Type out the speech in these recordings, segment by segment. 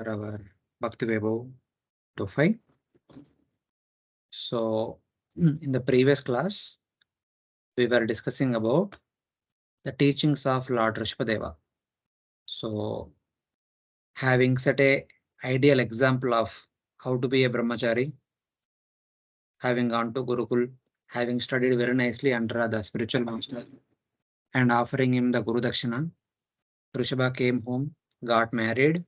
our Bhakti Vaibhav 25. So, in the previous class, we were discussing about the teachings of Lord Rsabhadeva. So, having set a ideal example of how to be a brahmachari, having gone to Gurukul, having studied very nicely under the spiritual master, and offering him the Guru Dakshina, Rishabha came home, got married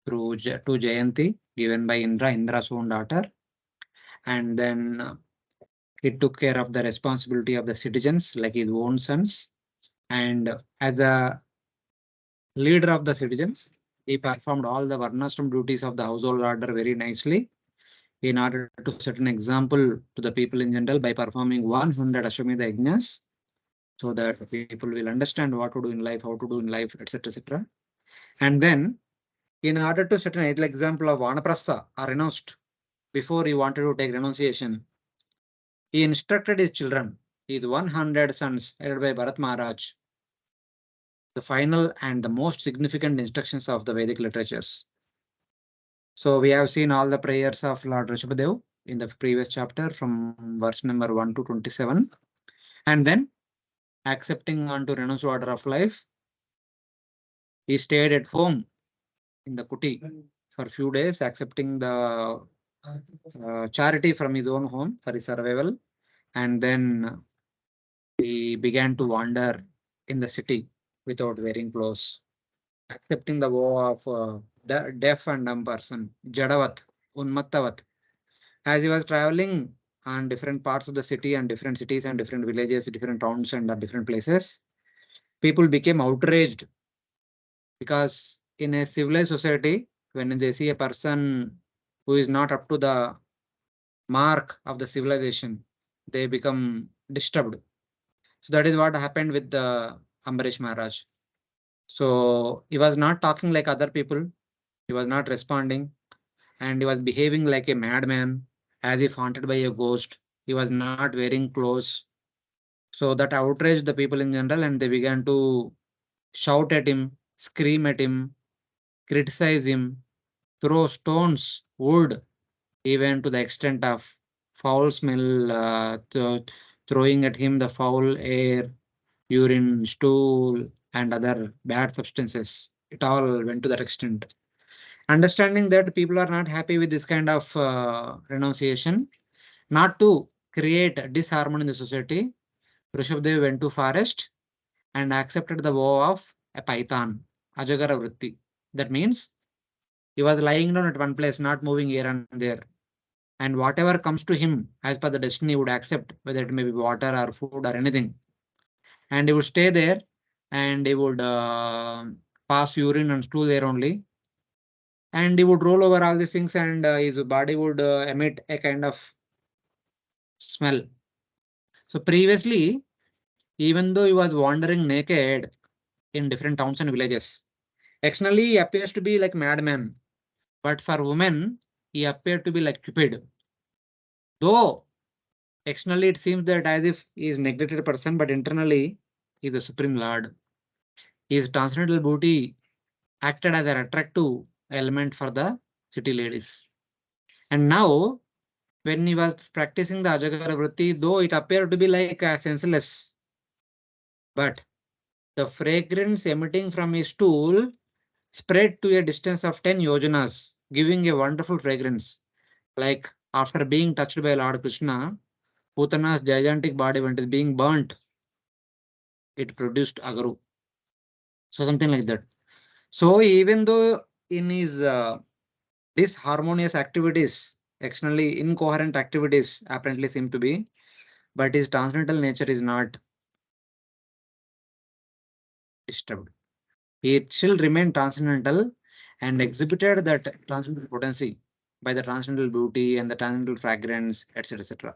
to Jayanti, given by Indra's own daughter, and then he took care of the responsibility of the citizens like his own sons. And as the leader of the citizens, he performed all the varnashram duties of the household order very nicely in order to set an example to the people in general by performing 100 Ashwamedha yajnas, so that people will understand what to do in life, how to do in life, etc. etc. And then, in order to set an ideal example of Vanaprastha or renounced before he wanted to take renunciation, he instructed his children, his 100 sons, headed by Bharat Maharaj, the final and the most significant instructions of the Vedic literatures. So we have seen all the prayers of Lord Rsabhadeva in the previous chapter from verse number 1 to 27. And then, accepting unto renounced order of life, he stayed at home in the kuti for a few days, accepting the charity from his own home for his survival. And then he began to wander in the city without wearing clothes, accepting the vow of deaf and dumb person, Jadavat, Unmattavat. As he was traveling on different parts of the city and different cities and different villages, different towns and different places, people became outraged because in a civilized society, when they see a person who is not up to the mark of the civilization, they become disturbed. So that is what happened with the Ambarish Maharaj. So he was not talking like other people. He was not responding, and he was behaving like a madman, as if haunted by a ghost. He was not wearing clothes. So that outraged the people in general, and they began to shout at him, scream at him, criticize him, throw stones, wood, even to the extent of foul smell, throwing at him the foul air, urine, stool, and other bad substances. It all went to that extent. Understanding that people are not happy with this kind of renunciation, not to create disharmony in the society, Rishabhdev went to forest and accepted the vow of a python, Ajagara Vritti. That means he was lying down at one place, not moving here and there. And whatever comes to him as per the destiny, he would accept, whether it may be water or food or anything. And he would stay there, and he would pass urine and stool there only. And he would roll over all these things, and his body would emit a kind of smell. So previously, even though he was wandering naked in different towns and villages, externally he appears to be like madman, but for women he appeared to be like Cupid. Though externally it seems that as if he is neglected person, but internally he is the supreme lord. His transcendental beauty acted as an attractive element for the city ladies. And now, when he was practicing the Ajagara Vritti, though it appeared to be like senseless, but the fragrance emitting from his stool spread to a distance of 10 yojanas, giving a wonderful fragrance. Like after being touched by Lord Krishna, Putana's gigantic body, when it is being burnt, it produced agaru. So something like that. So even though in his disharmonious activities, externally incoherent activities apparently seem to be, but his transcendental nature is not disturbed. He still remained transcendental and exhibited that transcendental potency by the transcendental beauty and the transcendental fragrance, etc. etc.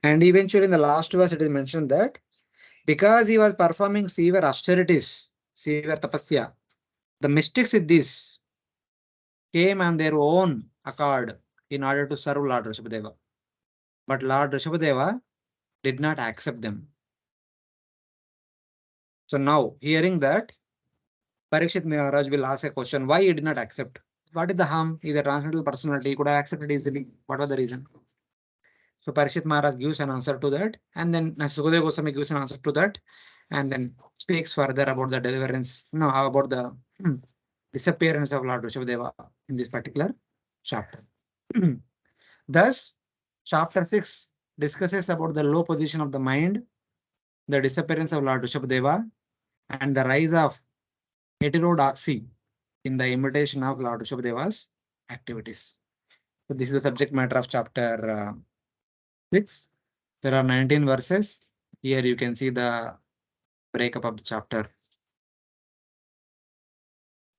And eventually in the last verse it is mentioned that because he was performing severe austerities, severe tapasya, the mystics in this came on their own accord in order to serve Lord Rsabhadeva. But Lord Rsabhadeva did not accept them. So now, hearing that, Parikshit Maharaj will ask a question, why he did not accept? What is the harm? He is a transcendental personality, he could have accepted easily. What was the reason? So Parikshit Maharaj gives an answer to that, and then Sukadeva Goswami gives an answer to that, and then speaks further about the deliverance, no, about the disappearance of Lord Rsabhadeva in this particular chapter. Thus, chapter 6 discusses about the low position of the mind, the disappearance of Lord Rsabhadeva, and the rise of heterodoxy in the imitation of Lord Rsabhadeva's activities. So this is the subject matter of chapter 6. There are 19 verses. Here you can see the breakup of the chapter.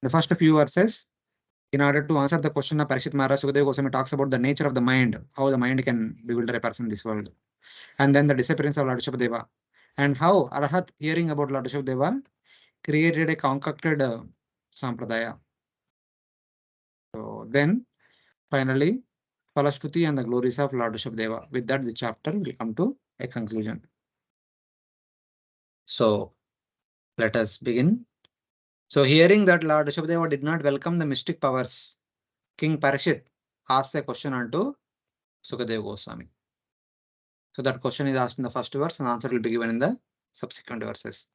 The first few verses, in order to answer the question of Parikshit Maharaj, Sukadeva Goswami talks about the nature of the mind, how the mind can bewilder a person in this world. And then the disappearance of Lord Rsabhadeva, and how Arhat, hearing about Lord Rsabhadeva, created a concocted sampradaya. So then, finally, Falashruti and the glories of Lord Rsabhadeva. With that, the chapter will come to a conclusion. So, let us begin. So, hearing that Lord Rsabhadeva did not welcome the mystic powers, King Parikshit asked a question unto Sukadeva Goswami. So, that question is asked in the first verse, and answer will be given in the subsequent verses.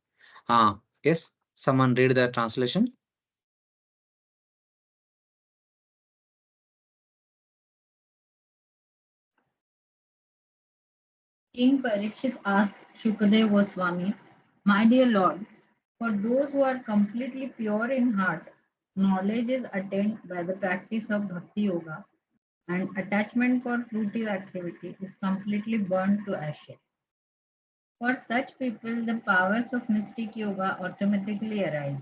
Yes, someone read the translation. King Parikshit asked Shukadeva Goswami, my dear Lord, for those who are completely pure in heart, knowledge is attained by the practice of Bhakti Yoga, and attachment for fruitive activity is completely burned to ashes. For such people, the powers of mystic yoga automatically arise.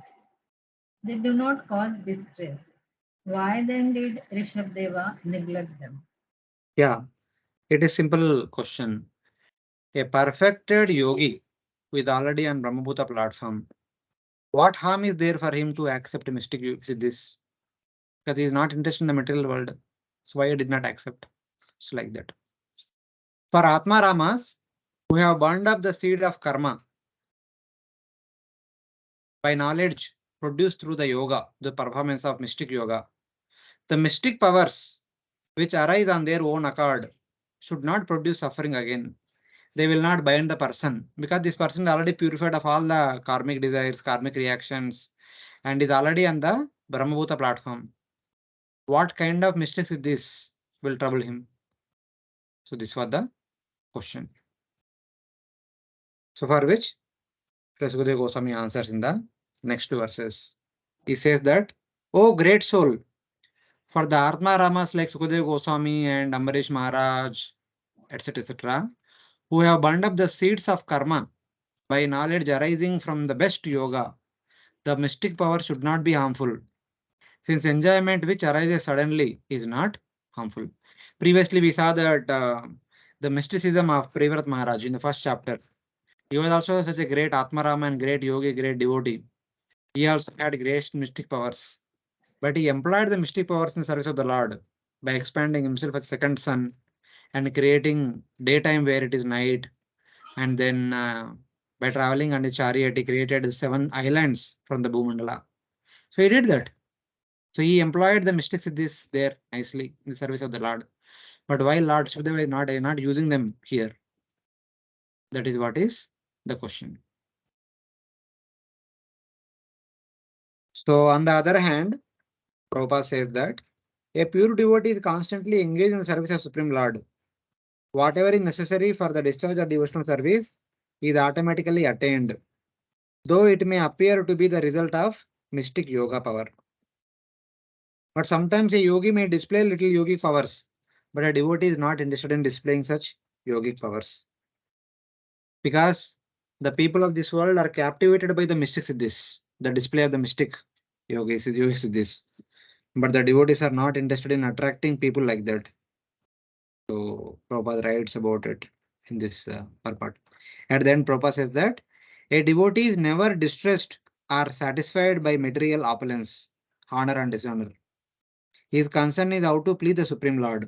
They do not cause distress. Why then did Rishabdeva neglect them? Yeah, it is simple question. A perfected yogi with already on Brahmabhuta platform, what harm is there for him to accept mystic this? Because he is not interested in the material world. So why he did not accept? It's like that. For Atma Ramas, who have burned up the seed of karma by knowledge produced through the yoga, the performance of mystic yoga, the mystic powers which arise on their own accord should not produce suffering again. They will not bind the person because this person is already purified of all the karmic desires, karmic reactions, and is already on the Brahmabhuta platform. What kind of mistakes is this will trouble him? So this was the question. So for which Sukadeva Goswami answers in the next verses. He says that, oh great soul, for the Atma Ramas like Sukadeva Goswami and Ambarish Maharaj, etc., etc., who have burned up the seeds of karma by knowledge arising from the best yoga, the mystic power should not be harmful, since enjoyment which arises suddenly is not harmful. Previously, we saw that the mysticism of Privrat Maharaj in the first chapter. He was also such a great Atmarama and great yogi, great devotee. He also had great mystic powers. But he employed the mystic powers in the service of the Lord by expanding himself as second sun and creating daytime where it is night. And then by traveling on the chariot, he created 7 islands from the Bhumandala. So he did that. So he employed the mystic siddhis there nicely in the service of the Lord. But why Lord Sukadeva is not using them here? That is what is the question. So on the other hand, Prabhupada says that a pure devotee is constantly engaged in the service of Supreme Lord. Whatever is necessary for the discharge of devotional service is automatically attained, though it may appear to be the result of mystic yoga power. But sometimes a yogi may display little yogic powers, but a devotee is not interested in displaying such yogic powers. Because the people of this world are captivated by the mystic siddhis, the display of the mystic yogis, yogic siddhis. But the devotees are not interested in attracting people like that. So Prabhupada writes about it in this purport. At the end, Prabhupada says that a devotee is never distressed or satisfied by material opulence, honor and dishonor. His concern is how to please the Supreme Lord.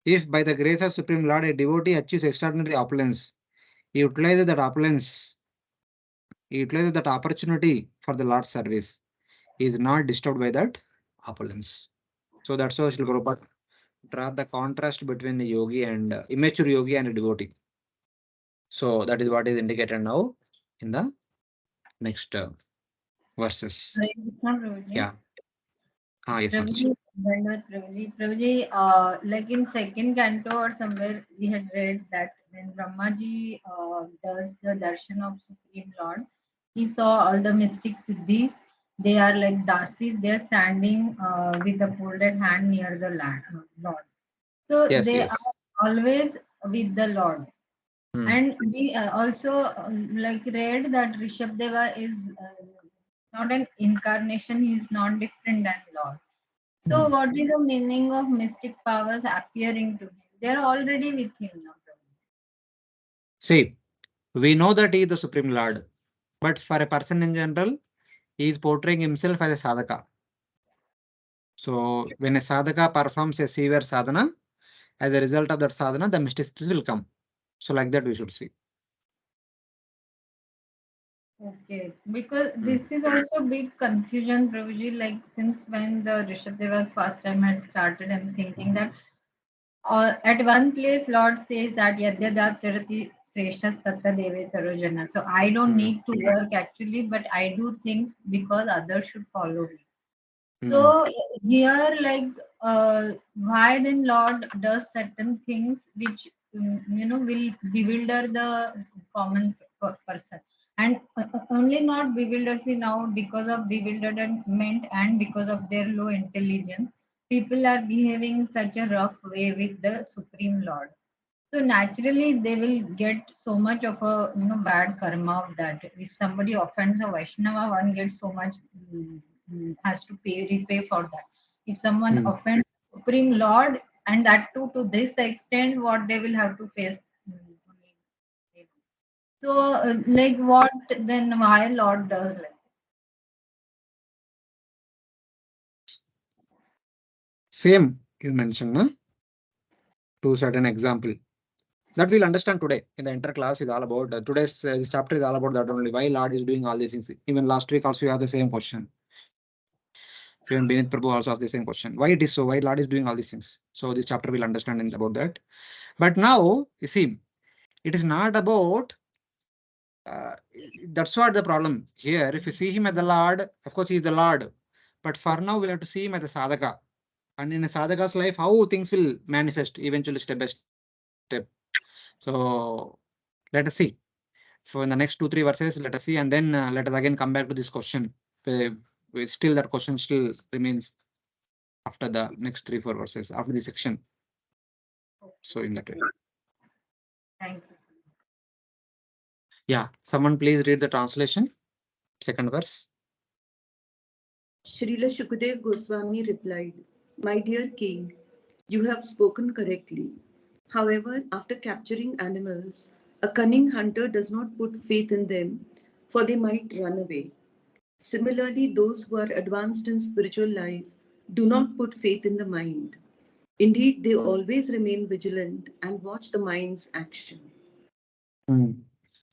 If by the grace of Supreme Lord a devotee achieves extraordinary opulence, he utilizes that opulence he utilizes that opportunity for the Lord's service. He is not disturbed by that opulence. So that's how Srila Prabhupada draw the contrast between the yogi and immature yogi and a devotee. So that is what is indicated now in the next verses. Hare Krishna, Prabhuji. Yeah. Yes, Mataji. Prabhuji, Dandavad Prabhuji. Prabhuji, like in second canto or somewhere we had read that when Brahmaji does the darshan of Supreme Lord, he saw all the mystic siddhis. They are like dasis. They are standing with the folded hand near the Lord. So Yes, they are yes. always with the Lord. Hmm. And we also like read that Rishabdeva is not an incarnation. He is not different than Lord. So, Hmm. what is the meaning of mystic powers appearing to him? They are already with him now. See, we know that he is the Supreme Lord, but for a person in general, he is portraying himself as a sadhaka. So when a sadhaka performs a severe sadhana, as a result of that sadhana, the mysticism will come. So like that we should see. Okay, because Hmm. this is also big confusion, Prabhuji. Like since when the Rishabdeva's pastime had started, I'm thinking that at one place Lord says that Yadyadat Tirati Sreshtas Tatta Deve Tarojana. So I don't Hmm. need to work actually, but I do things because others should follow me. Hmm. So here, like, why then Lord does certain things which will bewilder the common person, and only not bewilder. See now, because of bewilderment and because of their low intelligence, people are behaving such a rough way with the Supreme Lord. So naturally, they will get so much of a bad karma of that. If somebody offends a Vaishnava, one gets so much has to repay for that. If someone Hmm. offends Supreme Lord, and that too to this extent, what they will have to face. Only they know. So, like, what then? Why Lord does like? Same you mentioned, no? To certain example. That we'll understand today in the inter class is all about today's this chapter is all about that only. Why Lord is doing all these things. Even last week also you have the same question. Even Binit Prabhu also asked the same question. Why it is so? Why Lord is doing all these things? So this chapter will understand about that. But now you see, it is not about. Uh, that's what the problem here. If you see him as the Lord, of course he is the Lord. But for now we have to see him as a sadhaka. And in a sadhaka's life, how things will manifest eventually step by step. So let us see. So in the next 2-3 verses, let us see, and then let us again come back to this question. Still, that question still remains after the next 3-4 verses after the section. So in that way, Thank you. yeah. Someone please read the translation. Second verse. Srila Shukadev Goswami replied, "My dear king, you have spoken correctly. However, after capturing animals, a cunning hunter does not put faith in them, for they might run away. Similarly, those who are advanced in spiritual life do not put faith in the mind. Indeed, they always remain vigilant and watch the mind's action." Hmm.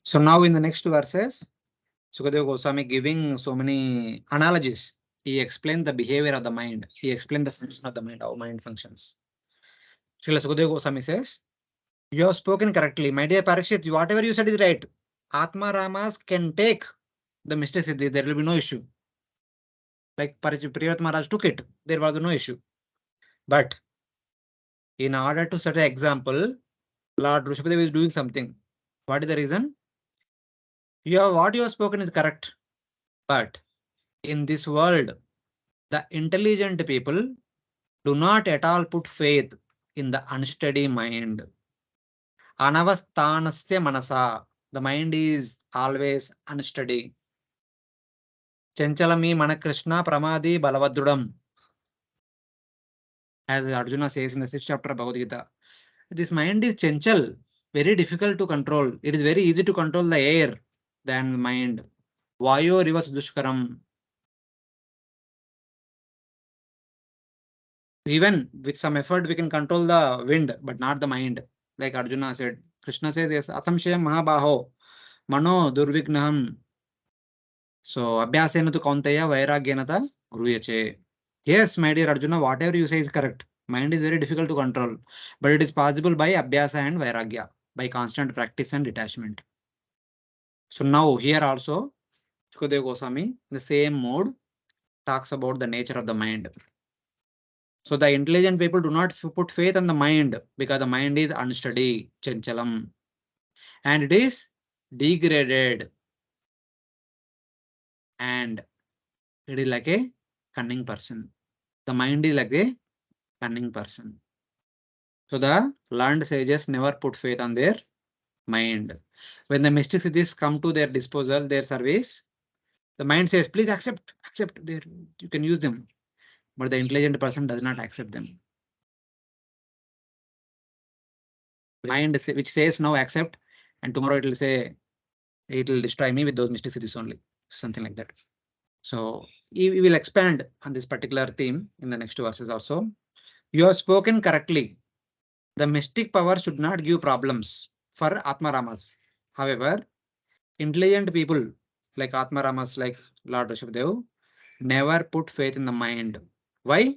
So now in the next verses, Sukadeva Goswami giving so many analogies. He explained the behavior of the mind. He explained the function of the mind, how mind functions. Srila Sukadeva Goswami says, "You have spoken correctly, my dear Parikshit. Whatever you said is right. Atma Ramas can take the mistake. There will be no issue. Like Priyavat Maharaj took it. There was no issue. But in order to set an example, Lord Rsabhadeva is doing something. What is the reason? What you have spoken is correct. But in this world, the intelligent people do not at all put faith in the unsteady mind. Anavasthanasya manasa. The mind is always unsteady. Chanchalami Manakrishna Pramadi Balavadrudam. As Arjuna says in the 6th chapter of Bhagavad Gita. This mind is chanchal, very difficult to control. It is very easy to control the air than mind. Vayo rivas dushkaram. Even with some effort, we can control the wind, but not the mind. Like Arjuna said. Krishna says, yes, Asamshayam Mahabaho, Mano Durvignaham. So abhyasena tu kauntaya vairagyena ta gruhyache. Yes, my dear Arjuna, whatever you say is correct. Mind is very difficult to control, but it is possible by abhyasa and vairagya, by constant practice and detachment. So now here also, Shukadeva Goswami, in the same mode, talks about the nature of the mind. So the intelligent people do not put faith on the mind because the mind is unsteady, chanchalam, and it is degraded, and it is like a cunning person. The mind is like a cunning person. So the learned sages never put faith on their mind. When the mystic siddhis come to their disposal, their service, the mind says, please accept, you can use them. But the intelligent person does not accept them. Mind which says now accept, and tomorrow it will say it will destroy me with those mystic siddhis only. Something like that. So we will expand on this particular theme in the next verses also. You have spoken correctly. The mystic power should not give problems for Atmaramas. However, intelligent people like Atmaramas, like Lord Rsabhadeva, never put faith in the mind. Why?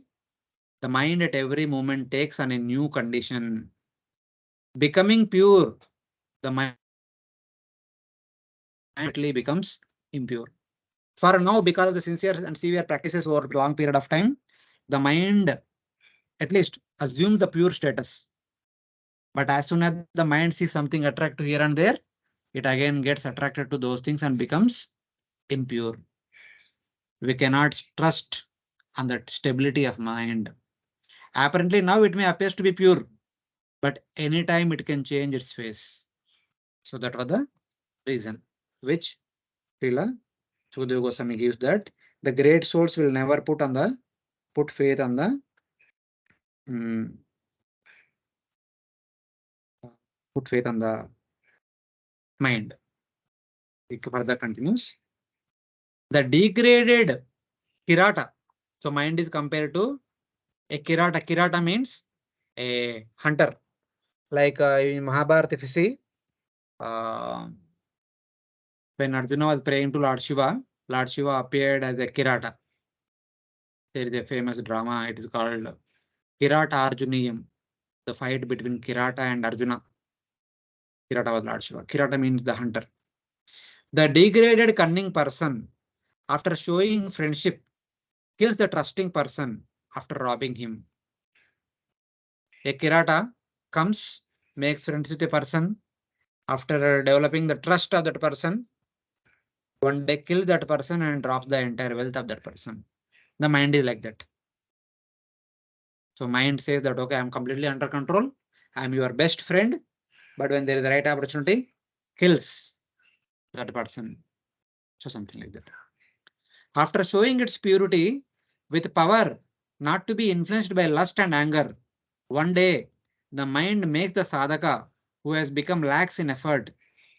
The mind at every moment takes on a new condition. Becoming pure, the mind becomes impure. For now, because of the sincere and severe practices over a long period of time, the mind at least assumes the pure status. But as soon as the mind sees something attractive here and there, it again gets attracted to those things and becomes impure. We cannot trust on that stability of mind. Apparently now it may appear to be pure, but anytime it can change its face. So that was the reason which Srila Sukadeva Goswami gives, that the great souls will never put faith on the put faith on the mind. It further continues. The degraded kirata. So mind is compared to a kirata. Kirata means a hunter. Like in Mahabharata, if you see, when Arjuna was praying to Lord Shiva appeared as a kirata. There is a famous drama. It is called Kirata Arjuniyam, the fight between Kirata and Arjuna. Kirata was Lord Shiva. Kirata means the hunter. The degraded cunning person, after showing friendship, kills the trusting person after robbing him. A Kirata comes, makes friends with a person. After developing the trust of that person, one day kills that person and drops the entire wealth of that person. The mind is like that. So mind says that, okay, I'm completely under control. I'm your best friend. But when there is the right opportunity, kills that person. So something like that. After showing its purity with power not to be influenced by lust and anger, one day the mind makes the sadhaka who has become lax in effort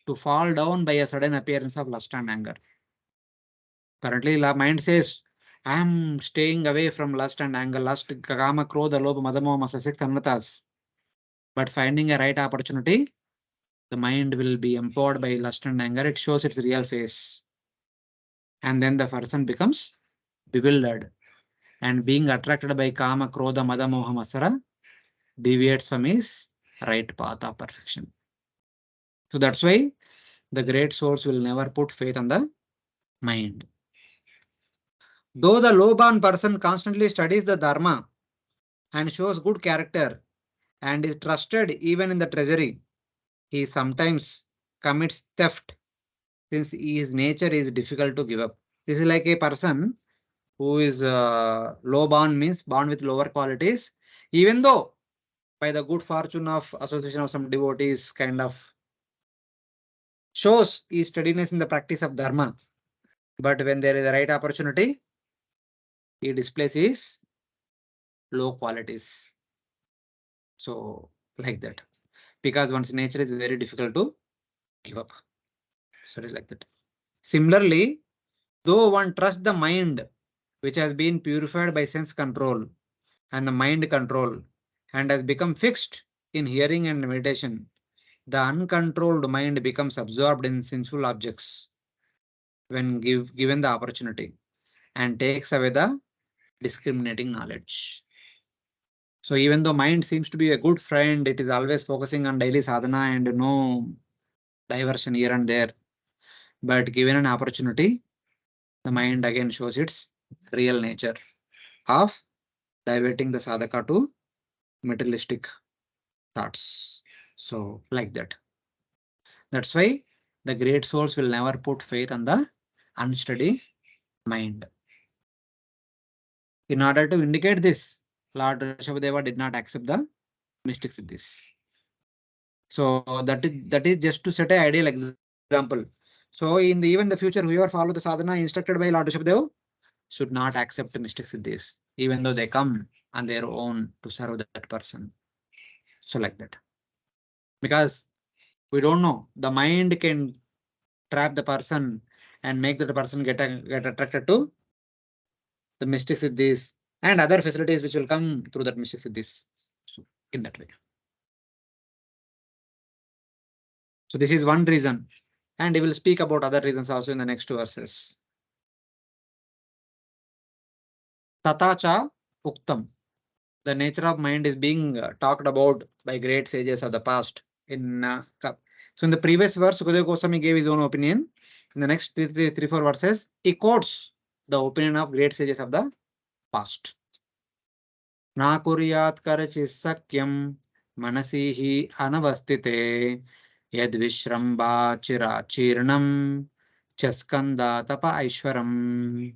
to fall down by a sudden appearance of lust and anger. Currently, the mind says, I am staying away from lust and anger, lust, kama, krodha, lobha, madamo, masa, six anvatas. But finding a right opportunity, the mind will be empowered by lust and anger. It shows its real face. And then the person becomes bewildered. And being attracted by kama, krodha, mada, moha, masara, deviates from his right path of perfection. So that's why the great souls will never put faith on the mind. Though the low-born person constantly studies the dharma and shows good character and is trusted even in the treasury, he sometimes commits theft since his nature is difficult to give up. This is like a person who is low born, means born with lower qualities, even though by the good fortune of association of some devotees kind of shows his steadiness in the practice of dharma. But when there is a right opportunity, he displays his low qualities. So like that, because one's nature is very difficult to give up. So it is like that. Similarly, though one trusts the mind, which has been purified by sense control and the mind control and has become fixed in hearing and meditation, the uncontrolled mind becomes absorbed in sinful objects when given the opportunity and takes away the discriminating knowledge. So even though mind seems to be a good friend, it is always focusing on daily sadhana and no diversion here and there. But given an opportunity, the mind again shows its real nature of diverting the sadhaka to materialistic thoughts. So like that. That's why the great souls will never put faith on the unsteady mind. In order to indicate this, Lord Rsabhadeva did not accept the mystic siddhis. So that is just to set an ideal example. So in the even the future, whoever follow the sadhana instructed by Lord Rsabhadeva should not accept the mystic siddhis, even though they come on their own to serve that person. So like that. Because we don't know, the mind can trap the person and make the person get attracted to the mystic siddhis and other facilities which will come through that mystic siddhis. So in that way. So this is one reason. And we will speak about other reasons also in the next two verses. Tatacha Uktam. The nature of mind is being talked about by great sages of the past. So in the previous verse, Sukadeva Goswami gave his own opinion. In the next three, 4 verses, he quotes the opinion of great sages of the past. Na kuryat karachis sakyam manasihi anavastite yad vishramba chira chirnam chaskanda tapa aishwaram.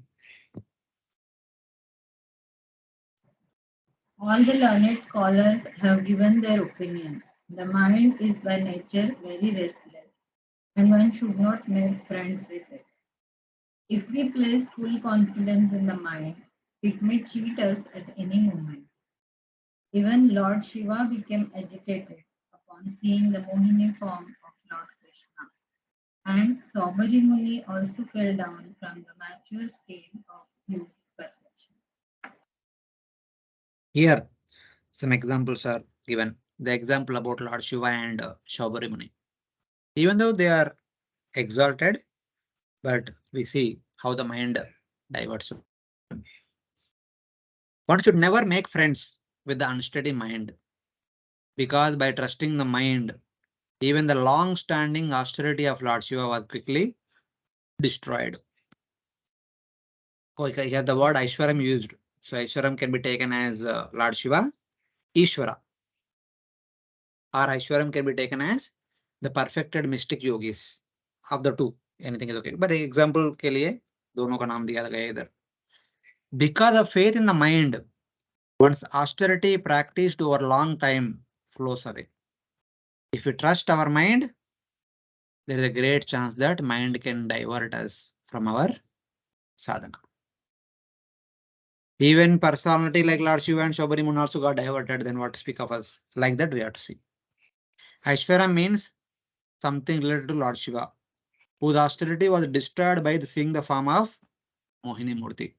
All the learned scholars have given their opinion. The mind is by nature very restless, and one should not make friends with it. If we place full confidence in the mind, it may cheat us at any moment. Even Lord Shiva became agitated upon seeing the Mohini form of Lord Krishna, and Saubhari Muni also fell down from the mature state of yogic perfection. Here, some examples are given. The example about Lord Shiva and Saubhari Muni. Even though they are exalted, but we see how the mind diverts. One should never make friends with the unsteady mind, because by trusting the mind, even the long-standing austerity of Lord Shiva was quickly destroyed. Oh, here the word Aishwaram used. So Aishwaram can be taken as Lord Shiva, Ishvara, or Aishwaram can be taken as the perfected mystic yogis. Of the two, anything is okay. But example के लिए दोनों का नाम दिया गया इधर. Because of faith in the mind, one's austerity practiced over a long time flows away. If we trust our mind, there is a great chance that mind can divert us from our sadhana. Even personality like Lord Shiva and Saubhari Muni also got diverted, then what to speak of us? Like that we have to see. Aishwarya means something related to Lord Shiva, whose austerity was destroyed by seeing the form of Mohini Murti.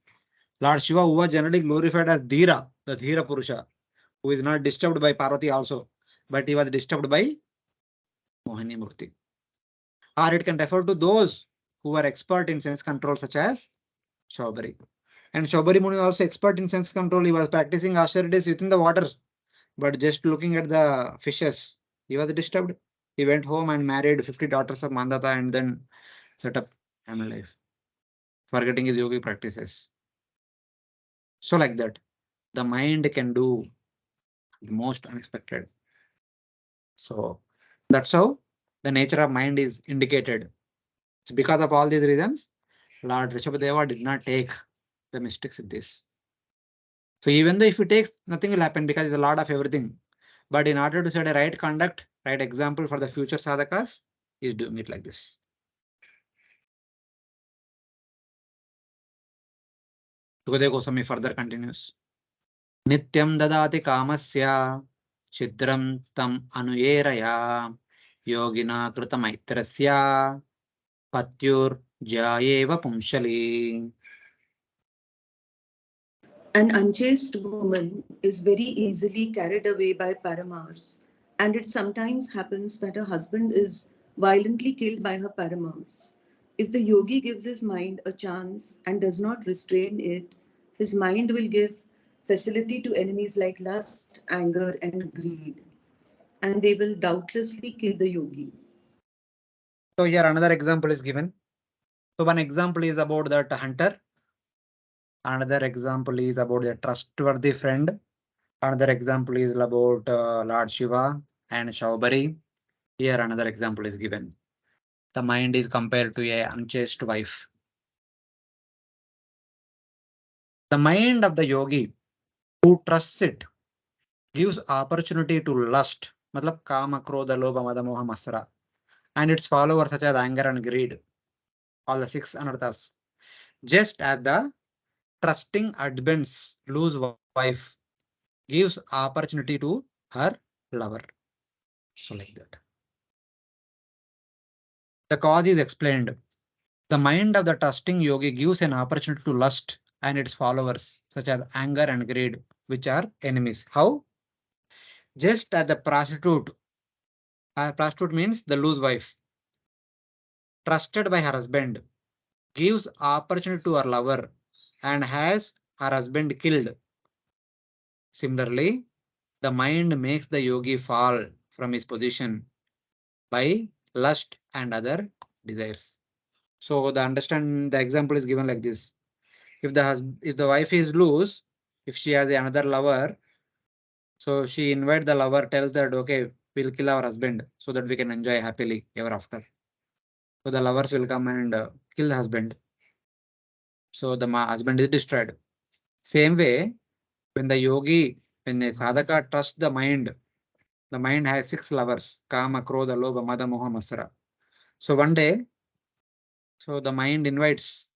Lord Shiva, who was generally glorified as Dhira, the Dhira Purusha, who is not disturbed by Parvati also, but he was disturbed by Mohini Murti. Or it can refer to those who were expert in sense control, such as Saubhari. And Saubhari Muni also expert in sense control. He was practicing austerities within the water, but just looking at the fishes, he was disturbed. He went home and married 50 daughters of Mandata and then set up family life, forgetting his yogic practices. So like that, the mind can do the most unexpected. So that's how the nature of mind is indicated. So because of all these reasons, Lord Rsabhadeva did not take the mystic siddhis. So even though if he takes, nothing will happen because he's the Lord of everything. But in order to set a right conduct, right example for the future sadhakas, he's doing it like this. Sukadeva Goswami further continues. Nityam dadati kamasya chitram tam anuyeraya yogina krita maitrasya patyur jayeva pumshali. An unchaste woman is very easily carried away by paramours, and it sometimes happens that her husband is violently killed by her paramours. If the yogi gives his mind a chance and does not restrain it, his mind will give facility to enemies like lust, anger, and greed, and they will doubtlessly kill the yogi. So here another example is given. So one example is about that hunter. Another example is about the trustworthy friend. Another example is about Lord Shiva and Shaubari. Here another example is given. The mind is compared to a unchaste wife. The mind of the yogi who trusts it gives opportunity to lust, matlab kama, krodha, lobha, mada, moha, masara, and its followers such as anger and greed, all the six anarthas. Just as the trusting husband's loose wife gives opportunity to her lover. So like that. The cause is explained. The mind of the trusting yogi gives an opportunity to lust and its followers, such as anger and greed, which are enemies. How? Just as the prostitute means the loose wife, trusted by her husband, gives opportunity to her lover and has her husband killed. Similarly, the mind makes the yogi fall from his position by lust and other desires. So the example is given like this. If the wife is loose, if she has another lover, so she invite the lover, tells that okay, we'll kill our husband so that we can enjoy happily ever after. So the lovers will come and kill the husband. So the husband is destroyed. Same way, when the sadhaka trusts the mind has six lovers: kama, krodha, lobha, mada, moha, masara. So one day, so the mind invites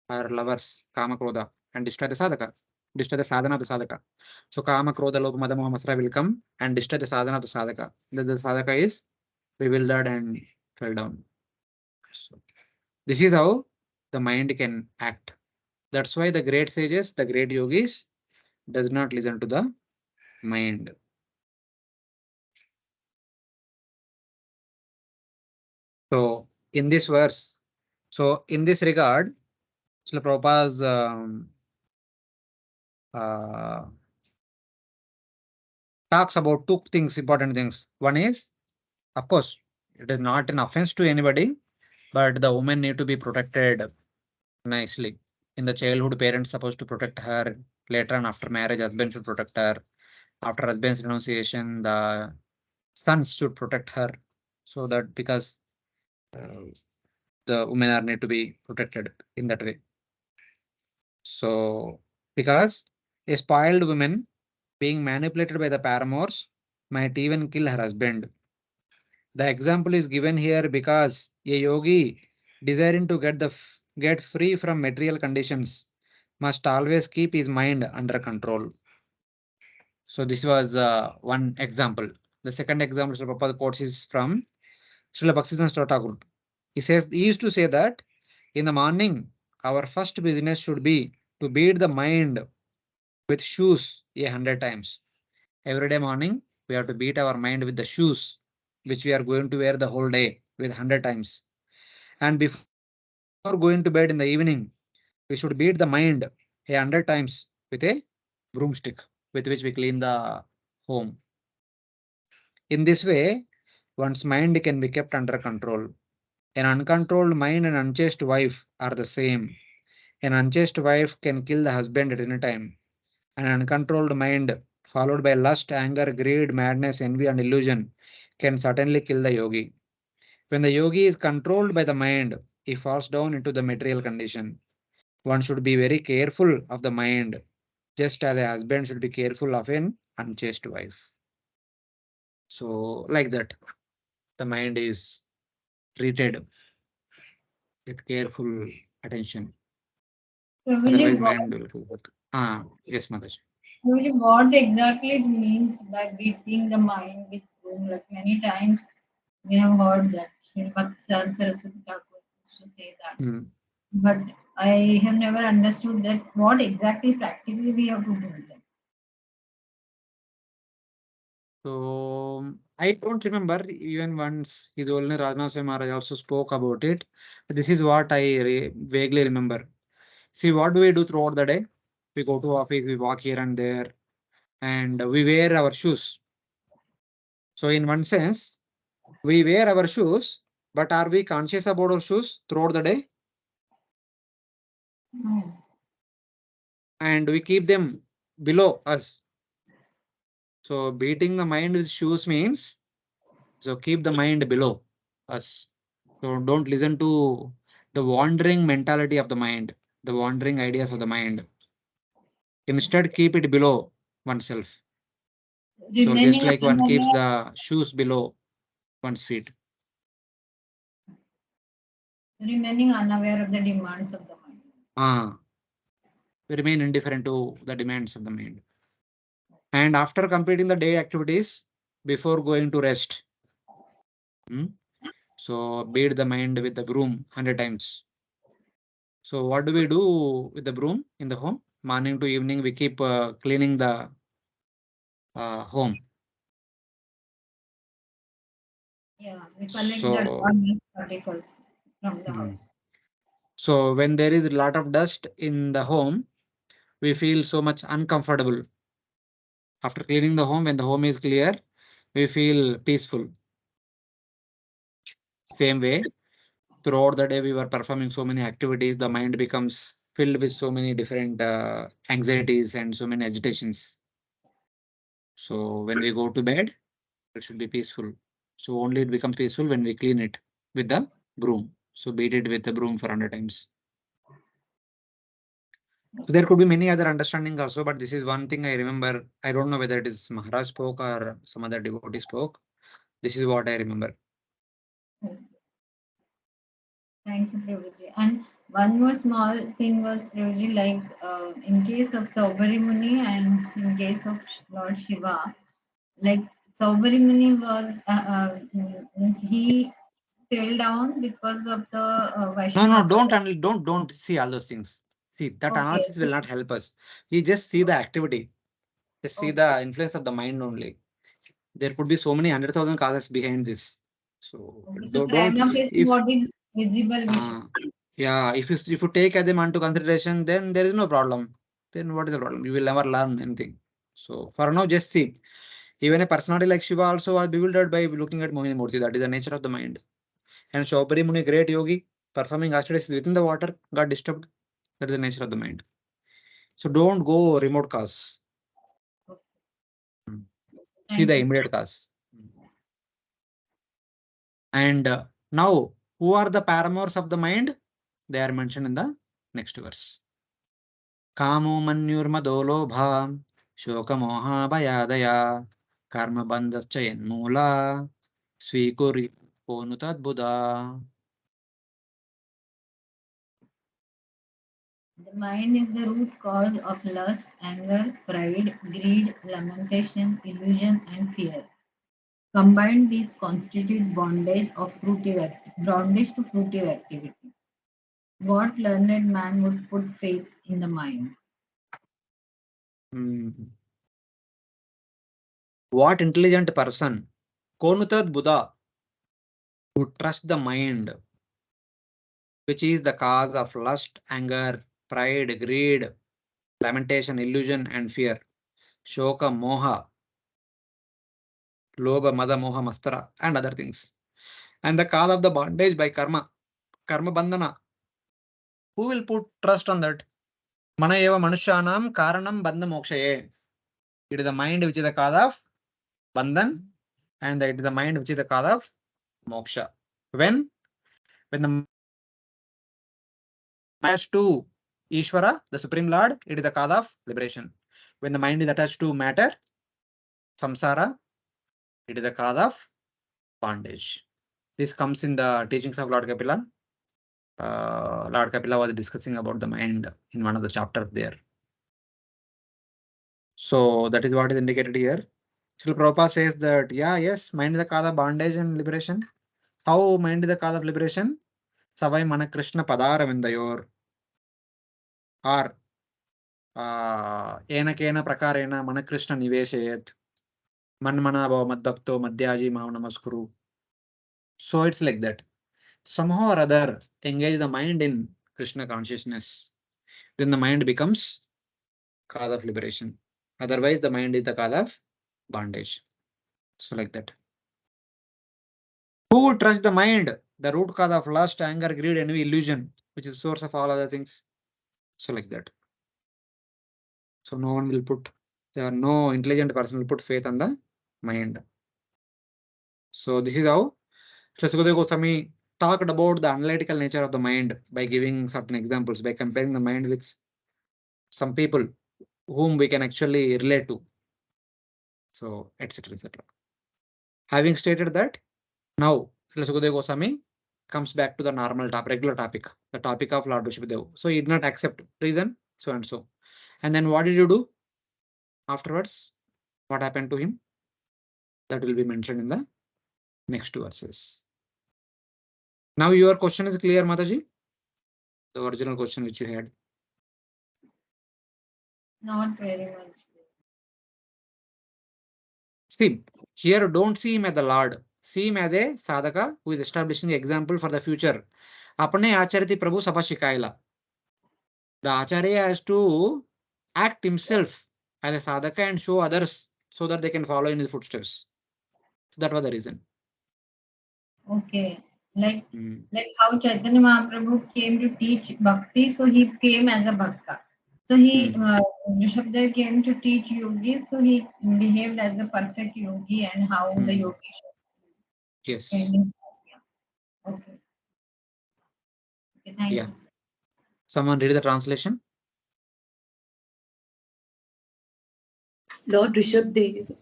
her lovers, kama, krodha, and destroy the sadhana of the sadhaka. So kama, krodha, lobha, mada, moha, masara will come and destroy the sadhana of the sadhaka. The sadhaka is bewildered and fell down. So this is how the mind can act. That's why the great sages, the great yogis, does not listen to the mind. So in this verse, so in this regard, Srila Prabhupada's uh, talks about two things, important things. One is, of course, it is not an offense to anybody, but the woman need to be protected nicely. In the childhood, parents supposed to protect her. Later on, after marriage, husband should protect her. After husband's renunciation, the sons should protect her. So that because uh, the women are need to be protected in that way. So because a spoiled woman being manipulated by the paramours might even kill her husband. The example is given here because a yogi desiring to get free from material conditions must always keep his mind under control. So this was one example. The second example Srila Prabhupada quotes is from Srila Bhakti Thakur. He used to say that in the morning, our first business should be to beat the mind with shoes 100 times. Every day morning, we have to beat our mind with the shoes, which we are going to wear the whole day with 100 times. And before going to bed in the evening, we should beat the mind 100 times with a broomstick with which we clean the home. In this way, one's mind can be kept under control. An uncontrolled mind and unchaste wife are the same. An unchaste wife can kill the husband at any time. An uncontrolled mind, followed by lust, anger, greed, madness, envy, and illusion, can certainly kill the yogi. When the yogi is controlled by the mind, he falls down into the material condition. One should be very careful of the mind, just as a husband should be careful of an unchaste wife. So, like that, the mind is treated with careful attention. Prabhuji, Otherwise, mind will go back. Yes, Mataji. what exactly it means by beating the mind with broom? Like many times we have heard that Sri Bhakti Saraswati Thakur used to say that. Hmm. But I have never understood that what exactly practically we have to do with them. So I don't remember even once His Holiness Rajnath Swami Maharaj also spoke about it. But this is what I vaguely remember. See, what do we do throughout the day? We go to office, we walk here and there, and we wear our shoes. So in one sense, we wear our shoes, but are we conscious about our shoes throughout the day? No. And we keep them below us. So beating the mind with shoes means, so keep the mind below us. So don't listen to the wandering mentality of the mind, the wandering ideas of the mind. Instead, keep it below oneself. So just Remaining like one keeps unaware, the shoes below one's feet. remaining unaware of the demands of the mind. We remain indifferent to the demands of the mind. And after completing the day activities, before going to rest, so beat the mind with the broom 100 times. So what do we do with the broom in the home? Morning to evening, we keep cleaning the home. Yeah, we collect the So, dust particles from the mm, house. so when there is a lot of dust in the home, we feel so much uncomfortable. After cleaning the home, when the home is clear, we feel peaceful. Same way, throughout the day, we were performing so many activities, the mind becomes filled with so many different anxieties and so many agitations. So when we go to bed, it should be peaceful. So only it becomes peaceful when we clean it with the broom. So beat it with the broom for 100 times. So there could be many other understanding also, but this is one thing I remember. I don't know whether it is Maharaj spoke or some other devotee spoke. This is what I remember. Thank you, Prabhuji. And one more small thing was, Prabhuji, like in case of Saubhari Muni and in case of Lord Shiva, like Saubhari Muni was, means he fell down because of the No, Vaishnava. don't see all those things. See, that Okay, analysis will not help us. We just see the activity. Just see okay, the influence of the mind only. There could be so many 100,000 causes behind this. So okay. So don't prima facie, if what is visible, we should. uh, yeah, if you take them into consideration, then there is no problem. Then what is the problem? You will never learn anything. So for now, just see. Even a personality like Shiva also was bewildered by looking at Mohini Murti. That is the nature of the mind. And Shaubhari Muni, great yogi, performing ashtasis within the water, got disturbed. That is the nature of the mind. So don't go remote cause. Okay. Mm. See Thank the you. immediate cause. And now, who are the paramours of the mind? They are mentioned in the next verse. Kamo manyurmadolobha shokamoha bhayadaya karma bandhascha yenmula svikuri ponutad buddha. The mind is the root cause of lust, anger, pride, greed, lamentation, illusion, and fear. Combined, these constitute bondage to fruitive activity. What learned man would put faith in the mind? What intelligent person? Konutad buddha, who trusts the mind, which is the cause of lust, anger, pride, greed, lamentation, illusion, and fear. Shoka, moha, lobha, mada, moha, mastara, and other things. And the cause of the bondage by karma, karma bandhana. Who will put trust on that? Mana eva manushanam karanam bandha mokshaye. It is the mind which is the cause of bandhan, and it is the mind which is the cause of moksha. When the attached to Ishvara, the Supreme Lord, it is the cause of liberation. When the mind is attached to matter, samsara, it is the cause of bondage. This comes in the teachings of Lord Kapila. Lord Kapila was discussing about the mind in one of the chapters there. So that is what is indicated here. Srila Prabhupada says that, yeah, yes, mind is the cause of bondage and liberation. How mind is the cause of liberation? Savai mana Krishna padara vindayor. Or ena kena prakarena mana Krishna niveshayat. Manmana bhava madbhakto madhyaji maha namaskuru. So it's like that. Somehow or other, engage the mind in Krishna consciousness. Then the mind becomes cause of liberation. Otherwise, the mind is the cause of bondage. So like that. Who would trust the mind? The root cause of lust, anger, greed, envy, illusion, which is the source of all other things. So like that. So no one will put, there are no intelligent person will put faith on the mind. So this is how Sri Sukadeva Goswami talked about the analytical nature of the mind by giving certain examples, by comparing the mind with some people whom we can actually relate to. So etc. etc. Having stated that, now Sri Sukadeva Goswami comes back to the normal topic, regular topic, the topic of Lord Rsabhadeva. So he did not accept reason, so and so. And then what did you do afterwards? What happened to him? That will be mentioned in the next two verses. Now your question is clear, Mataji? The original question which you had. Not very much. See, here don't see him as the Lord. See him as a sadhaka who is establishing example for the future. Apne achariti Prabhu Sabha Shikaila. The acharya has to act himself as a sadhaka and show others so that they can follow in his footsteps. So that was the reason. Okay. Like Hmm. like how Chaitanya Mahaprabhu came to teach bhakti, so he came as a bhakta. So he Rishabdev came to teach yogis, so he behaved as a perfect yogi and how the yogi Yes. should be. Okay. Okay, thank Yeah. you. Someone read the translation. Lord Rishabdev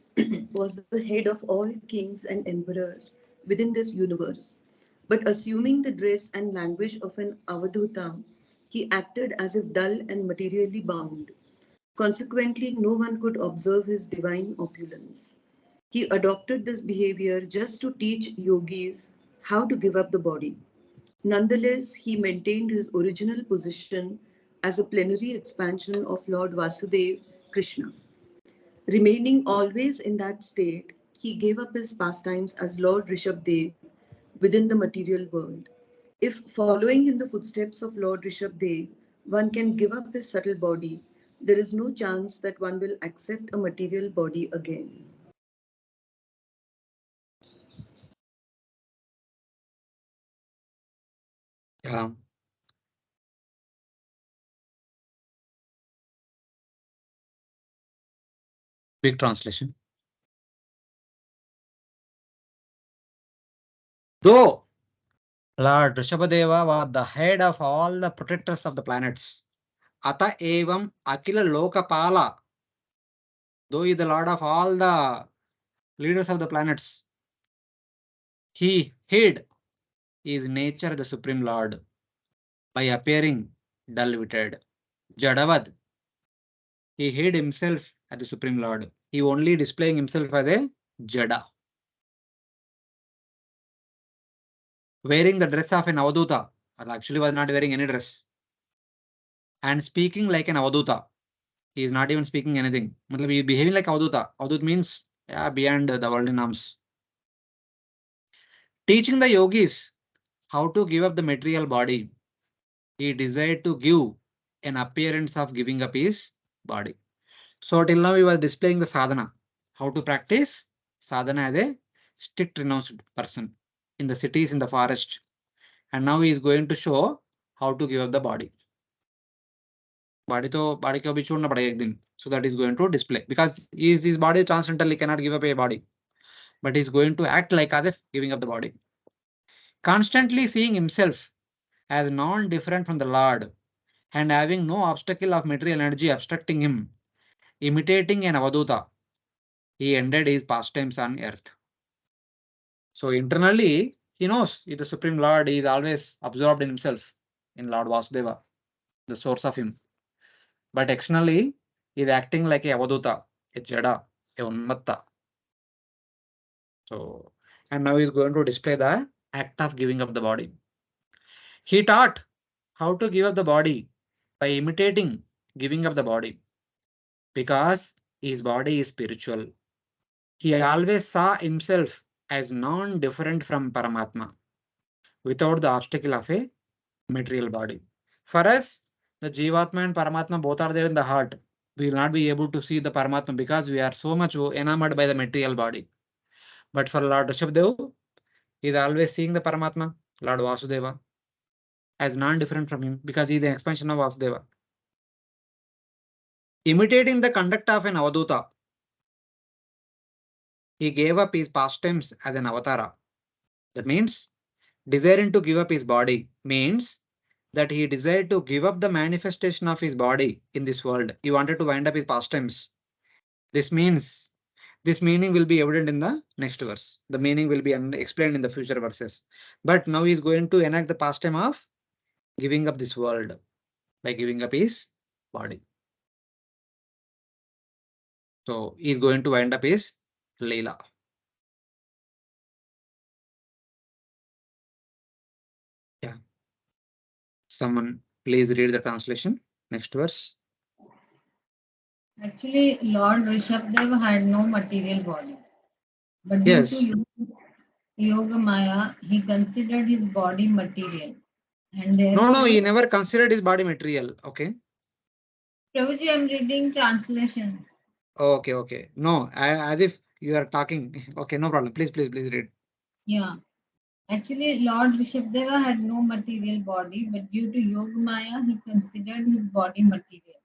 was the head of all kings and emperors within this universe, but assuming the dress and language of an avadhuta, he acted as if dull and materially bound. Consequently, no one could observe his divine opulence. He adopted this behavior just to teach yogis how to give up the body. Nonetheless, he maintained his original position as a plenary expansion of Lord Vasudeva Krishna. Remaining always in that state, he gave up his pastimes as Lord Rishabdev within the material world. If following in the footsteps of Lord Rishabdev, one can give up his subtle body, there is no chance that one will accept a material body again. Yeah. Big translation. Though Lord Rishabhadeva was the head of all the protectors of the planets. Ata evam Akila Lokapala. Though he is the Lord of all the leaders of the planets, he hid his nature, the Supreme Lord, by appearing dull-witted. Jadavad. He hid himself as the Supreme Lord. He only displaying himself as a Jada. Wearing the dress of an Avaduta, or actually was not wearing any dress, and speaking like an Avaduta. He is not even speaking anything. He is behaving like Avaduta. Avadut means beyond the worldly norms. Teaching the yogis how to give up the material body, he desired to give an appearance of giving up his body. So till now he was displaying the sadhana, how to practice sadhana as a strict renounced person in the cities, in the forest. And now he is going to show how to give up the body. Body to body ko bhi chhodna padega ek din. So that is going to display because his body transcendentally cannot give up a body, but he is going to act like as if giving up the body. Constantly seeing himself as non-different from the Lord and having no obstacle of material energy obstructing him, imitating an Avaduta, he ended his pastimes on earth. So internally, he knows he is the Supreme Lord, he is always absorbed in himself, in Lord Vasudeva, the source of him. But externally, he is acting like a Avaduta, a Jada, a Unmatta. So, and now he is going to display the act of giving up the body. He taught how to give up the body by imitating giving up the body because his body is spiritual. he always saw himself as non-different from Paramatma without the obstacle of a material body. For us, the Jivatma and Paramatma both are there in the heart. We will not be able to see the Paramatma because we are so much enamored by the material body. But for Lord Rishabhdev, he is always seeing the Paramatma, Lord Vasudeva, as non-different from him because he is the expansion of Vasudeva. Imitating the conduct of an Avaduta, he gave up his pastimes as an avatara. That means desiring to give up his body means that he desired to give up the manifestation of his body in this world. He wanted to wind up his pastimes. This means this meaning will be evident in the next verse. The meaning will be explained in the future verses. But now he is going to enact the pastime of giving up this world by giving up his body. So he is going to wind up his Leela. Yeah. Someone please read the translation. Next verse. Actually, Lord Rishabhdev had no material body, but due Yes. to Yoga Maya, he considered his body material, and No, he therefore, never considered his body material. Okay. Prabhuji, I'm reading translation. Okay. No, as if you are talking. Okay, no problem. Please read. Yeah. Actually, Lord Rishabhdeva had no material body, but due to Yoga Maya, he considered his body material.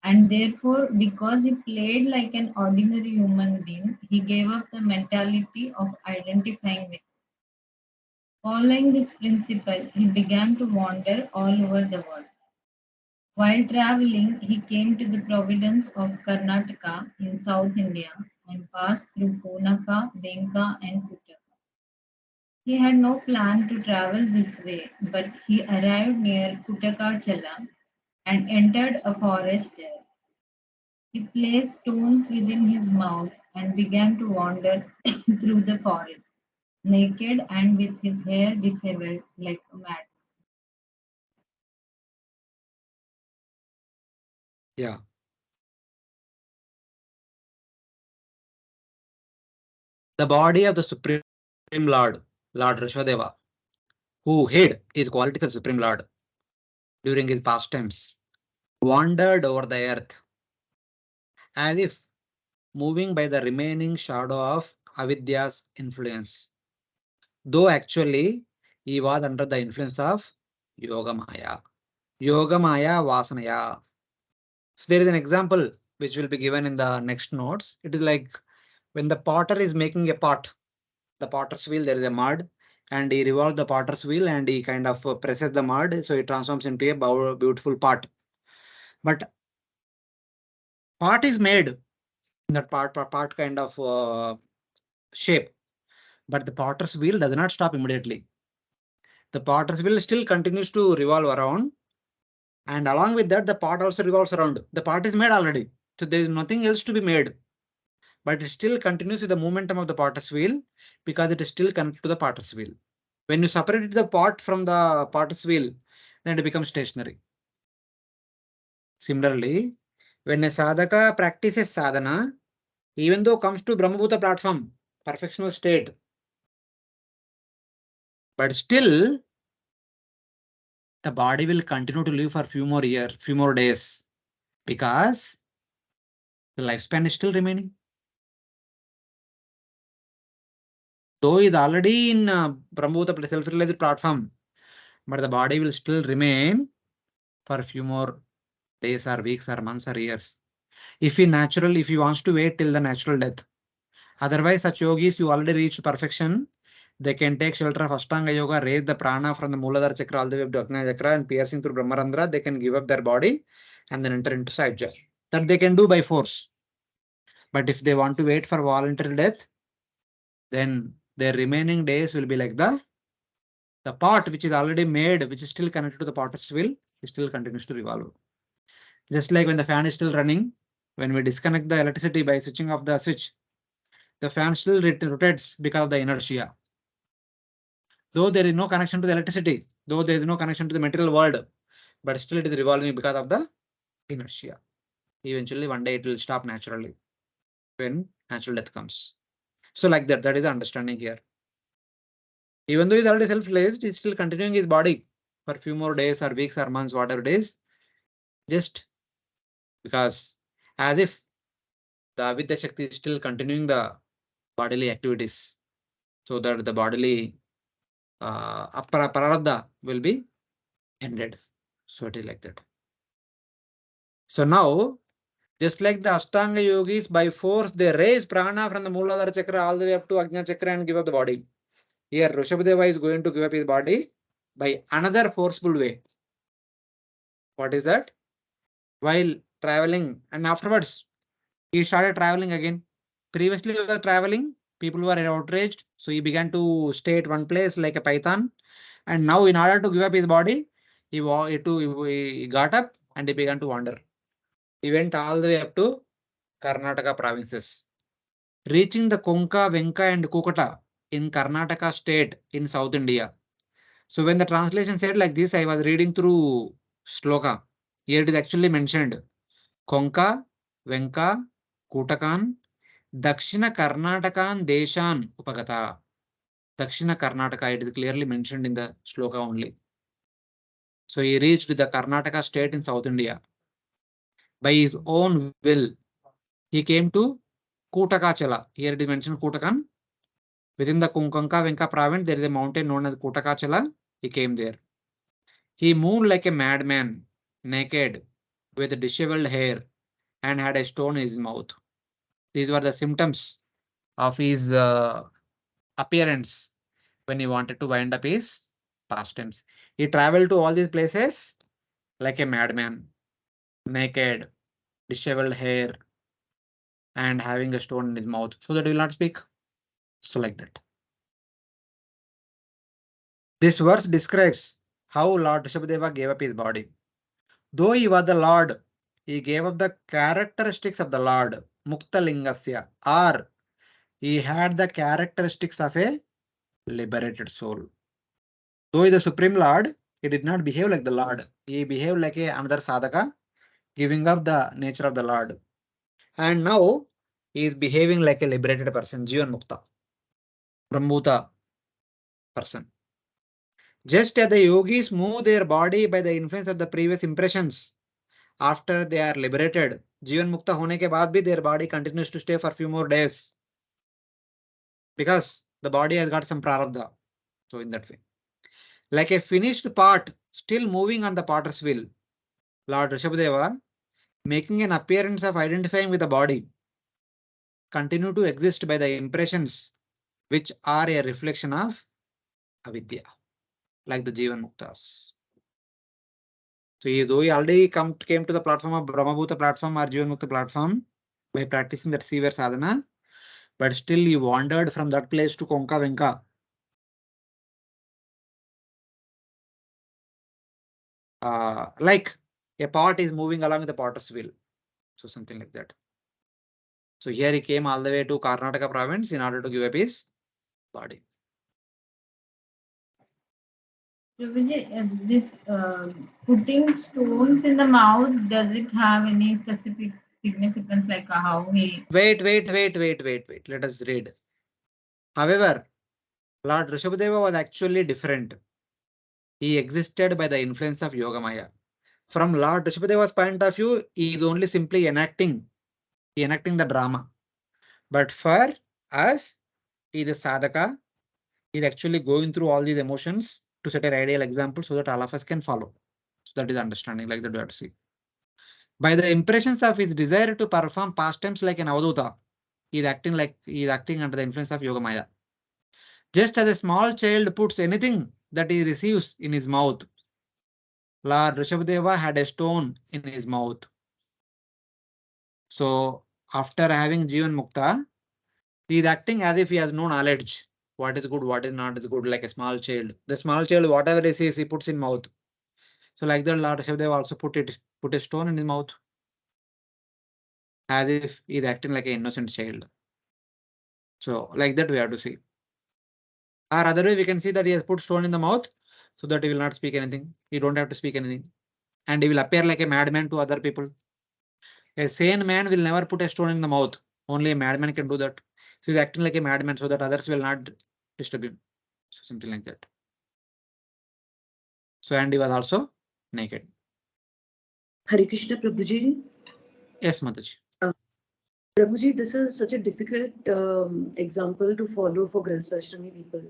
And therefore, because he played like an ordinary human being, he gave up the mentality of identifying with. Following this principle, he began to wander all over the world. While traveling, he came to the province of Karnataka in South India and passed through Konaka, Venka, and Kutaka. He had no plan to travel this way, but he arrived near Kutakachala and entered a forest there. He placed stones within his mouth and began to wander through the forest, naked and with his hair disheveled like a madman. Yeah. The body of the Supreme Lord, Lord Rishadeva, who hid his qualities of Supreme Lord during his pastimes, wandered over the earth as if moving by the remaining shadow of Avidya's influence. Though actually he was under the influence of Yoga Maya. Yoga Maya Vasanaya. So there is an example which will be given in the next notes. It is like when the potter is making a pot, the potter's wheel, there is a mud, and he revolves the potter's wheel and he kind of presses the mud, so it transforms into a beautiful pot. But pot is made in that part kind of shape, but the potter's wheel does not stop immediately. The potter's wheel still continues to revolve around, and along with that, the pot also revolves around. The pot is made already, so there is nothing else to be made, but it still continues with the momentum of the potter's wheel because it is still connected to the potter's wheel. When you separate the pot from the potter's wheel, then it becomes stationary. Similarly, when a sadhaka practices sadhana, even though comes to Brahmabhuta platform, perfectional state, but still the body will continue to live for few more years, few more days, because the lifespan is still remaining. Though is already in Brahmabhuta self-realized platform, but the body will still remain for a few more days or weeks or months or years. If he wants to wait till the natural death. Otherwise, such yogis who already reached perfection, they can take shelter of Ashtanga Yoga, raise the prana from the Muladhara Chakra all the way up to Ajna Chakra and piercing through Brahmarandra, they can give up their body and then enter into Sahaja. That they can do by force. But if they want to wait for voluntary death, then their remaining days will be like the pot which is already made, which is still connected to the potter's wheel, it still continues to revolve. Just like when the fan is still running, when we disconnect the electricity by switching off the switch, the fan still rotates because of the inertia. Though there is no connection to the electricity, though there is no connection to the material world, but still it is revolving because of the inertia. Eventually, one day it will stop naturally when natural death comes. So like that, that is the understanding here. Even though he's already self-released, he's still continuing his body for a few more days or weeks or months, whatever it is, just because as if the Avidya Shakti is still continuing the bodily activities, so that the bodily prarabdha will be ended. So it is like that. So now, just like the Ashtanga yogis, by force they raise prana from the Mooladhara chakra all the way up to Ajna chakra and give up the body. Here Rsabhadeva is going to give up his body by another forceful way. What is that? While traveling, and afterwards he started traveling again. Previously he was traveling, people were outraged, so he began to stay at one place like a python. And now in order to give up his body, he got up and he began to wander. He went all the way up to Karnataka provinces, reaching the Konka, Venka and Kukata in Karnataka state in South India. So when the translation said like this, I was reading through Shloka. Here it is actually mentioned Konka, Venka, Kutakan, Dakshina Karnatakan Deshan Upagata. Dakshina Karnataka, it is clearly mentioned in the Shloka only. So he reached the Karnataka state in South India. By his own will, he came to Kutakachala. Here it is mentioned Kutakan. Within the Kunkanka Venka province, there is a mountain known as Kutakachala. He came there. He moved like a madman, naked, with disheveled hair, and had a stone in his mouth. These were the symptoms of his appearance when he wanted to wind up his pastimes. He traveled to all these places like a madman, naked, disheveled hair, and having a stone in his mouth, so that he will not speak. So like that. This verse describes how Lord Rsabhadeva gave up his body. Though he was the Lord, he gave up the characteristics of the Lord, Mukta Lingasya, or he had the characteristics of a liberated soul. Though he is the Supreme Lord, he did not behave like the Lord. He behaved like another sadhaka, giving up the nature of the Lord. And now he is behaving like a liberated person, Jivan Mukta, Brahmbhuta person. Just as the yogis move their body by the influence of the previous impressions, after they are liberated, Jivan Mukta hone ke baad bhi their body continues to stay for a few more days because the body has got some prarabdha. So in that way, like a finished part still moving on the potter's wheel, Lord Rsabhadeva, making an appearance of identifying with the body, continue to exist by the impressions which are a reflection of avidya, like the Jivan Muktas. So though he already came to the platform of Brahmabhuta platform or Jivan Mukta platform by practicing that severe sadhana, but still he wandered from that place to Konka Venka. Like a pot is moving along with the potter's wheel. So something like that. So here he came all the way to Karnataka province in order to give up his body. Prabhuji, this putting stones in the mouth, does it have any specific significance, like how he? Wait. Let us read. However, Lord Rsabhadeva was actually different. He existed by the influence of Yogamaya. From Lord Rshabhadeva's point of view, he is only simply enacting the drama. But for us, he is a sadhaka. He is actually going through all these emotions to set an ideal example so that all of us can follow. So that is understanding, like that we have to see. By the impressions of his desire to perform pastimes like an avaduta, he is acting under the influence of Yogamaya. Just as a small child puts anything that he receives in his mouth, Lord Rshabhadeva had a stone in his mouth. So after having Jivan Mukta, he is acting as if he has no knowledge. What is good, what is not is good, like a small child. The small child, whatever he sees, he puts in mouth. So like that, Lord Rshabhadeva also put a stone in his mouth, as if he is acting like an innocent child. So like that we have to see. Or other way we can see that he has put stone in the mouth so that he will not speak anything. He don't have to speak anything. And he will appear like a madman to other people. A sane man will never put a stone in the mouth. Only a madman can do that. So he's acting like a madman so that others will not disturb him. So something like that. So and he was also naked. Hare Krishna Prabhuji. Yes, Mataji. Prabhuji, this is such a difficult example to follow for Grihastha-ashrami people.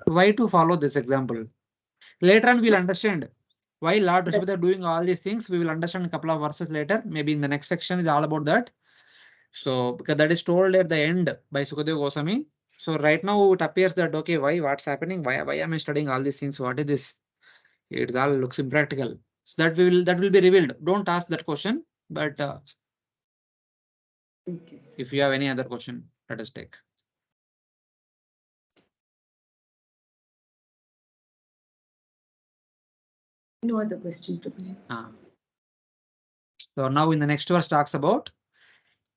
Why to follow this example? Later on, we'll understand why Lord That- Rsabhadeva doing all these things. We will understand a couple of verses later. Maybe in the next section is all about that. So because that is told at the end by Sukadeva Goswami. So right now it appears that okay, why what's happening? Why am I studying all these things? What is this? It all looks impractical. So that will be revealed. Don't ask that question. But Okay. if you have any other question, let us take. No other question, Prabhuji. So now in the next verse talks about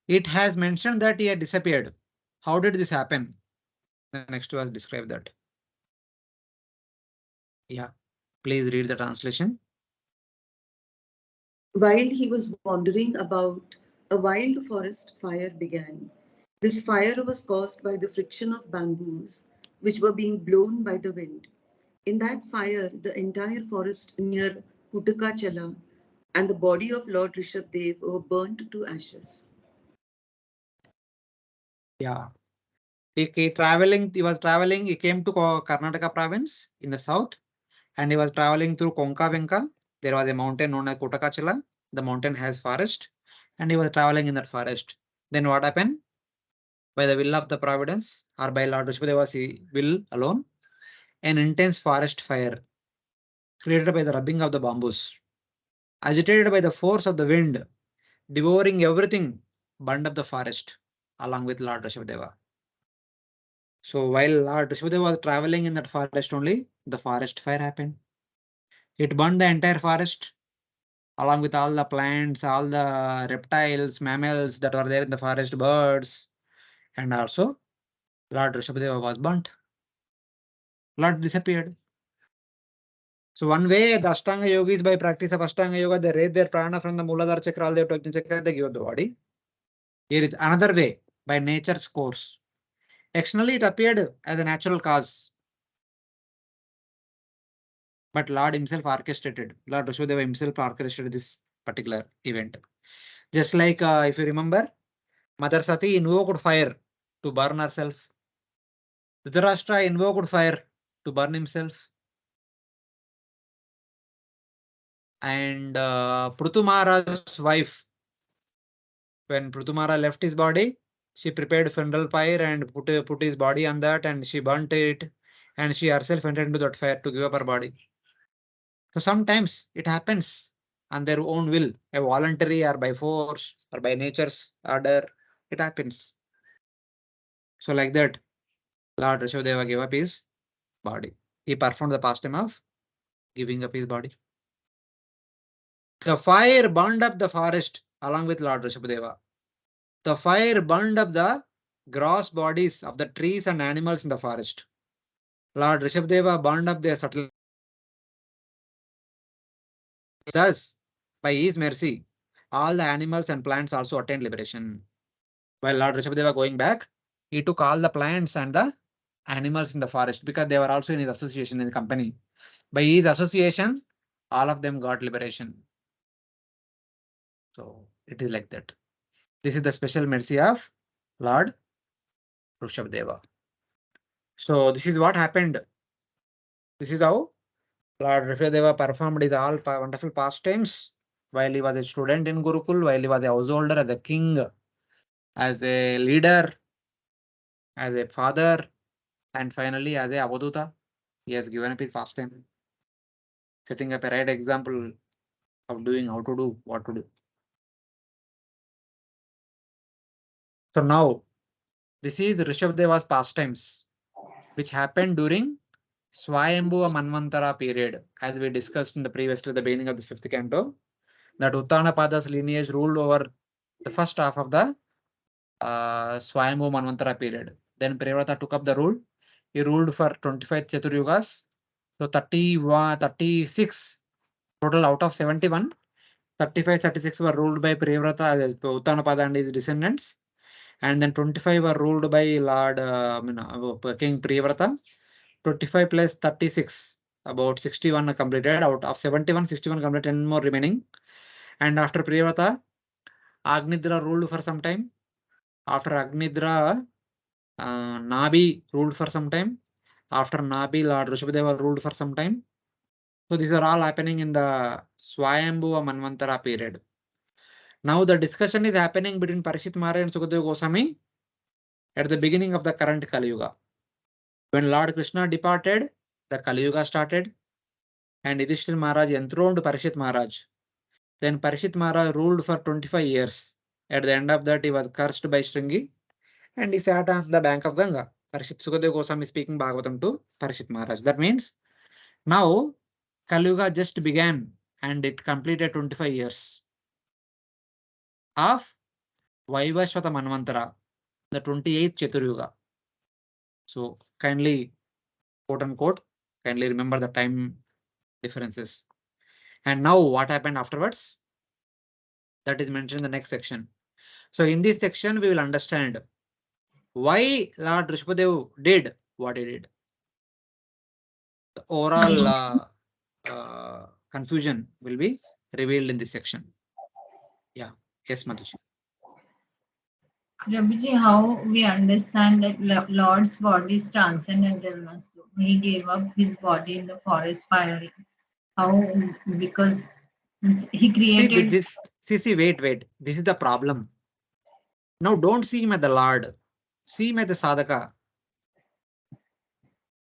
it has mentioned that he had disappeared. How did this happen? The next verse describe that. Yeah, please read the translation. While he was wandering about, a wild forest fire began. This fire was caused by the friction of bamboos, which were being blown by the wind. In that fire, the entire forest near Kutakachala and the body of Lord Rishabdev were burnt to ashes. Yeah. He was traveling, he came to Karnataka province in the south and he was traveling through Konka Venka. There was a mountain known as Kutakachala. The mountain has forest and he was traveling in that forest. Then what happened? By the will of the providence or by Lord Rishabdeva's will alone, an intense forest fire created by the rubbing of the bamboos, agitated by the force of the wind, devouring everything, burned up the forest along with Lord Rishabdeva. So while Lord Rsabhadeva was traveling in that forest only, the forest fire happened. It burned the entire forest along with all the plants, all the reptiles, mammals that were there in the forest, birds, and also Lord Rsabhadeva was burnt. Lord disappeared. So one way the Ashtanga yogis by practice of Ashtanga yoga, they raise their prana from the Muladhara chakra all the way to Ajna chakra, they give up the body. Here is another way by nature's course. Externally it appeared as a natural cause. But Lord himself orchestrated, Lord Rshabhadeva himself orchestrated this particular event. Just like if you remember, Mother Sati invoked fire to burn herself. Dhritarashtra invoked fire to burn himself. And Prithu Maharaja's wife, when Prithu Maharaj left his body, she prepared funeral fire and put his body on that and she burnt it. And she herself entered into that fire to give up her body. So sometimes it happens on their own will, a voluntary or by force or by nature's order, it happens. So like that, Lord Rishabhadeva gave up his body. He performed the pastime of giving up his body. The fire burned up the forest along with Lord Rishabhadeva. The fire burned up the gross bodies of the trees and animals in the forest. Lord Rishabhadeva burned up their subtle. Thus, by his mercy, all the animals and plants also attained liberation. While Lord Rishabhadeva going back, he took all the plants and the animals in the forest because they were also in his association in the company. By his association, all of them got liberation. So it is like that. This is the special mercy of Lord Rishabhadeva. So this is what happened. This is how Lord Rishabhadeva performed his all wonderful pastimes while he was a student in Gurukul, while he was a householder, as a king, as a leader, as a father, and finally as a Avaduta. He has given up his pastime, setting up a right example of doing how to do, what to do. So now, this is Rishabhdeva's pastimes, which happened during Swayambhuva Manvantara period, as we discussed in the previously the beginning of the fifth canto, that Uttanapada's lineage ruled over the first half of the Swayambhuva Manvantara period. Then Prevrata took up the rule. He ruled for 25 Chaturyugas. So 31, 36 total out of 71. 35, 36 were ruled by Priyavrata, Uttanapada and his descendants. And then 25 were ruled by Lord King Priyavrata. 25 plus 36, about 61 completed. Out of 71, 61 completed, 10 more remaining. And after Priyavrata, Agnidra ruled for some time. After Agnidra, Nabi ruled for some time. After Nabi, Lord Rsabhadeva ruled for some time. So these are all happening in the Swayambhuva Manvantara period. Now the discussion is happening between Parishit Maharaj and Sukadeva Goswami at the beginning of the current Kaliyuga. When Lord Krishna departed, the Kaliyuga started, and Yudhishthira Maharaj enthroned Parishit Maharaj. Then Parishit Maharaj ruled for 25 years. At the end of that, he was cursed by Shringi, and he sat on the bank of Ganga. Parishit Sukadeva Goswami speaking Bhagavatam to Parishit Maharaj. That means now Kaliyuga just began and it completed 25 years of Vaivashvata Manvantara, the 28th Chaturyuga. So kindly, quote unquote, kindly remember the time differences. And now what happened afterwards? That is mentioned in the next section. So in this section, we will understand why Lord Rsabhadeva did what he did. The overall confusion will be revealed in this section. Yeah. Yes, Madhuji. Prabhuji, how we understand that Lord's body is transcendental. So he gave up his body in the forest fire. How? Because he created. See, wait. This is the problem. Now don't see him as the Lord. See him as the Sadhaka.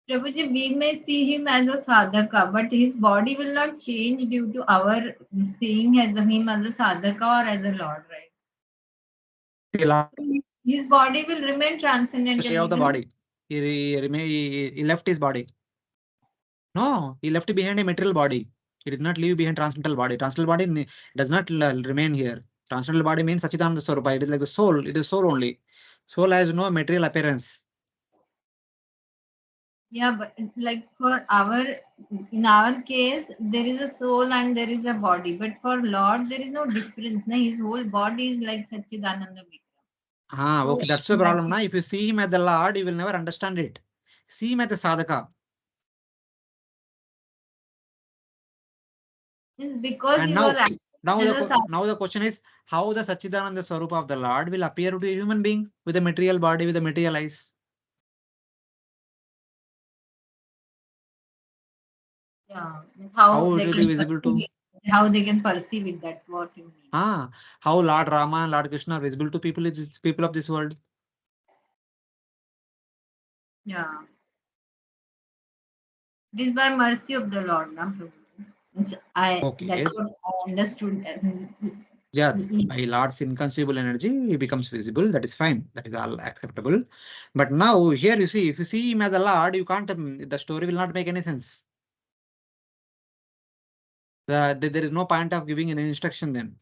Prabhuji, we may see him as a sadhaka, but his body will not change due to our seeing as him as a sadhaka or as a lord, right? His body will remain transcendental. Of the body. He left his body. No, he left behind a material body. He did not leave behind transcendental body. Transcendental body does not remain here. Transcendental body means Sachidananda Swarupa. It is like the soul. It is soul only. Soul has no material appearance. Yeah, but like in our case, there is a soul and there is a body. But for Lord, there is no difference. Na? His whole body is like Sachidananda Vikram. Okay, that's the problem. Now, if you see him as the Lord, you will never understand it. See him as the Sadhaka. It's because and he now, was now the question is how the Sachidananda Swarupa of the Lord will appear to a human being with a material body, with a material eyes. Yeah, How it will be visible to? How they can perceive it, that what you mean. How Lord Rama and Lord Krishna are visible to people of this world. Yeah. It is by mercy of the Lord, na Prabhu. Okay. That's what I understood. Yeah, by Lord's inconceivable energy, he becomes visible. That is fine. That is all acceptable. But now here you see, if you see him as a Lord, you can't. The story will not make any sense. There is no point of giving an instruction then.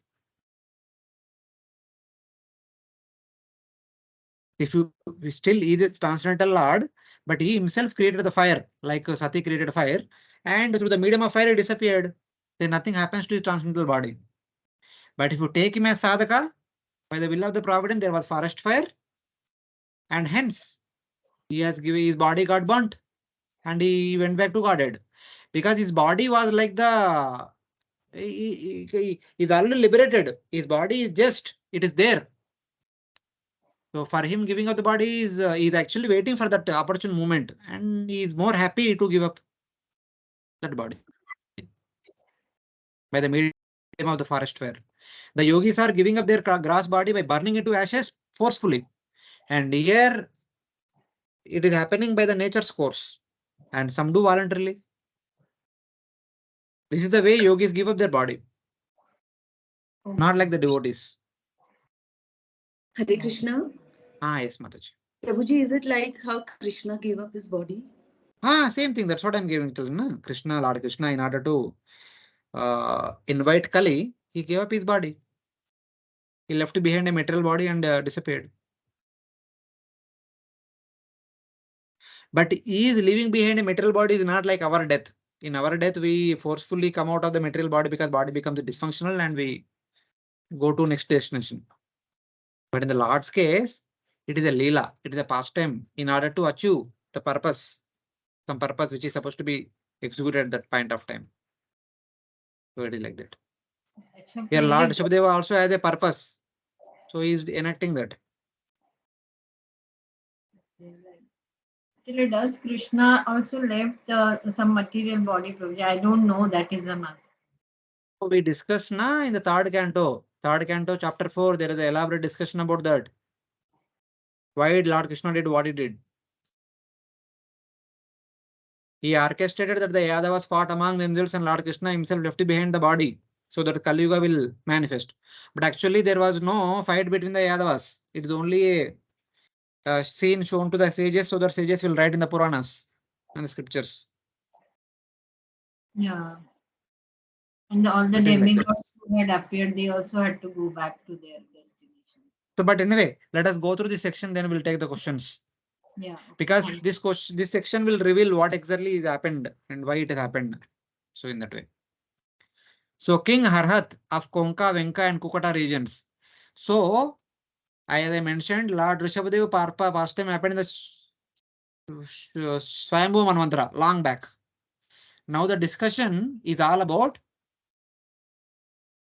If you still he is transcendental Lord, but he himself created the fire, like Sati created fire, and through the medium of fire, he disappeared. Then nothing happens to his transcendental body. But if you take him as Sadhaka, by the will of the Providence, there was forest fire, and hence he has given his body got burnt, and he went back to Godhead because his body was like the he is already liberated. His body is just it is there. So for him, giving up the body is actually waiting for that opportune moment, and he is more happy to give up that body by the medium of the forest fire. The yogis are giving up their grass body by burning into ashes forcefully, and here it is happening by the nature's course, and some do voluntarily. This is the way yogis give up their body, not like the devotees. Hare Krishna. Yes, Mataji. Prabhuji, is it like how Krishna gave up his body? Same thing. That's what I'm giving to you. Krishna, Lord Krishna, in order to invite Kali, he gave up his body. He left behind a material body and disappeared. But he is leaving behind a material body is not like our death. In our death, we forcefully come out of the material body because body becomes dysfunctional and we go to next destination. But in the Lord's case, it is a leela, it is a pastime in order to achieve the purpose, some purpose which is supposed to be executed at that point of time. So it is like that. Here, Lord Rsabhadeva also has a purpose. So he is enacting that. Actually, does Krishna also left some material body provision? I don't know. That is a must. So we discussed na in the third canto, chapter 4. There is an elaborate discussion about that. Why Lord Krishna did what he did. He orchestrated that the Yadavas fought among themselves and Lord Krishna himself left behind the body so that Kaliyuga will manifest. But actually, there was no fight between the Yadavas. It is only a scene shown to the sages so that sages will write in the Puranas and the scriptures. Yeah. And all the demigods who had appeared, they also had to go back to their destination. So, but anyway, let us go through this section, then we'll take the questions. Yeah. Because this section will reveal what exactly has happened and why it has happened. So, in that way. So, King Harhat of Konka, Venka, and Kukata regions. So, as I mentioned, Lord Rsabhadeva past time happened in the Swayambhu Manvantara, long back. Now, the discussion is all about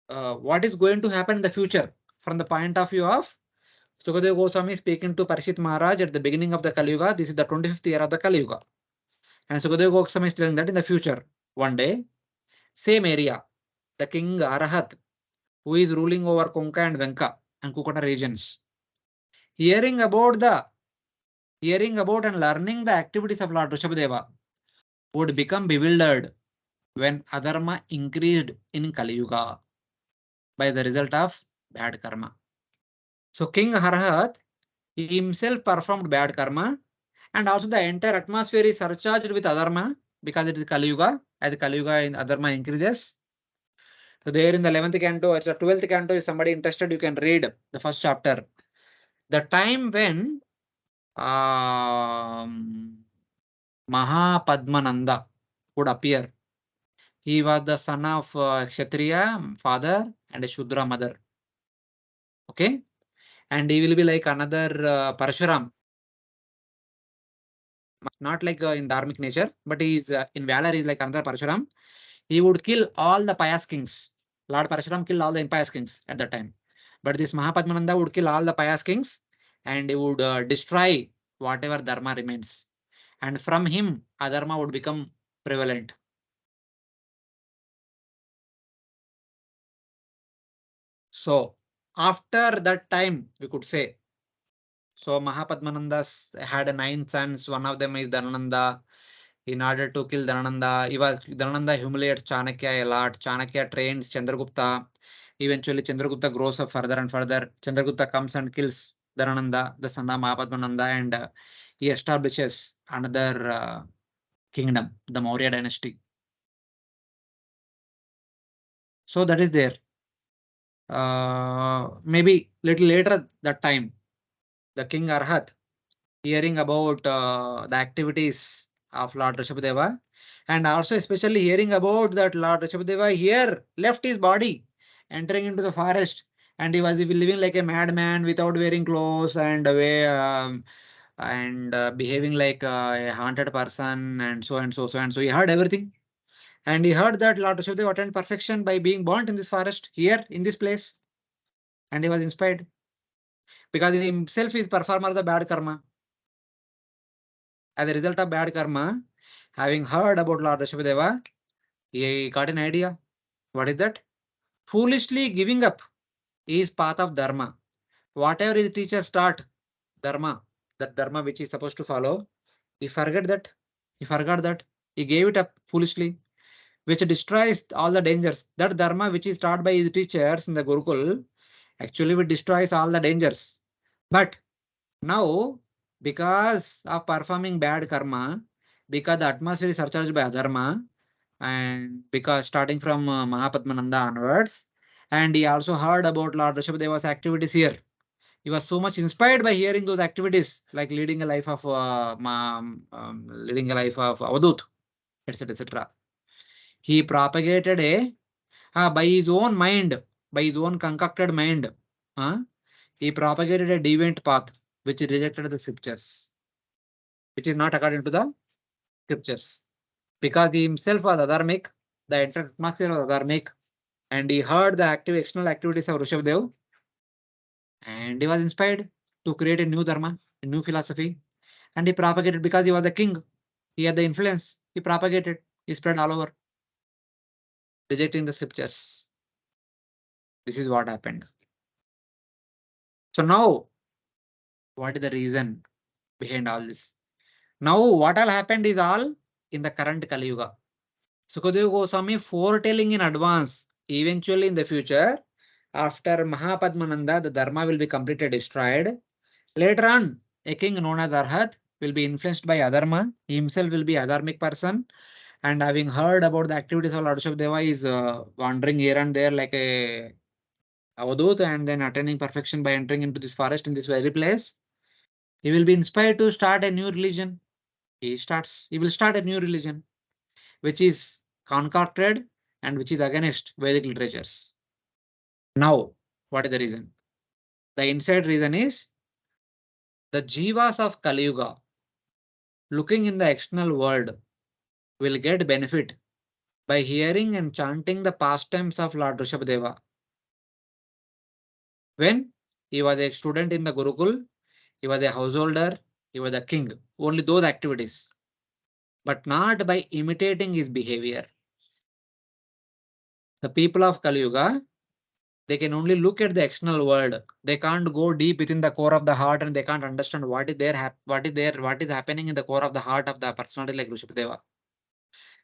what is going to happen in the future from the point of view of Sukadeva Goswami speaking to Parishit Maharaj at the beginning of the Kaliyuga. This is the 25th year of the Kaliyuga. And Sukadeva Goswami is telling that in the future, one day, same area, the king Arahat, who is ruling over Konka and Venka and Kukata regions, hearing about and learning the activities of Lord Rsabhadeva, would become bewildered when adharma increased in Kaliyuga by the result of bad karma. So King Arahat he himself performed bad karma, and also the entire atmosphere is surcharged with adharma because it is Kaliyuga. As Kaliyuga in adharma increases. So there in the 11th canto, it's the 12th canto. If somebody interested, you can read the first chapter. The time when Mahapadmananda would appear. He was the son of Kshatriya father and a Shudra mother. Okay, and he will be like another Parshuram. Not like in dharmic nature, but he is in valor. He is like another Parshuram. He would kill all the pious kings. Lord Parshuram killed all the impious kings at that time. But this Mahapadmananda would kill all the pious kings and he would destroy whatever dharma remains. And from him, adharma would become prevalent. So after that time, we could say, so Mahapadmananda had 9 sons. One of them is Dhanananda. In order to kill Dhanananda humiliates Chanakya a lot. Chanakya trains Chandragupta. Eventually, Chandragupta grows up further and further. Chandragupta comes and kills Dhanananda, the son of Mahapadmananda, and he establishes another kingdom, the Maurya dynasty. So that is there. Maybe little later that time, the king Arhat, hearing about the activities of Lord Rsabhadeva, and also especially hearing about that Lord Rsabhadeva here left his body, entering into the forest, and he was living like a madman without wearing clothes and behaving like a haunted person, and so and so and so. He heard everything, and he heard that Lord Rsabhadeva attained perfection by being burnt in this forest here in this place, and he was inspired because he himself is performer of the bad karma. As a result of bad karma, having heard about Lord Rsabhadeva, he got an idea. What is that? Foolishly giving up is path of dharma. Whatever his teachers taught, dharma, that dharma which he is supposed to follow, he forgot that. He forgot that. He gave it up foolishly, which destroys all the dangers. That dharma which is taught by his teachers in the Gurukul, actually it destroys all the dangers. But now, because of performing bad karma, because the atmosphere is surcharged by adharma, and because starting from Mahapadmananda onwards, and he also heard about Lord Rshabhadeva's activities here. He was so much inspired by hearing those activities, like leading a life of Avadut, etc., etc. He propagated by his own mind, by his own concocted mind. He propagated a deviant path which rejected the scriptures, which is not according to the scriptures. Because he himself was adharmic, the entire atmosphere was adharmic, and he heard the external activities of Rsabhadeva, and he was inspired to create a new dharma, a new philosophy, and he propagated because he was the king. He had the influence. He propagated. He spread all over, rejecting the scriptures. This is what happened. So now, what is the reason behind all this? Now, what all happened is all in the current Kaliyuga. Sukadeva Goswami foretelling in advance, eventually in the future, after Mahapadmananda, the Dharma will be completely destroyed. Later on, a king known as Arhat will be influenced by Adharma. He himself will be a dharmic person. And having heard about the activities of Lord Rsabhadeva is wandering here and there like a Avadut and then attaining perfection by entering into this forest in this very place. He will be inspired to start a new religion. He will start a new religion, which is concocted and which is against Vedic literatures. Now, what is the reason? The inside reason is the jivas of Kaliyuga, looking in the external world, will get benefit by hearing and chanting the pastimes of Lord Rsabhadeva. When he was a student in the Gurukul, he was a householder, he was a king, only those activities, but not by imitating his behavior. The people of Kaliyuga, they can only look at the external world. They can't go deep within the core of the heart and they can't understand what is happening in the core of the heart of the personality like Rsabhadeva.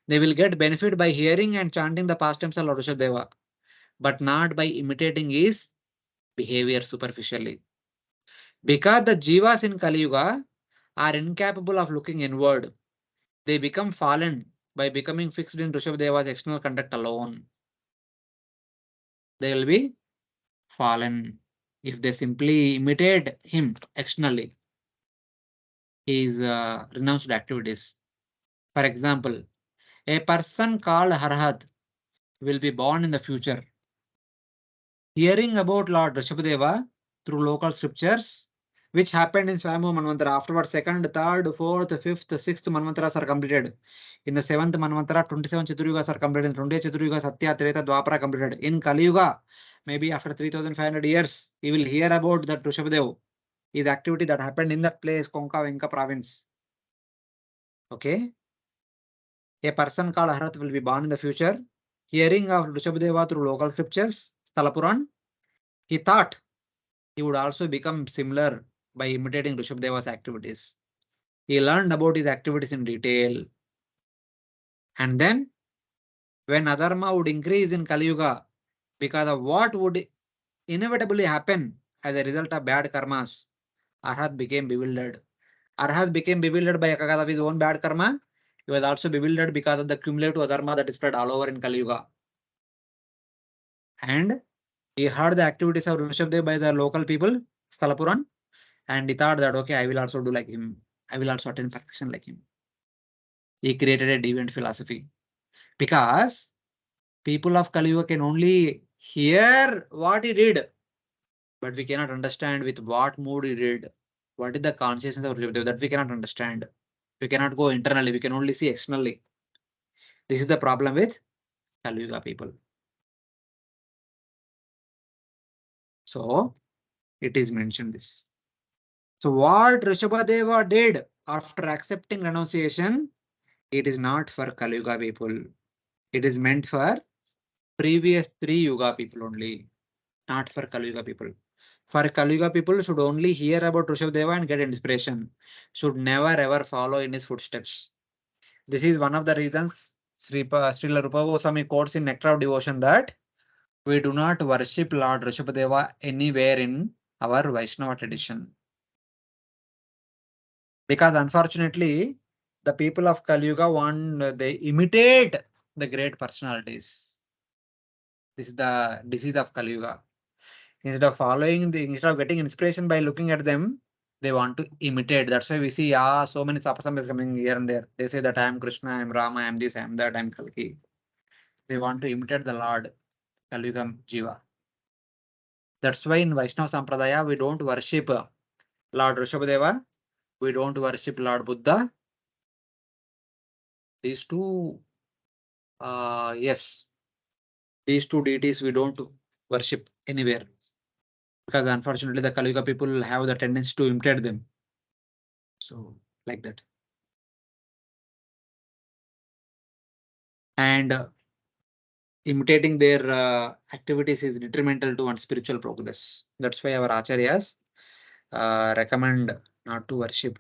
They will get benefit by hearing and chanting the pastimes of Lord Rsabhadeva, but not by imitating his behavior superficially. Because the jivas in Kali Yuga are incapable of looking inward, they become fallen by becoming fixed in Rshabhadeva's external conduct alone. They will be fallen if they simply imitate him externally, his renounced activities. For example, a person called Harhat will be born in the future. Hearing about Lord Rshabhadeva through local scriptures, which happened in Swayambhu Manvantara. Afterwards, second, third, fourth, fifth, sixth Manvantaras are completed. In the seventh Manvantara, 27 Chaturyugas are completed. In 28 Chaturyugas, Satya, Treta, Dwapara completed. In Kali Yuga, maybe after 3500 years, he will hear about that Rshabhadeva, his activity that happened in that place, Konka Venka province. Okay. A person called Harat will be born in the future. Hearing of Rshabhadeva through local scriptures, Stalapuran, he thought he would also become similar by imitating Rshabhadeva's activities. He learned about his activities in detail. And then, when Adharma would increase in Kali Yuga, because of what would inevitably happen as a result of bad karmas, Arhat became bewildered. Arhat became bewildered by because of his own bad karma. He was also bewildered because of the cumulative Adharma that is spread all over in Kali Yuga. And he heard the activities of Rshabhadev by the local people, Stalapuran, and he thought that, okay, I will also do like him. I will also attain perfection like him. He created a deviant philosophy because people of Kaliyuga can only hear what he did, but we cannot understand with what mood he did. What is the consciousness of Rshabhadeva that we cannot understand. We cannot go internally. We can only see externally. This is the problem with Kaliyuga people. So it is mentioned this. So what Rshabhadeva did after accepting renunciation, it is not for Kaliyuga people. It is meant for previous 3 Yuga people only, not for Kaliyuga people. For Kaliyuga people should only hear about Rshabhadeva and get inspiration, should never ever follow in his footsteps. This is one of the reasons Srila Rupa Goswami quotes in Nectar of Devotion that we do not worship Lord Rshabhadeva anywhere in our Vaishnava tradition. Because unfortunately, the people of Kaliyuga they imitate the great personalities. This is the disease of Kaliyuga. Instead of getting inspiration by looking at them, they want to imitate. That's why we see so many sapasambas coming here and there. They say that I am Krishna, I am Rama, I am this, I am that, I am Kalki. They want to imitate the Lord Kaliyuga Jiva. That's why in Vaishnava Sampradaya we don't worship Lord Rsabhadeva. We don't worship Lord Buddha. These two, yes, these two deities we don't worship anywhere, because unfortunately the Kaliyuga people have the tendency to imitate them. So like that. And imitating their activities is detrimental to one's spiritual progress. That's why our acharyas recommend not to worship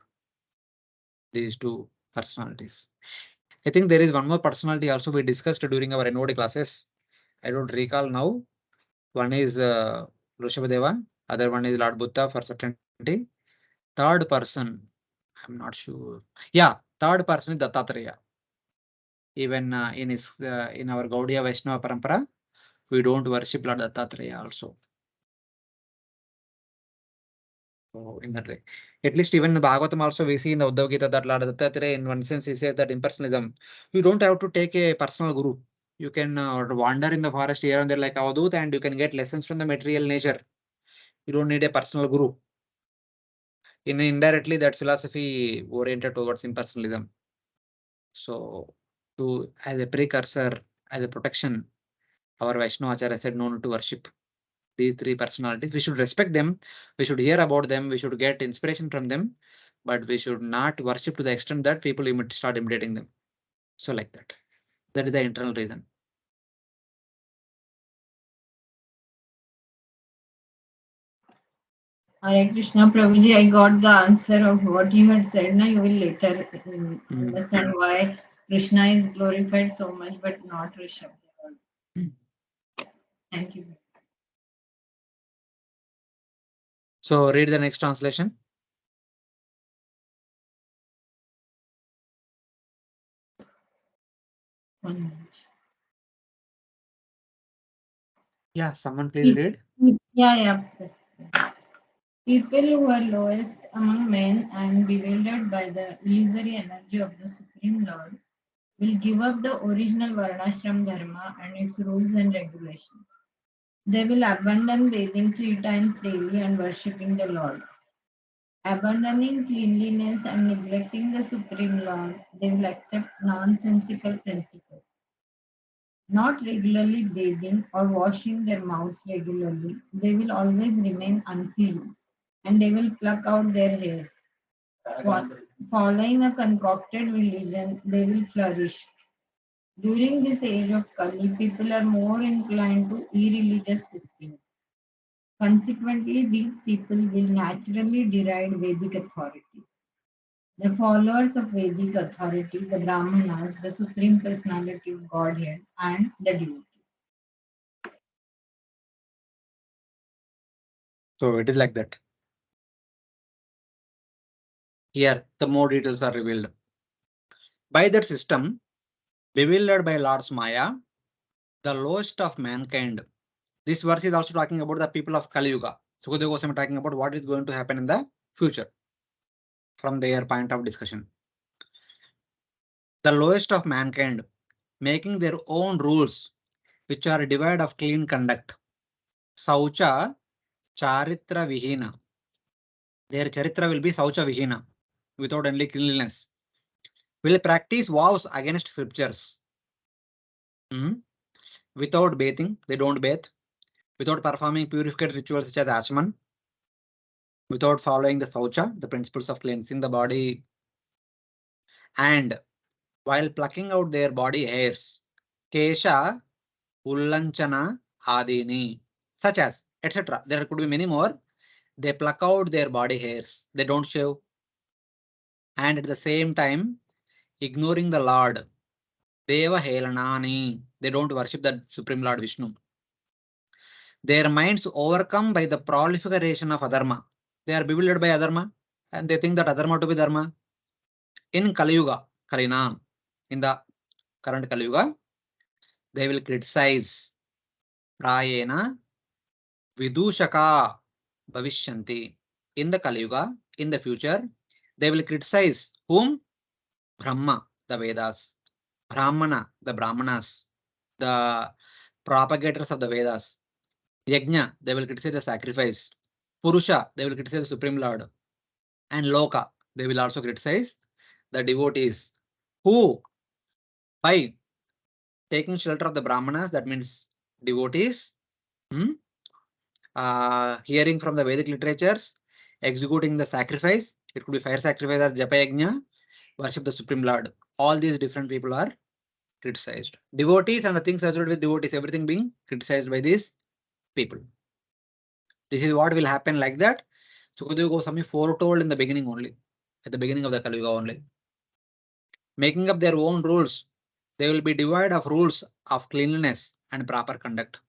these two personalities. I think there is one more personality also we discussed during our NOD classes. I don't recall now. One is Rsabhadeva, other one is Lord Buddha for certainty. Third person, I'm not sure. Yeah, third person is Dattatreya. Even in our Gaudiya Vaishnava Parampara, we don't worship Lord Dattatreya also. So in that way, at least even in the Bhagavatam also we see in the Uddhava Gita that Lord Dattatreya in one sense he says that impersonalism, you don't have to take a personal guru. You can wander in the forest here and there like Avadut and you can get lessons from the material nature. You don't need a personal guru. In indirectly that philosophy oriented towards impersonalism. So to as a precursor, as a protection, our Vaishnava Acharya said no need to worship these three personalities. We should respect them, we should hear about them, we should get inspiration from them, but we should not worship to the extent that people start imitating them. So like that. That is the internal reason. Hare Krishna, Prabhuji, I got the answer of what you had said. Now you will later understand why Krishna is glorified so much, but not Rishabh. Thank you. So read the next translation. One minute. Yeah, someone please read. Yeah. People who are lowest among men and bewildered by the illusory energy of the Supreme Lord will give up the original Varnashram Dharma and its rules and regulations. They will abandon bathing 3 times daily and worshipping the Lord. Abandoning cleanliness and neglecting the Supreme Lord, they will accept nonsensical principles. Not regularly bathing or washing their mouths regularly, they will always remain unclean and they will pluck out their hairs. Following a concocted religion, they will flourish. During this age of Kali, people are more inclined to irreligious systems. Consequently, these people will naturally deride Vedic authorities. The followers of Vedic authority, the Brahmanas, the Supreme Personality of Godhead, and the devotees. So it is like that. Here, the more details are revealed. By that system, bewildered by Lord's Maya, the lowest of mankind. This verse is also talking about the people of Kaliyuga. Sukadeva Goswami talking about what is going to happen in the future from their point of discussion. The lowest of mankind, making their own rules, which are devoid of clean conduct. Saucha Charitra Vihina. Their Charitra will be Saucha Vihina, without any cleanliness. Will practice vows against scriptures. Without bathing, they don't bathe. Without performing purificatory rituals such as Achman. Without following the Saucha, the principles of cleansing the body. And while plucking out their body hairs. Kesha Ullanchana Adini. Such as, etc. There could be many more. They pluck out their body hairs. They don't shave. And at the same time, ignoring the Lord. Deva Helanani. They don't worship the Supreme Lord Vishnu. Their minds overcome by the proliferation of adharma. They are bewildered by adharma and they think that adharma to be dharma. In Kaliyuga, Kalinam, in the current Kaliyuga, they will criticize Prayena Vidushaka Bhavishyanti. In the Kaliyuga, in the future, they will criticize whom? Brahma, the Vedas. Brahmana, the Brahmanas. the propagators of the Vedas. Yajna, they will criticize the sacrifice. Purusha, they will criticize the Supreme Lord. And Loka, they will also criticize the devotees who, by taking shelter of the Brahmanas, that means devotees, hearing from the Vedic literatures, executing the sacrifice, it could be fire sacrifice or Japa Yajna, worship the Supreme Lord. All these different people are criticized. Devotees and the things associated with devotees, everything being criticized by these people. This is what will happen like that. Sukadeva Goswami foretold in the beginning only, at the beginning of the Kaliyuga only. Making up their own rules, they will be devoid of rules of cleanliness and proper conduct.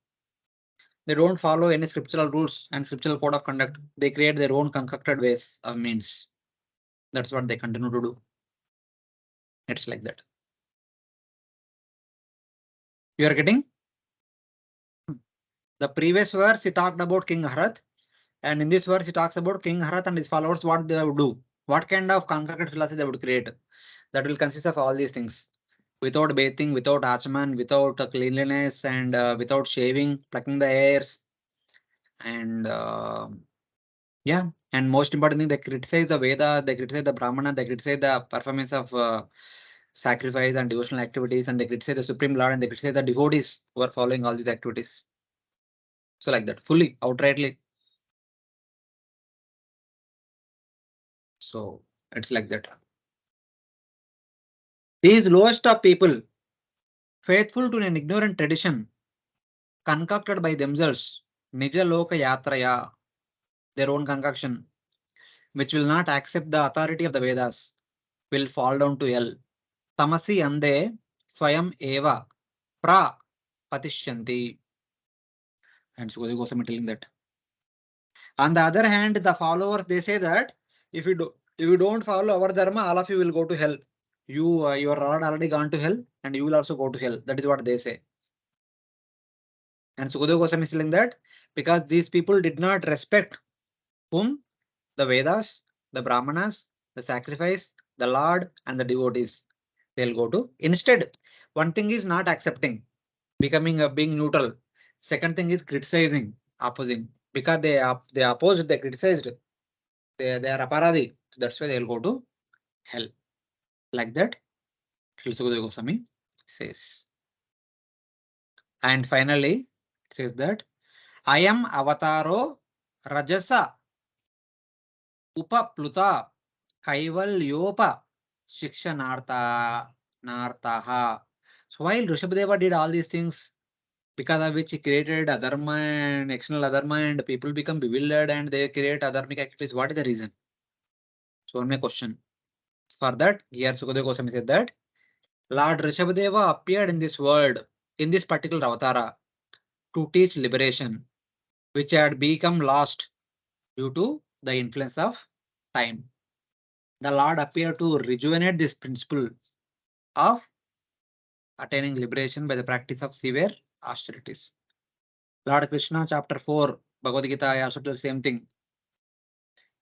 They don't follow any scriptural rules and scriptural code of conduct. They create their own concocted ways of means. That's what they continue to do. It's like that. You are getting? The previous verse he talked about King Harat, and in this verse he talks about King Harat and his followers, what they would do, what kind of concocted philosophy they would create. That will consist of all these things. Without bathing, without achman, without cleanliness, and without shaving, plucking the hairs, and yeah, and most important thing, they criticize the Veda, they criticize the Brahmana, they criticize the performance of sacrifice and devotional activities, and they criticize the Supreme Lord, and they criticize the devotees who are following all these activities. So like that, fully, outrightly. So it's like that. These lowest of people, faithful to an ignorant tradition, concocted by themselves, Nija Loka Yatraya, their own concoction, which will not accept the authority of the Vedas, will fall down to hell. Tamasi ande swayam eva pra patishyanti. And Sukadeva Goswami telling that. On the other hand, the followers, they say that if you don't follow our dharma, all of you will go to hell. Your Lord already gone to hell, and you will also go to hell. That is what they say. And Sukadeva Goswami is telling that because these people did not respect whom? The Vedas, the Brahmanas, the sacrifice, the Lord, and the devotees. They'll go to. Instead, one thing is not accepting, being neutral. Second thing is criticizing, opposing. Because they opposed, they criticized, they are aparadi. So that's why they'll go to hell. Like that, Sukadeva Goswami says. And finally, it says that I am avataro rajasa upapluta kaivalyopa shikshanartha nartaha. So while Rsabhadeva did all these things, because of which he created adharma and external adharma, and people become bewildered and they create adharmic activities, what is the reason? So one my question. For that, here Sukadeva Goswami said that Lord Rsabhadeva appeared in this world, in this particular avatara, to teach liberation, which had become lost due to the influence of time. The Lord appeared to rejuvenate this principle of attaining liberation by the practice of severe austerities. Lord Krishna, chapter 4, Bhagavad Gita, I also tell the same thing.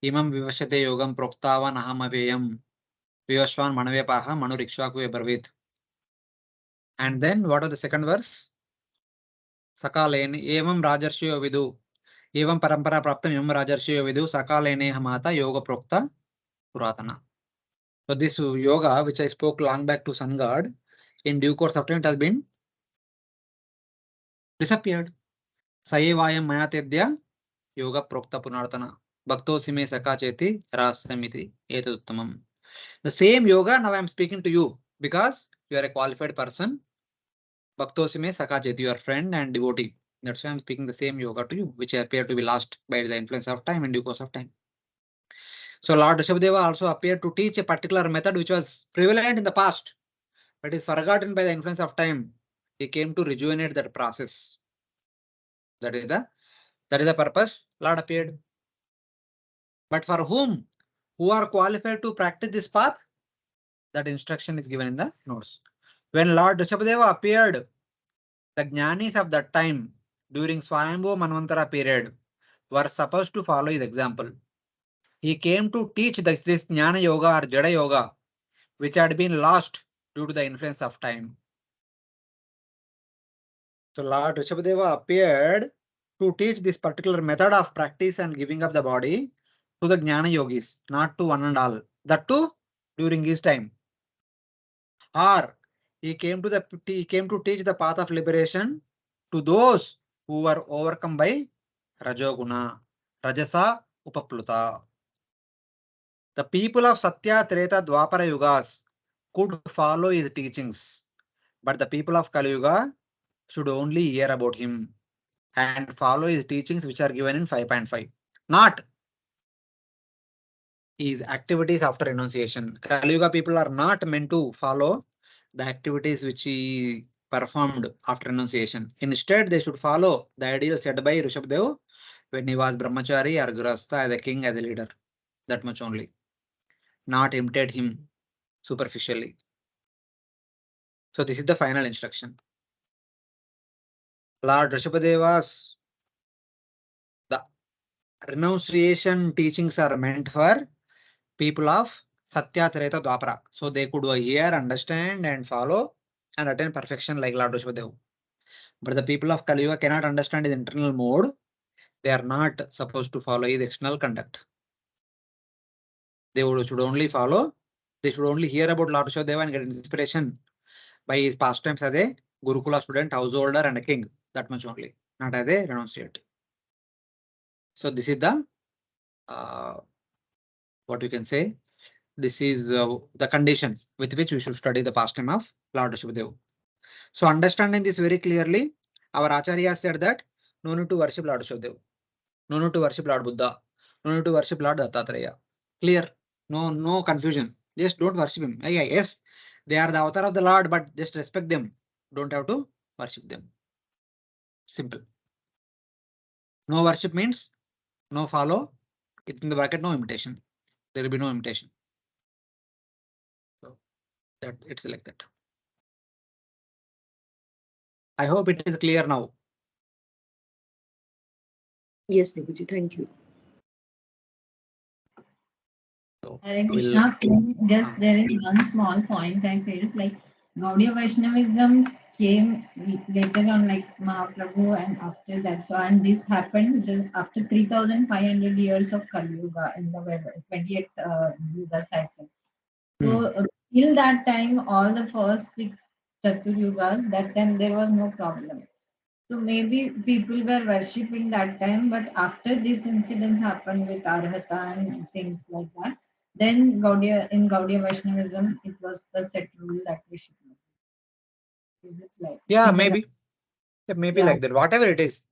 Imam vivashate yogam proktavan aham aveyam vivashvan manavepaha manu rikshvaku ebarvit. And then what was the second verse? Sakalene evam rajarshiyo vidu evam parampara praptam evam rajarshiyo vidu sakalene hamata yoga prokta puratana. So this yoga, which I spoke long back to Sun God, in due course of time it has been disappeared. Sayevayam mayatedya yoga prokta punartana. Bhaktosime saka cheti rasamiti etuttamam. The same yoga now I am speaking to you because you are a qualified person. Bhaktosime saka cheti, your friend and devotee. That's why I am speaking the same yoga to you, which appear to be lost by the influence of time and due course of time. So Lord Rsabhadeva also appeared to teach a particular method which was prevalent in the past, but is forgotten by the influence of time. He came to rejuvenate that process. That is the purpose Lord appeared. But for whom? Who are qualified to practice this path? That instruction is given in the notes. When Lord Rsabhadeva appeared, the Jnanis of that time during Swayambhu Manvantara period were supposed to follow his example. He came to teach this Jnana Yoga or Jada Yoga, which had been lost due to the influence of time. So Lord Rsabhadeva appeared to teach this particular method of practice and giving up the body to the Jnana yogis, not to one and all. That too during his time. Or he came to teach the path of liberation to those who were overcome by Rajoguna, Rajasa, Upapluta. The people of Satya, Treta, Dwapara Yugas could follow his teachings, but the people of Kaliyuga should only hear about him and follow his teachings which are given in 5.5. Not his activities after renunciation. Kaliyuga people are not meant to follow the activities which he performed after renunciation. Instead, they should follow the ideal set by Rsabhadeva when he was brahmachari or grahastha as a king, as a leader. That much only. Not imitate him superficially. So this is the final instruction. Lord Rsabhadeva's the renunciation teachings are meant for people of Satya, Treta, Dwapara. So they could hear, understand, and follow and attain perfection like Lord Rsabhadeva. But the people of Kaliyuga cannot understand his internal mode. They are not supposed to follow his external conduct. They should only follow. They should only hear about Lord Rsabhadeva and get inspiration by his pastimes as a Gurukula student, householder, and a king. That much only, not as a renunciate. So this is the what you can say. This is the condition with which we should study the pastime of Lord Rsabhadeva. So understanding this very clearly, our Acharya said that no need to worship Lord Rsabhadeva, no need to worship Lord Buddha, no need to worship Lord Dattatreya. Clear? No confusion. Just don't worship him. Yes, they are the avatar of the Lord, but just respect them. Don't have to worship them. Simple. No worship means no follow. It's in the bracket, no imitation. There will be no imitation. So that it's like that. I hope it is clear now. Yes, Prabhuji, thank you. So Hare we'll Krishna, just there is one small point I felt like Gaudiya Vaishnavism came later on, like Mahaprabhu, and after that. So, and this happened just after 3,500 years of Kaliyuga in the 20th Yuga cycle. So, till that time, all the first six Chaturyugas, that time there was no problem. So maybe people were worshipping that time, but after this incident happened with Arhata and things like that, then Gaudiya Vaishnavism, it was the set rule that we should know. Is it like? yeah, Is it maybe. Maybe yeah. like that, whatever it is.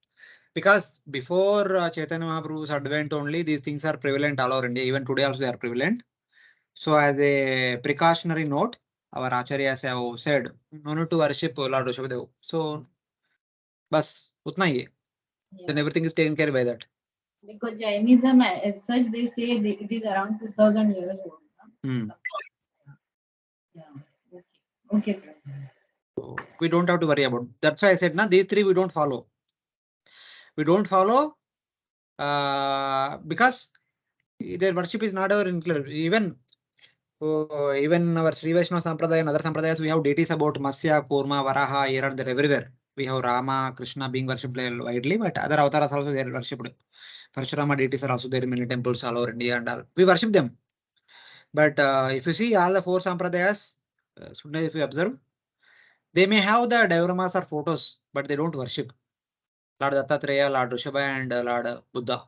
Because before Chaitanya Mahaprabhu's advent only, these things are prevalent all over India. Even today also they are prevalent. So as a precautionary note, our Acharyas have said, no need to worship Lord Rsabhadeva. So, bas, utna hi hai. Then Yeah. everything is taken care by that. Because Jainism, as such, they say it is around 2000 years old. Hmm. Yeah. Okay. Okay. So we don't have to worry about. That's why I said, na, these three we don't follow. We don't follow because their worship is not our include. Even our Sri Vaishnava Sampradaya and other Sampradayas, we have deities about Masya, Kurma, Varaha, Irad, they're everywhere. We have Rama, Krishna being worshipped widely, but other avatars also they are worshipped. Parshurama deities are also there in many temples all over India and all. We worship them. But if you see all the four Sampradayas, if you observe, they may have the dioramas or photos, but they don't worship. Lord Dattatreya, Lord Rishabha, and Lord Buddha.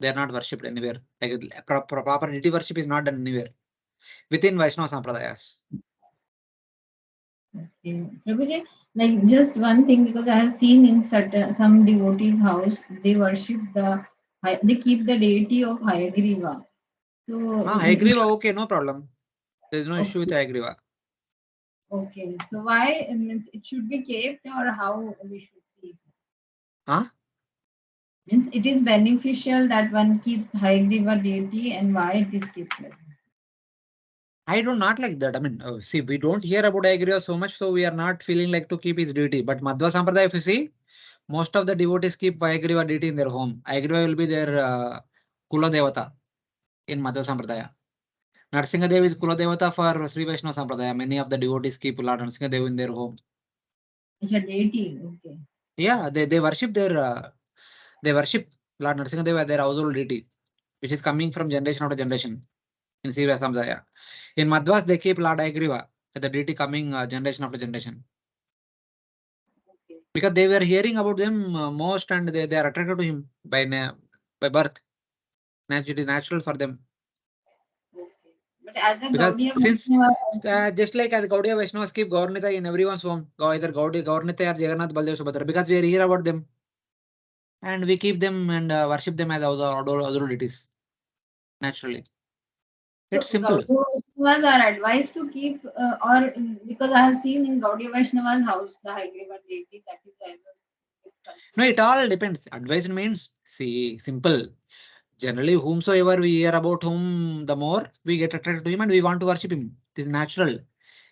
They are not worshipped anywhere. Like proper deity worship is not done anywhere within Vaishnava Sampradayas. Okay. Prabhuji, like just one thing, because I have seen in certain some devotees' house, they worship they keep the deity of Hayagriva. So I agree. Okay, no problem. There is no issue with okay, Ayagriva. okay. So why it means it should be kept, or how we should see it? Huh? Means it is beneficial that one keeps Hayagriva deity, and why it is kept like that? I do not like that. I mean, see, we don't hear about Ayagriva so much, so we are not feeling like to keep his deity. But Madhva Sampradaya, if you see, most of the devotees keep Ayagriva deity in their home. Ayagriva will be their Kula Devata in Madhva Sampradaya. Narsingadev is Kula Devata for Sri Vaishnava Sampradaya. Many of the devotees keep Lord Narsingadev in their home. It's a deity. Okay. Yeah, they worship they worship Lord Narasimha their household deity, which is coming from generation after generation in Siva Samdaya. In Madhvas, they keep Lord Ayagriva, the deity coming generation after generation. Okay. Because they were hearing about them most and they are attracted to him by birth. It is natural for them. Okay. But as a Because Gaudiya since Vaishnava, just like as Gaudiya Vaishnavas keep Gaurnita in everyone's home, either Gaurnita or Jagannath Baldev Subhadra, because we hear about them and we keep them and worship them as our other deities. Naturally. so It's simple. Gaudiya Vaishnavas are advised to keep, or because I have seen in Gaudiya Vaishnava's house, the Haigreva deity, that is I was No, it confused. all depends. Advice means, see, simple. Generally, whomsoever we hear about whom, the more we get attracted to him and we want to worship him. It is natural.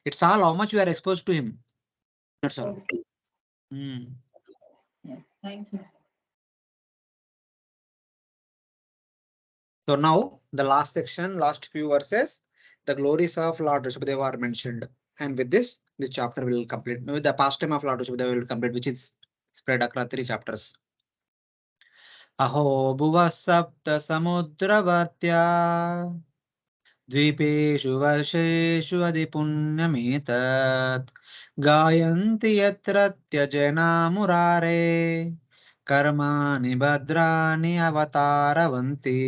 It's all how much we are exposed to him. That's all. Okay. Hmm. Yes. Thank you. So now the last section, last few verses, the glories of Lord Rsabhadeva are mentioned. And with this, the chapter will complete. With the pastime of Lord Rsabhadeva will complete, which is spread across 3 chapters. अहो भुवः सप्त समुद्रवर्त्या द्वीपेषु वर्षेषु अधिपुण्यमेतत् गायन्ति यत्र त्यजना मुरारे कर्माणि भद्राणि अवतारवन्ति.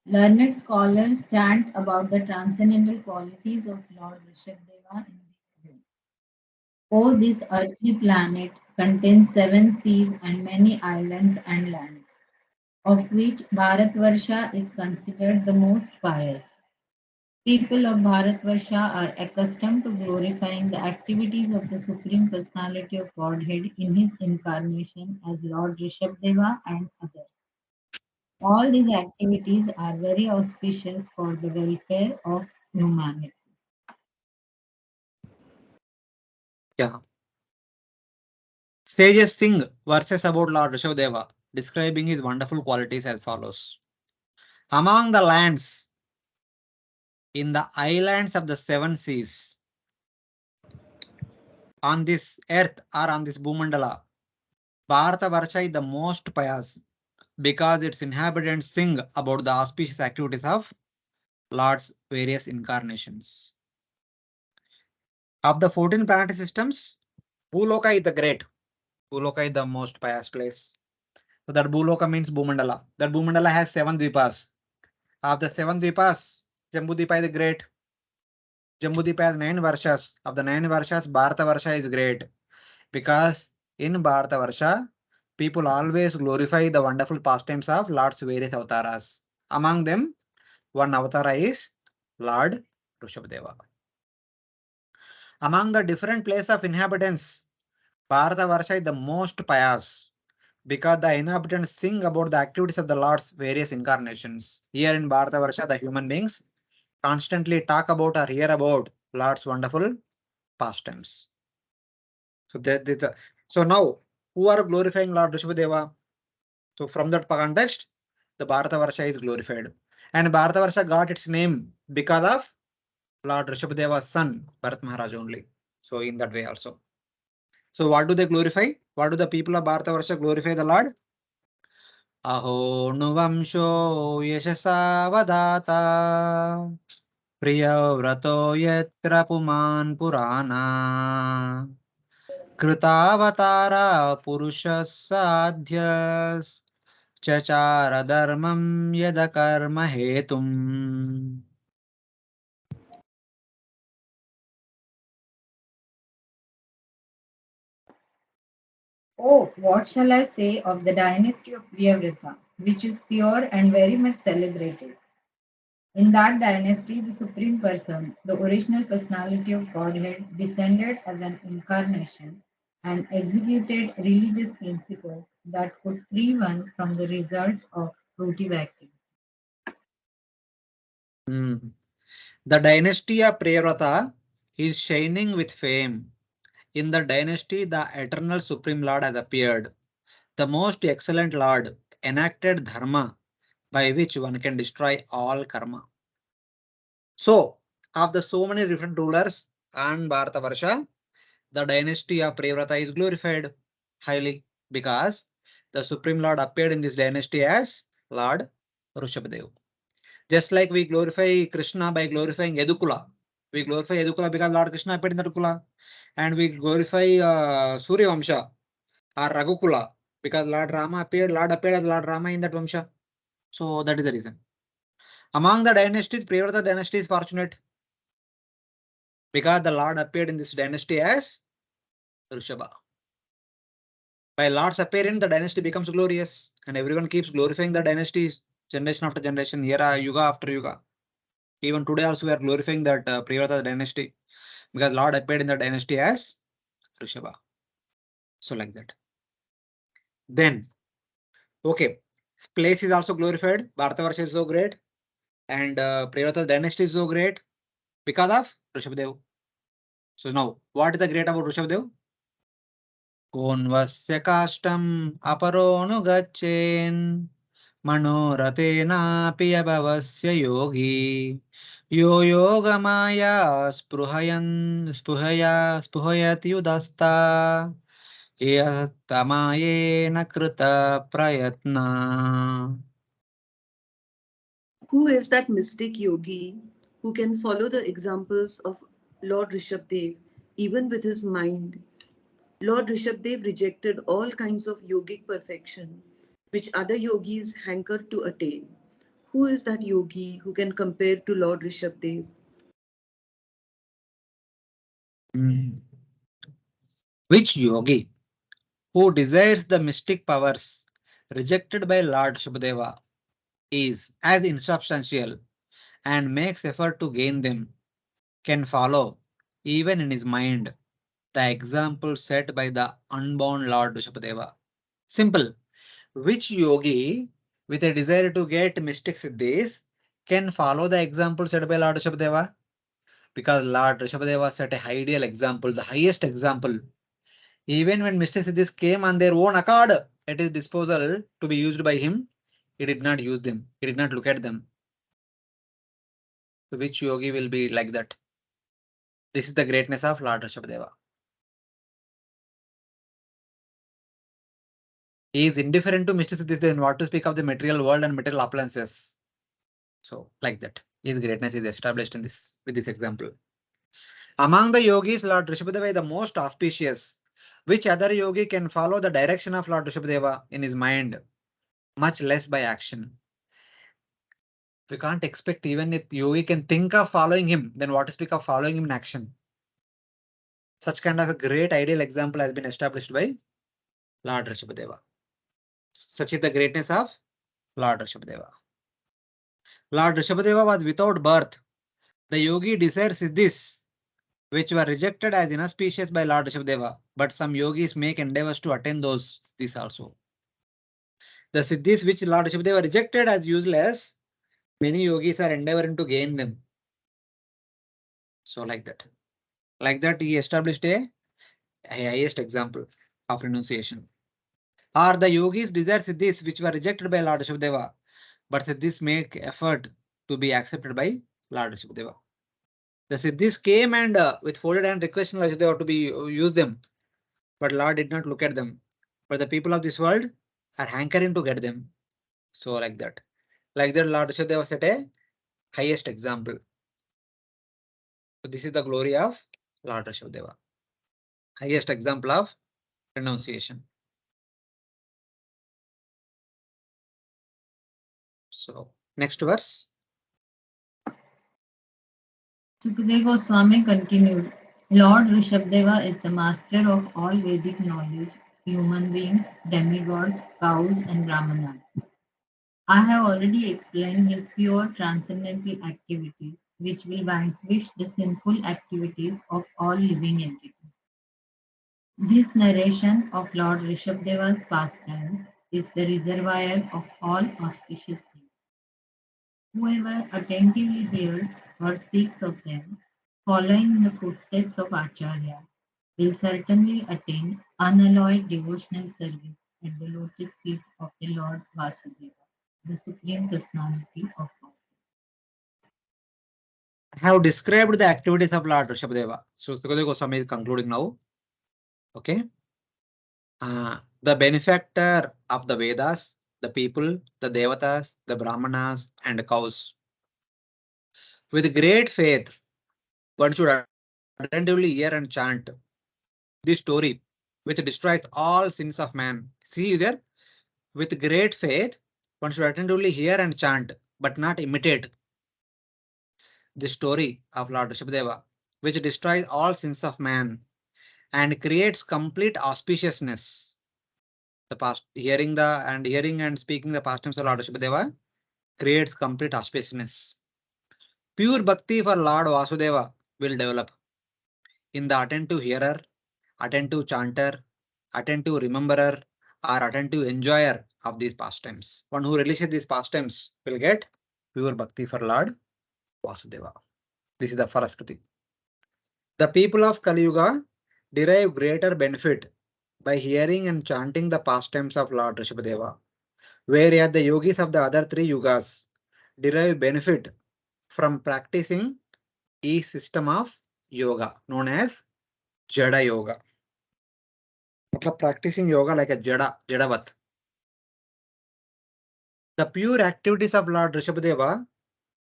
Learned scholars chant about the transcendental qualities of Lord Rishabdeva in this way. Oh, this earthly planet contains 7 seas and many islands and lands, of which Bharatvarsha is considered the most pious. People of Bharatvarsha are accustomed to glorifying the activities of the Supreme Personality of Godhead in his incarnation as Lord Rishabdeva and others. All these activities are very auspicious for the welfare of humanity. Yeah. Sages sing verses about Lord Rishabdeva, describing his wonderful qualities as follows. Among the lands in the islands of the 7 seas, on this earth or on this Bhumandala, Bharatavarsha is the most pious because its inhabitants sing about the auspicious activities of Lord's various incarnations. Of the 14 planetary systems, Bhuloka is the great. Bhuloka is the most pious place. So that Bhuloka means Bhumandala. That Bhumandala has 7 dvipas. Of the 7 dvipas, Jambudvipa is the great. Jambudvipa has 9 varshas. Of the 9 varshas, Bharatavarsha is great. Because in Bharatavarsha, people always glorify the wonderful pastimes of Lord's various avatars. Among them, one avatara is Lord Rishabhadeva. Among the different places of inhabitants, Bharatavarsha is the most pious because the inhabitants sing about the activities of the Lord's various incarnations. Here in Bharatavarsha, the human beings constantly talk about or hear about Lord's wonderful pastimes. So, so now, who are glorifying Lord Rishabhadeva? So from that context, the Bharatavarsha is glorified. And Bharatavarsha got its name because of Lord Rishabhadeva's son, Bharat Maharaj only. So in that way also. So what do they glorify? What do the people of Bharatavarsha glorify the Lord? Aho nuvamsho yashasavadata priyavrato yatra puman purana कृतावतारा पुरुषः साध्यस् चचार धर्मं यद कर्म हेतुम्. Oh, what shall I say of the dynasty of Priyavrata, which is pure and very much celebrated? In that dynasty, the Supreme Person, the original personality of Godhead, descended as an incarnation and executed religious principles that could free one from the results of fruitive activity. The dynasty of Priyavrata is shining with fame. In the dynasty, the eternal Supreme Lord has appeared. The most excellent Lord enacted dharma by which one can destroy all karma. So, of the so many different rulers on Bharatavarsha, the dynasty of Priyavrata is glorified highly because the Supreme Lord appeared in this dynasty as Lord Rishabhadev. Just like we glorify Krishna by glorifying Yadukula. We glorify Yadukula because Lord Krishna appeared in that Kula. And we glorify Surya Vamsha or Raghukula because Lord Rama appeared, Lord appeared as Lord Rama in that Vamsha. So that is the reason. Among the dynasties, Priyavrata dynasty is fortunate because the Lord appeared in this dynasty as Rishabha. By Lord's appearance, the dynasty becomes glorious and everyone keeps glorifying the dynasties generation after generation, era, yuga after yuga. Even today also we are glorifying that Priyavrata dynasty because Lord appeared in the dynasty as Rishabha. So like that. Then, okay, place is also glorified. Bharatavarsha is so great and Priyavrata dynasty is so great because of Rishabhadev. So now, what is the great about Rishabhadev? Konvasya kashtam aparonu मनोरथेनापि यभवस्य योगी यो योगमाया स्पृहयत्युदस्ता यस्तमायेन कृत प्रयत्ना. Who is that mystic yogi who can follow the examples of Lord Rishabdev even with his mind? Lord Rishabdev rejected all kinds of yogic perfection which other yogis hanker to attain. Who is that yogi who can compare to Lord Rishabdev? Which yogi who desires the mystic powers rejected by Lord Rsabhadeva is as insubstantial and makes effort to gain them can follow even in his mind the example set by the unborn Lord Rsabhadeva. Simple. Which yogi with a desire to get mystic siddhis can follow the example set by Lord Rsabhadeva? Because Lord Rsabhadeva set a ideal example, the highest example. Even when mystic siddhis came on their own accord at his disposal to be used by him, he did not use them. He did not look at them. So which yogi will be like that? This is the greatness of Lord Rsabhadeva. He is indifferent to mystic siddhis, then what to speak of the material world and material appliances. So like that, his greatness is established in this with this example. Among the yogis, Lord Rishabhadeva is the most auspicious. Which other yogi can follow the direction of Lord Rishabhadeva in his mind, much less by action? We can't expect even if yogi can think of following him, then what to speak of following him in action? Such kind of a great ideal example has been established by Lord Rishabhadeva. Such is the greatness of Lord Rishabhadeva. Lord Rishabhadeva was without birth. The yogi desires is this, which were rejected as inauspicious by Lord Rsabhadeva, but some yogis make endeavors to attain those this also. The siddhis which Lord Rsabhadeva rejected as useless, many yogis are endeavoring to gain them. So like that. Like that, he established a highest example of renunciation. Or the yogis desire siddhis which were rejected by Lord Rsabhadeva, but siddhis make effort to be accepted by Lord Rsabhadeva. The siddhis came and with folded hand requested Lord Rsabhadeva to be use them. But Lord did not look at them. But the people of this world are hankering to get them. So like that. Like that, Lord Rshabdeva set a highest example. So this is the glory of Lord Rshabdeva. Highest example of renunciation. So next verse. Shukadeva Goswami continued, Lord Rishabdeva is the master of all Vedic knowledge, human beings, demigods, cows, and brahmanas. I have already explained his pure transcendental activities, which will vanquish the sinful activities of all living entities. This narration of Lord Rishabdeva's pastimes is the reservoir of all auspicious things. Whoever attentively hears or speaks of them, following in the footsteps of Acharyas, will certainly attain unalloyed devotional service at the lotus feet of the Lord Vasudeva, the Supreme Personality of God. have described the activities of Lord Rsabhadeva. So Sukadeva Goswami is concluding now. Okay. The benefactor of the Vedas, the people, the Devatas, the Brahmanas, and cows. With great faith, one should attentively hear and chant this story, which destroys all sins of man. See there, with great faith, one should attentively hear and chant, but not imitate the story of Lord Rsabhadeva, which destroys all sins of man and creates complete auspiciousness. The past hearing and speaking the pastimes of Lord Rsabhadeva creates complete auspiciousness. Pure bhakti for Lord Vasudeva will develop in the attentive hearer, attentive chanter, attentive rememberer, or attentive enjoyer of these pastimes. One who relishes these pastimes will get pure bhakti for Lord Vasudeva. This is the first thing. The people of Kaliyuga derive greater benefit by hearing and chanting the pastimes of Lord Rsabhadeva, whereas the yogis of the other three yugas derive benefit from practicing a system of yoga known as Jada Yoga. Practicing yoga like a Jadavat. The pure activities of Lord Rsabhadeva,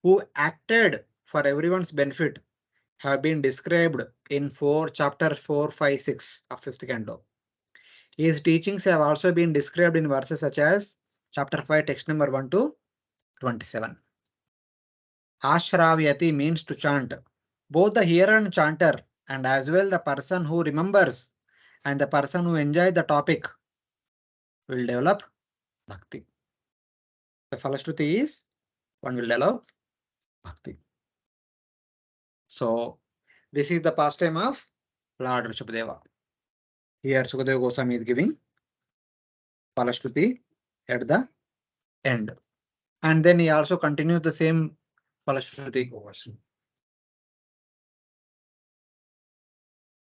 who acted for everyone's benefit, have been described in chapter 4, 5, 6 of 5th canto. His teachings have also been described in verses such as chapter 5, text number 1 to 27. Ashravyati means to chant. Both the hearer and chanter, and as well the person who remembers and the person who enjoys the topic, will develop bhakti. The falashruti is one will develop bhakti. So this is the pastime of Lord Rsabhadeva. Here Sukadeva Goswami is giving falashruti at the end. And then he also continues the same falashruti.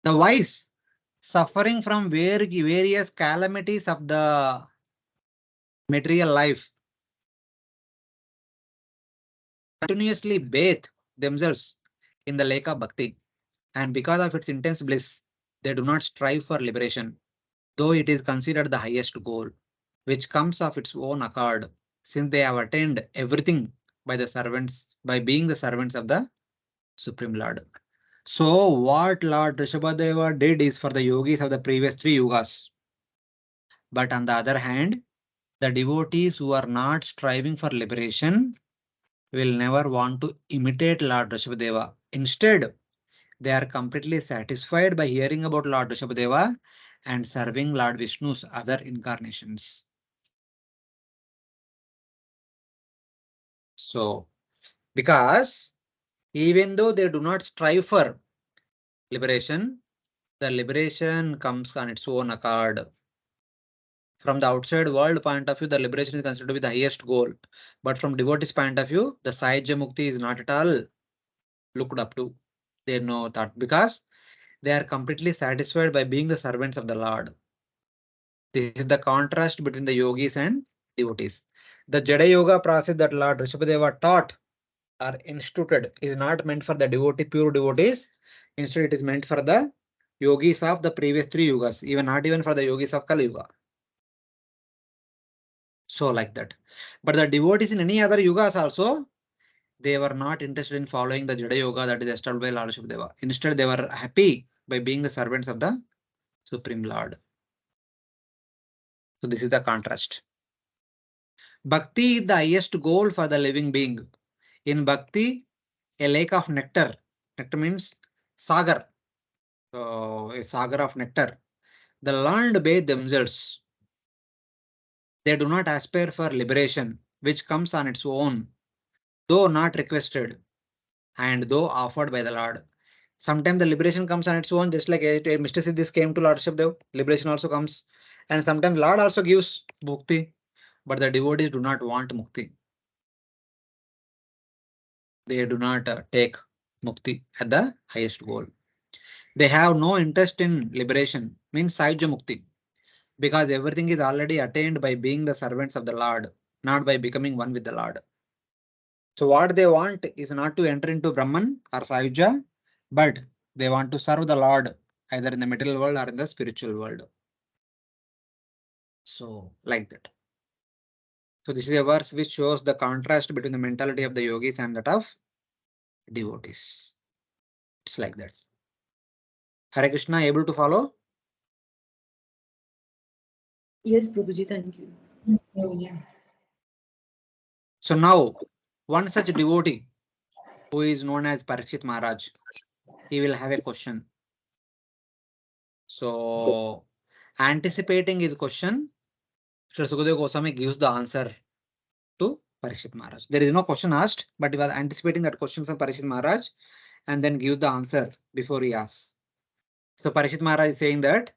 The wise, suffering from various calamities of the material life, continuously bathe themselves in the lake of bhakti, and because of its intense bliss, they do not strive for liberation, though it is considered the highest goal, which comes of its own accord, since they have attained everything by being the servants of the Supreme Lord. So what Lord Rsabhadeva did is for the yogis of the previous three yugas. But on the other hand, the devotees who are not striving for liberation will never want to imitate Lord Rsabhadeva. Instead, they are completely satisfied by hearing about Lord Rsabhadeva and serving Lord Vishnu's other incarnations. So, because even though they do not strive for liberation, the liberation comes on its own accord. From the outside world point of view, the liberation is considered to be the highest goal. But from devotees' point of view, the Sahajya Mukti is not at all looked up to. They know that because they are completely satisfied by being the servants of the Lord. This is the contrast between the yogis and devotees. The Jada Yoga process that Lord Rsabhadeva taught or instituted is not meant for the pure devotees. Instead, it is meant for the yogis of the previous three yugas, not even for the yogis of Kali Yuga. So like that. But the devotees in any other yugas also, they were not interested in following the Jada Yoga that is established by Lord Rsabhadeva. Instead, they were happy by being the servants of the Supreme Lord. So this is the contrast. Bhakti is the highest goal for the living being. In Bhakti, a lake of nectar. Nectar means sagar. So a sagar of nectar. The learned bathe themselves. They do not aspire for liberation, which comes on its own, though not requested, and though offered by the Lord. Sometimes the liberation comes on its own, just like Mr. Siddhis came to Lord Rsabhadeva, liberation also comes. And sometimes Lord also gives mukti, but the devotees do not want mukti. They do not take mukti at the highest goal. They have no interest in liberation, means Sahajya Mukti, because everything is already attained by being the servants of the Lord, not by becoming one with the Lord. So what they want is not to enter into Brahman or Sayuja, but they want to serve the Lord either in the material world or in the spiritual world. So like that. So this is a verse which shows the contrast between the mentality of the yogis and that of devotees. It's like that. Hare Krishna, able to follow? Yes, Prabhuji, thank you. Yes, Prabhuji. So now, one such devotee who is known as Parikshit Maharaj, he will have a question. So, anticipating his question, Sri Sukadeva Goswami gives the answer to Parikshit Maharaj. There is no question asked, but he was anticipating that question from Parikshit Maharaj and then give the answer before he asks. So, Parikshit Maharaj is saying that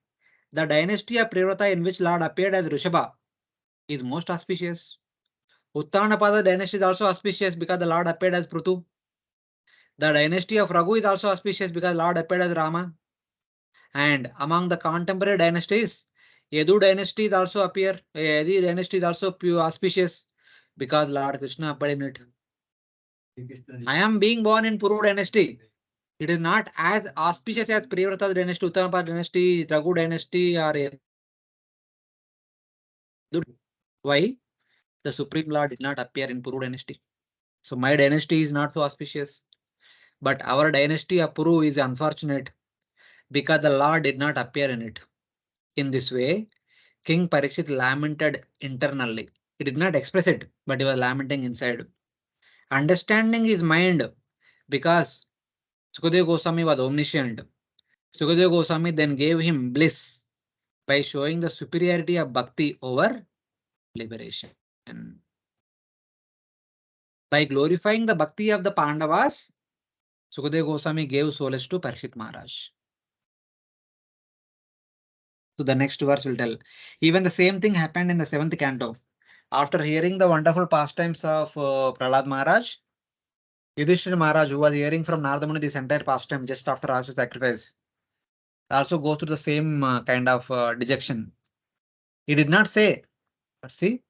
the dynasty of Privrata in which Lord appeared as Rishabha is most auspicious. Uttanapada dynasty is also auspicious because the Lord appeared as Prutu. The dynasty of Raghu is also auspicious because Lord appeared as Rama. And among the contemporary dynasties, Yadu dynasty is also appear. Yadu dynasty is also pure auspicious because Lord Krishna appeared in it. I am being born in Puru dynasty. It is not as auspicious as Priyavrata dynasty, Uttanapada dynasty, Raghu dynasty, or Yadu. Why? The Supreme Lord did not appear in Puru dynasty. So my dynasty is not so auspicious. But our dynasty of Puru is unfortunate because the Lord did not appear in it. In this way, King Parikshit lamented internally. He did not express it, but he was lamenting inside. Understanding his mind because Sukadeva Goswami was omniscient. Sukadeva Goswami then gave him bliss by showing the superiority of bhakti over liberation. By glorifying the bhakti of the Pandavas, Sukadeva Goswami gave solace to Parikshit Maharaj. So the next verse will tell. Even the same thing happened in the 7th canto. After hearing the wonderful pastimes of Prahlad Maharaj, Yudhishthira Maharaj, who was hearing from Narada Muni this entire pastime just after Rashu sacrifice, also goes through the same kind of dejection. He did not say, but see,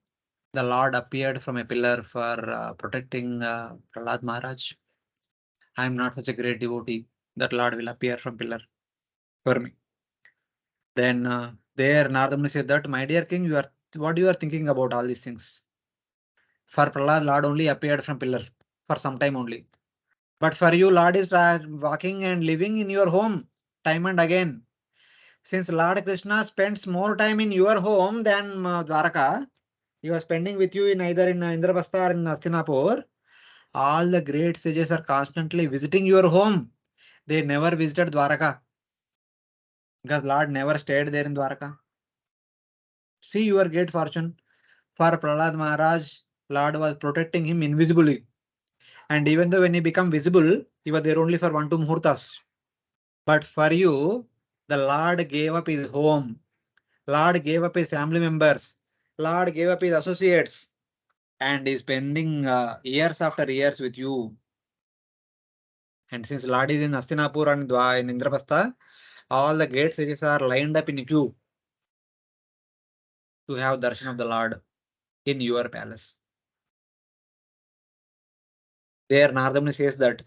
the Lord appeared from a pillar for protecting Prahlad Maharaj. I am not such a great devotee that Lord will appear from pillar for me. Then there Narada Muni said that, my dear king, what you are thinking about all these things? For Prahlad, Lord only appeared from pillar for some time only. But for you, Lord is walking and living in your home time and again. Since Lord Krishna spends more time in your home than Dwaraka, he was spending with you in either in Indraprastha or in Hastinapur. All the great sages are constantly visiting your home. They never visited Dwaraka because Lord never stayed there in Dwaraka. See your great fortune. For Prahlad Maharaj, Lord was protecting him invisibly. And even though when he became visible, he was there only for 1-2 muhurtas. But for you, the Lord gave up his home. Lord gave up his family members. Lord gave up his associates. And is spending years after years with you. And since Lord is in Hastinapur and in Indraprastha, all the great sages are lined up in queue to have darshan of the Lord in your palace. There Narada Muni says that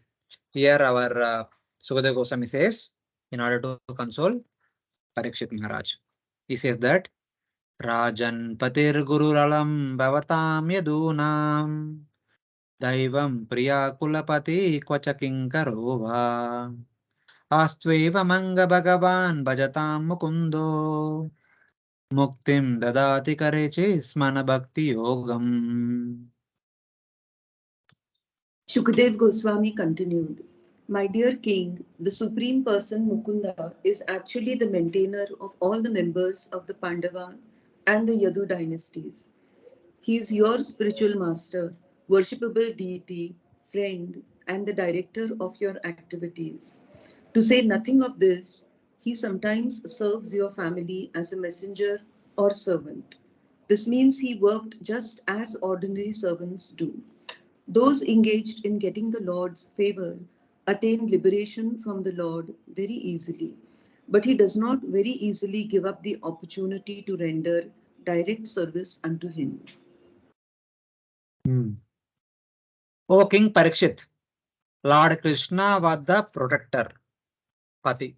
here our Sukadeva Goswami says, in order to console Parikshit Maharaj, he says that Rajan Patir Gururalam Bhavatam Yadunam Daivam Priya Kulapati Kvacha Kinkarova Astveva Manga Bhagavan Bhajatam Mukundo Muktim Dadati Kareche Smana Bhakti Yogam. Shukadev Goswami continued, my dear king, the supreme person Mukunda is actually the maintainer of all the members of the Pandava and the Yadu dynasties. He is your spiritual master, worshipable deity, friend, and the director of your activities. To say nothing of this, he sometimes serves your family as a messenger or servant. This means he worked just as ordinary servants do. Those engaged in getting the Lord's favor attain liberation from the Lord very easily, but he does not very easily give up the opportunity to render direct service unto him. O King Parikshit, Lord Krishna was the protector, Pati,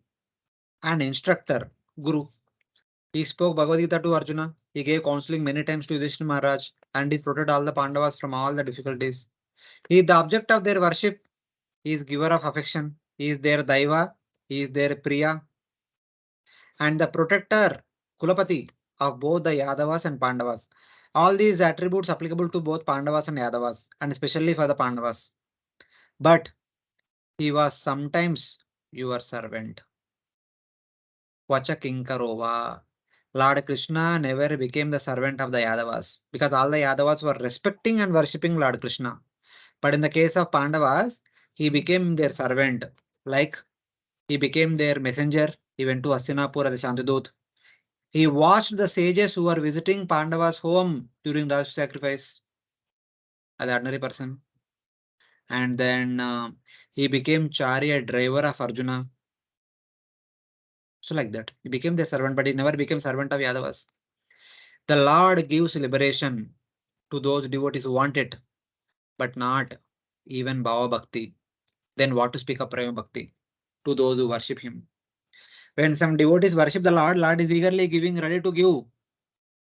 and instructor, Guru. He spoke Bhagavad Gita to Arjuna. He gave counseling many times to Yudhishthira Maharaj, and he protected all the Pandavas from all the difficulties. He is the object of their worship. He is giver of affection. He is their Daiva. He is their Priya, and the protector, Kulapati, of both the Yadavas and Pandavas. All these attributes applicable to both Pandavas and Yadavas, and especially for the Pandavas. But he was sometimes your servant. Vacha Kinkarova. Lord Krishna never became the servant of the Yadavas because all the Yadavas were respecting and worshipping Lord Krishna. But in the case of Pandavas, he became their servant. Like he became their messenger. He went to Hastinapur as a Shantidut. He watched the sages who were visiting Pandava's home during Raj sacrifice as an ordinary person. And then he became chariot driver of Arjuna. So like that. He became their servant, but he never became servant of Yadavas. The Lord gives liberation to those devotees who want it, but not even Bhava Bhakti. Then what to speak of Prema Bhakti to those who worship him? When some devotees worship the Lord, Lord is eagerly giving, ready to give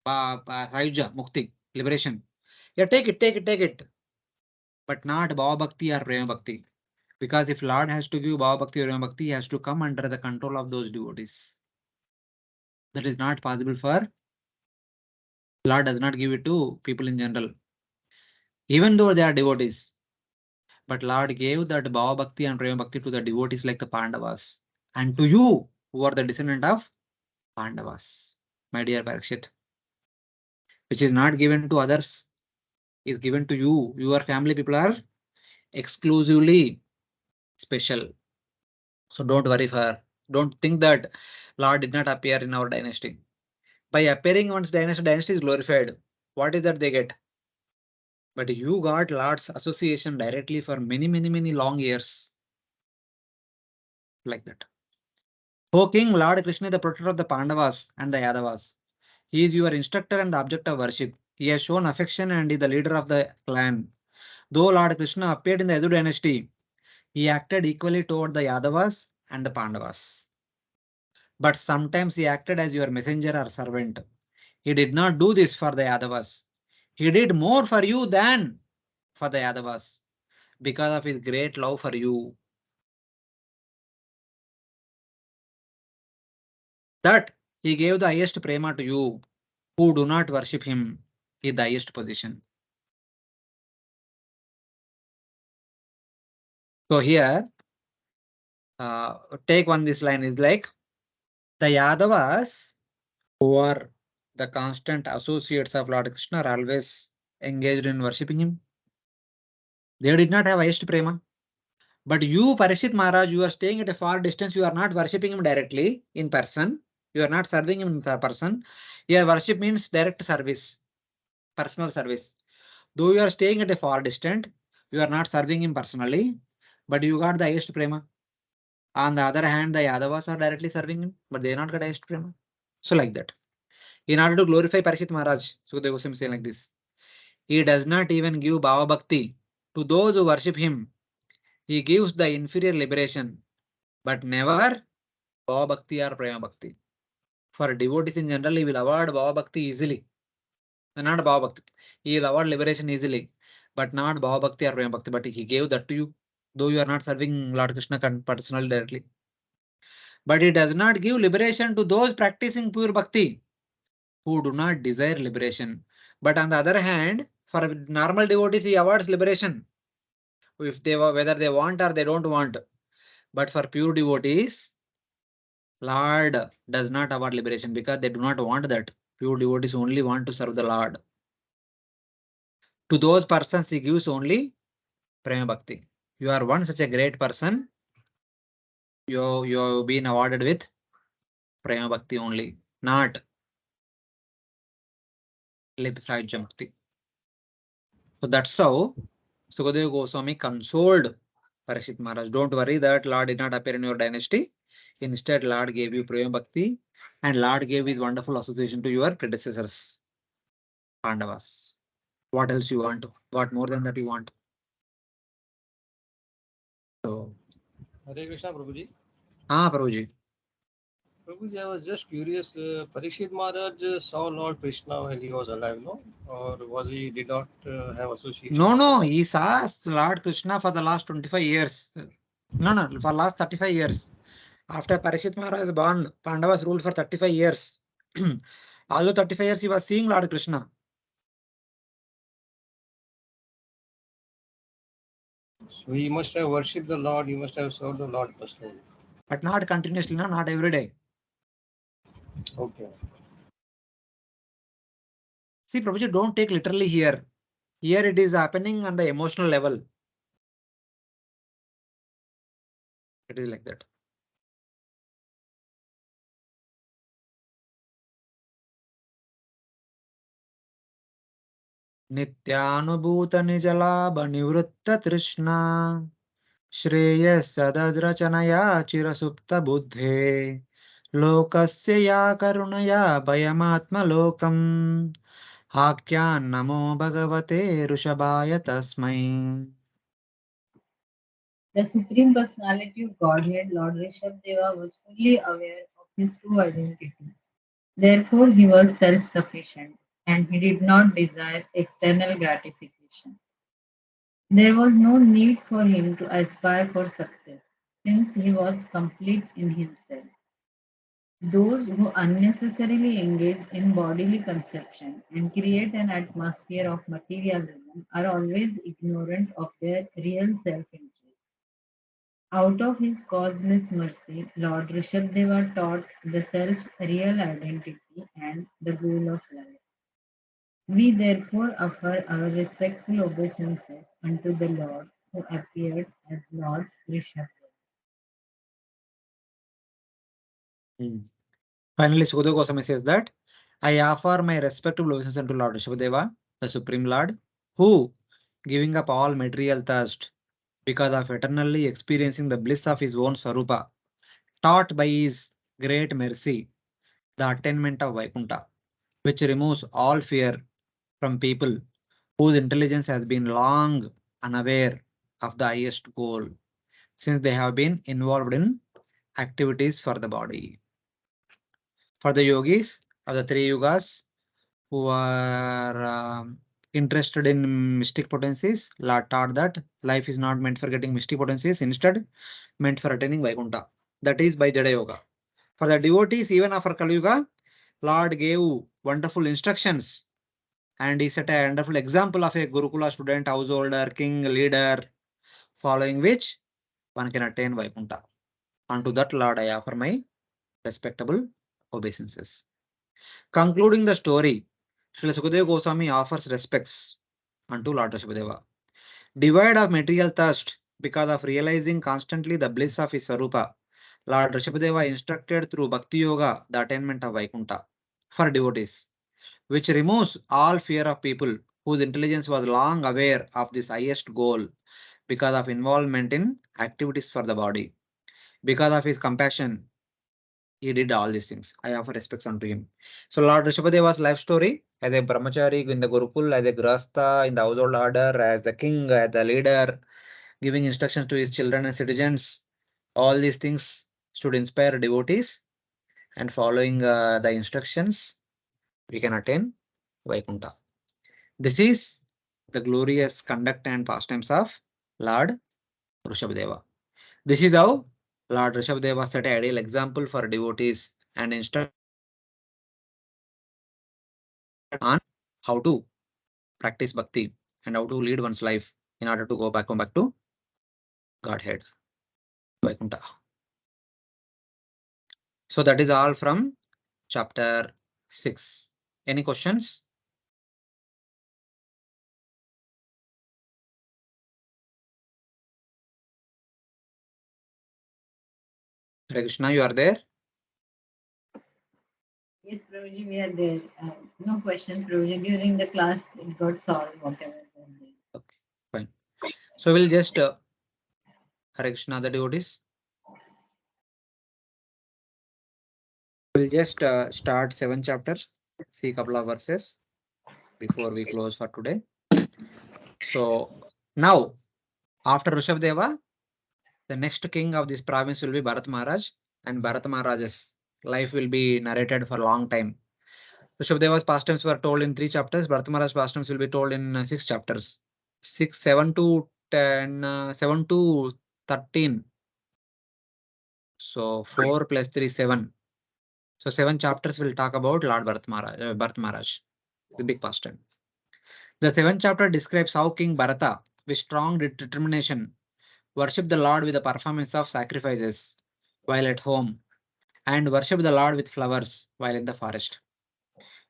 Sayuja, Mukti, liberation. Yeah, take it, take it, take it. But not Bhava Bhakti or Prema Bhakti. Because if Lord has to give Bhava Bhakti or Prema Bhakti, he has to come under the control of those devotees. That is not possible for Lord does not give it to people in general. Even though they are devotees. But Lord gave that Bhava Bhakti and Prema Bhakti to the devotees like the Pandavas. And to you, who are the descendant of Pandavas, my dear Parikshit, which is not given to others, is given to you. Your family people are exclusively special. So don't worry for, don't think that Lord did not appear in our dynasty. By appearing once dynasty is glorified. What is that they get? But you got Lord's association directly for many, many, many long years. Like that. O King, Lord Krishna, the protector of the Pandavas and the Yadavas. He is your instructor and the object of worship. He has shown affection and is the leader of the clan. Though Lord Krishna appeared in the Yadu dynasty, he acted equally toward the Yadavas and the Pandavas. But sometimes he acted as your messenger or servant. He did not do this for the Yadavas. He did more for you than for the Yadavas because of his great love for you. That he gave the highest prema to you who do not worship him is the highest position. So here, take one this line is like the Yadavas who are the constant associates of Lord Krishna are always engaged in worshipping him. They did not have highest prema. But you, Parishit Maharaj, you are staying at a far distance. You are not worshipping him directly in person. You are not serving him in person. Here, worship means direct service, personal service. Though you are staying at a far distance, you are not serving him personally, but you got the highest prema. On the other hand, the Yadavas are directly serving him, but they not got highest prema. So like that. In order to glorify Parishit Maharaj, Sukadeva Goswami saying like this. He does not even give Bhava Bhakti to those who worship him. He gives the inferior liberation, but never Bhava Bhakti or Prema Bhakti. For devotees in general, he will avoid Bhava Bhakti easily. Not Bhava Bhakti. He will avoid liberation easily, but not Bhava Bhakti or Prema Bhakti. But he gave that to you, though you are not serving Lord Krishna personally directly. But he does not give liberation to those practicing pure bhakti who do not desire liberation. But on the other hand, for normal devotees, he awards liberation. If they whether they want or they don't want. But for pure devotees, Lord does not award liberation because they do not want that. Pure devotees only want to serve the Lord. To those persons, he gives only Prema Bhakti. You are one such a great person. You have been awarded with Prema Bhakti only, not Lipsajya Bhakti. So that's how Sukadeva Goswami consoled Parikshit Maharaj. Don't worry that Lord did not appear in your dynasty. Instead, Lord gave you Prema Bhakti and Lord gave his wonderful association to your predecessors, Pandavas. What else you want? What more than that you want? So, Hare Krishna, Prabhuji. Prabhuji. Prabhuji, I was just curious. Parikshit Maharaj saw Lord Krishna while he was alive, no? Or was he did not have association? No, he saw Lord Krishna for the last 25 years. No, for last 35 years. After Parikshit Maharaj was born, Pandavas ruled for 35 years. Although 35 years he was seeing Lord Krishna. So he must have worshipped the Lord. He must have served the Lord personally. But not continuously, no, not every day. Okay. See, Prabhuji, don't take literally here. Here it is happening on the emotional level. It is like that. नित्यानुभूत निजलाभ निवृत्त तृष्णा श्रेयस्सदद्रचनया चिरसुप्त बुद्धे लोकस्य या करुणया भयमात्मलोकम् आख्यान्नमो भगवते ऋषभाय तस्मै. The Supreme Personality of Godhead, Lord Rishabdeva, was fully aware of his true identity. Therefore, he was self sufficient and he did not desire external gratification. There was no need for him to aspire for success, since he was complete in himself. Those who unnecessarily engage in bodily conception and create an atmosphere of materialism are always ignorant of their real self interest. Out of his causeless mercy, Lord Rishabdeva taught the self's real identity and the goal of life. We therefore offer our respectful obeisances unto the Lord who appeared as Lord Rishabdeva. Finally, Sukadeva Goswami says that I offer my respectful obeisances unto Lord Rsabhadeva, the Supreme Lord, who, giving up all material thirst because of eternally experiencing the bliss of his own Swarupa, taught by his great mercy the attainment of Vaikuntha, which removes all fear from people whose intelligence has been long unaware of the highest goal, since they have been involved in activities for the body. For the yogis of the three yugas who are interested in mystic potencies, Lord taught that life is not meant for getting mystic potencies, instead meant for attaining Vaikuntha. That is by Jada Yoga. For the devotees, even after Kaliyuga, Lord gave wonderful instructions and he set a wonderful example of a Gurukula student, householder, king, leader, following which one can attain Vaikuntha. Unto that Lord I offer my respectable obeisances. Concluding the story, Srila Sukadeva Goswami offers respects unto Lord Rsabhadeva. Devoid of material thirst because of realizing constantly the bliss of his Swarupa, Lord Rsabhadeva instructed through Bhakti Yoga the attainment of Vaikuntha for devotees, which removes all fear of people whose intelligence was long aware of this highest goal because of involvement in activities for the body. Because of his compassion, he did all these things. I offer respects unto him. So Lord Rishabhadeva's life story as a brahmachari in the Gurukul, as a grasta in the household order, as the king, as the leader, giving instructions to his children and citizens. All these things should inspire devotees, and following the instructions, we can attain Vaikuntha. This is the glorious conduct and pastimes of Lord Rishabhadeva. This is how Lord Rishabhadeva set an ideal example for devotees and instruct on how to practice bhakti and how to lead one's life in order to come back to Godhead, Vaikuntha. So that is all from chapter 6. Any questions? Hare Krishna, you are there? Yes, Prabhuji, we are there. No question, Prabhuji. During the class, it got solved, whatever. Okay, fine. So we'll just Hare Krishna, the devotees. We'll just start 7 chapters, see a couple of verses before we close for today. So now, after Rishabhdeva, The next king of this province will be Bharat Maharaj, and Bharat Maharaj's life will be narrated for a long time. Rsabhadeva's pastimes were told in 3 chapters. Bharat Maharaj's pastimes will be told in 6 chapters. 6, 7 to 10, 7 to 13. So 4 plus 3, 7. So 7 chapters will talk about Lord Bharat Maharaj. The big pastime. The 7th chapter describes how King Bharata, with strong determination, worshipped the Lord with the performance of sacrifices while at home, and worshipped the Lord with flowers while in the forest.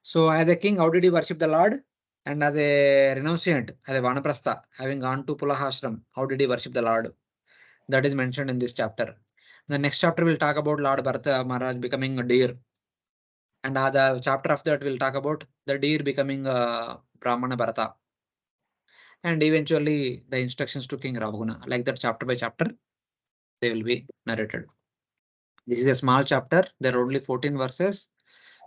So, as a king, how did he worship the Lord? And as a renunciant, as a Vanaprastha, having gone to Pulahashram, how did he worship the Lord? That is mentioned in this chapter. The next chapter will talk about Lord Bharata Maharaj becoming a deer. And the chapter after that will talk about the deer becoming Brahmana Bharata. And eventually the instructions to King Ravana. Like that, chapter by chapter, they will be narrated. This is a small chapter. There are only 14 verses.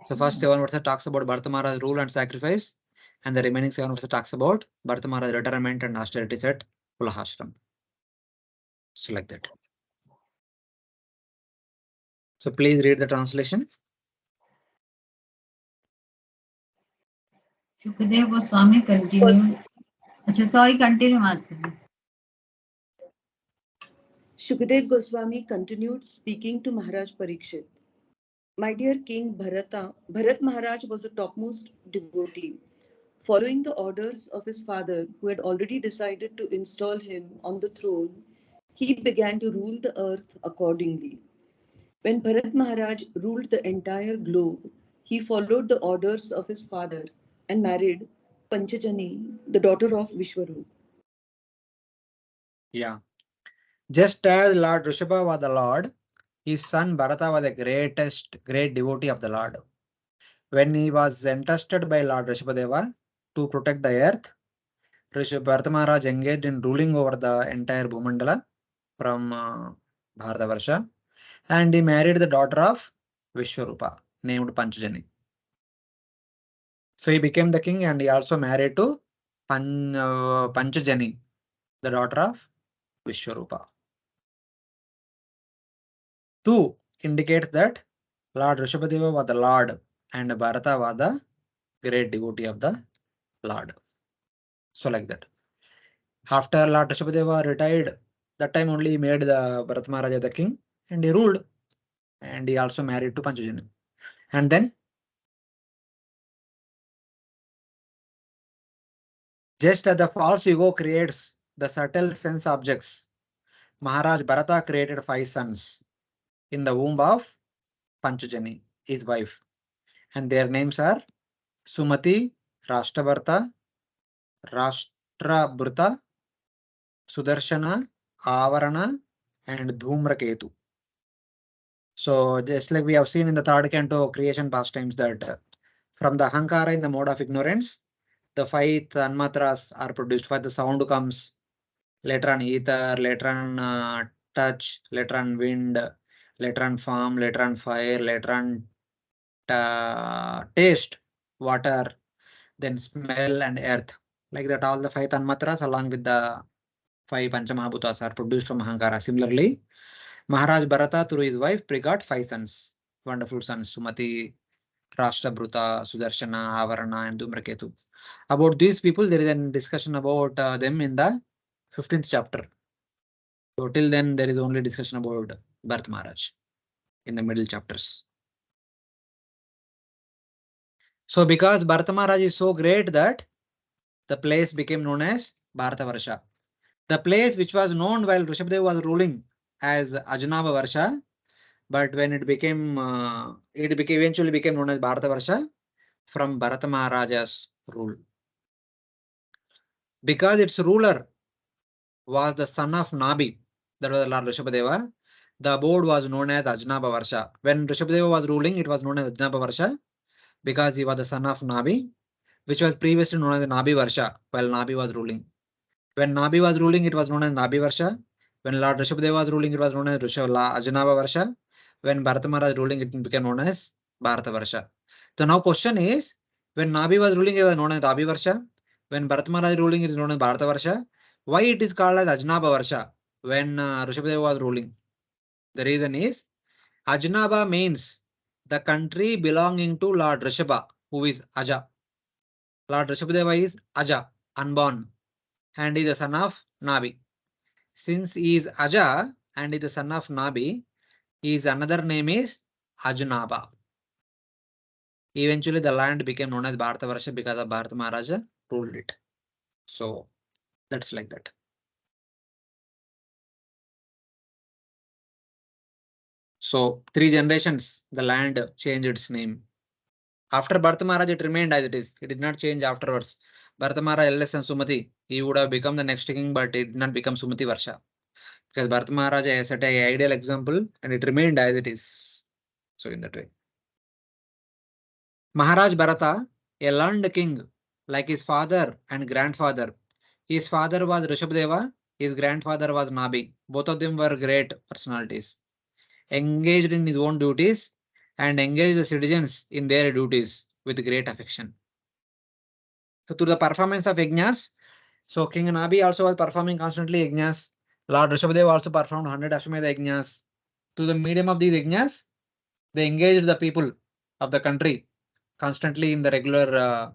So first 7 verses talks about Bharata Maharaj rule and sacrifice, and the remaining 7 verses talks about Bharata Maharaj retirement and austerities at Pulahashram. So like that. So please read the translation. Shukadeva Goswami continued. अच्छा sorry, continue बात करें. Shukadev Goswami continued speaking to Maharaj Parikshit. My dear King Bharat Maharaj was a topmost devotee. Following the orders of his father, who had already decided to install him on the throne, he began to rule the earth accordingly. When Bharat Maharaj ruled the entire globe, he followed the orders of his father and married Panchajani, the daughter of Vishwarup. Yeah. Just as Lord Rishabha was the Lord, his son Bharata was the great devotee of the Lord. When he was entrusted by Lord Rsabhadeva to protect the earth, Bharata Maharaj engaged in ruling over the entire Bhumandala from Bharatavarsha, and he married the daughter of Vishwarupa, named Panchajani. So he became the king, and he also married to Panchajani, the daughter of Vishwarupa. 2 indicates that Lord Rsabhadeva was the Lord and Bharata was the great devotee of the Lord. So like that. After Lord Rsabhadeva retired, that time only he made the Bharat Maharaja the king, and he ruled, and he also married to Panchajani. And then, just as the false ego creates the subtle sense objects, Maharaj Bharata created 5 sons in the womb of Panchajani, his wife, and their names are Sumati, Rashtrabarta, Rashtrabruta, Sudarshana, Avarana, and Dhumraketu. So just like we have seen in the 3rd canto creation pastimes that from the Ahankara in the mode of ignorance, the 5 Tanmatras are produced. First the sound comes, later on ether, later on touch, later on wind, later on form, later on fire, later on taste, water, then smell and earth. Like that, all the 5 Tanmatras along with the 5 Panchamahabhutas are produced from Ahankara. Similarly, Maharaj Bharata through his wife begot 5 sons, wonderful sons, Sumati, Rashtrabruta, Sudarshana, Avarana, and Dhumraketu. About these people, there is a discussion about them in the 15th chapter. So till then, there is only discussion about Bharat Maharaj in the middle chapters. So because Bharat Maharaj is so great that the place became known as Bharatavarsha. The place which was known while Rishabhadeva was ruling as Ajnaba Varsha, but when it eventually became known as Bharatavarsha from Bharata Maharaja's rule. Because its ruler was the son of Nabi, that was Lord Rsabhadeva, the abode was known as Ajnaba Varsha. When Rsabhadeva was ruling, it was known as Ajnaba Varsha because he was the son of Nabi, which was previously known as Nabi Varsha while Nabi was ruling. When Nabi was ruling, it was known as Nabi Varsha. When Lord Rsabhadeva was ruling, it was known as Ajnaba Varsha. When Bharata Maharaj ruling, it became known as Bharata Varsha. So now question is, when Nabi was ruling, it was known as Nabi Varsha. When Bharata Maharaj ruling, it is known as Bharata Varsha. Why it is called as Ajnaba Varsha? when Rsabhadeva was ruling. The reason is Ajnaba means the country belonging to Lord Rishabha, who is Aja. Lord Rsabhadeva is Aja, unborn, and is the son of Nabi. Since he is Aja and is the son of Nabi, his another name is Ajnaba. Eventually, the land became known as Bharatavarsha because of Bharata Maharaja ruled it. So that's like that. So 3 generations, the land changed its name. After Bharata Maharaj, it remained as it is. It did not change afterwards. Bharata Maharaj, eldest son Sumati, he would have become the next king, but it did not become Sumati Varsha. Because Bharata Maharaj set an ideal example and it remained as it is. So in that way. Maharaj Bharata, a learned king, like his father and grandfather. His father was Rishabhadeva, his grandfather was Nabi. Both of them were great personalities, engaged in his own duties and engaged the citizens in their duties with great affection. So through the performance of yajnas, so King Nabi also was performing constantly yajnas. Lord Rsabhadeva also performed 100 Ashwamedha yajnas. Through the medium of these yajnas, they engaged the people of the country constantly in the regular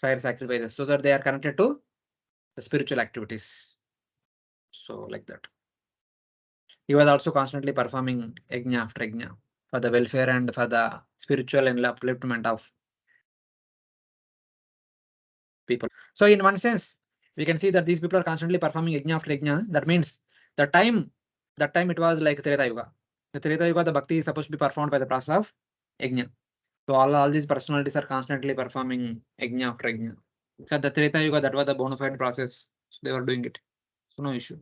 fire sacrifices so that they are connected to the spiritual activities. So like that. He was also constantly performing yajna after yajna for the welfare and for the spiritual and upliftment of people. So in one sense, we can see that these people are constantly performing yajna after yajna. That means that time it was like Treta Yuga. The Treta Yuga, the Bhakti is supposed to be performed by the process of yajna. So all these personalities are constantly performing yajna after yajna. Because the Treta Yuga, that was the bona fide process. So they were doing it. So no issue.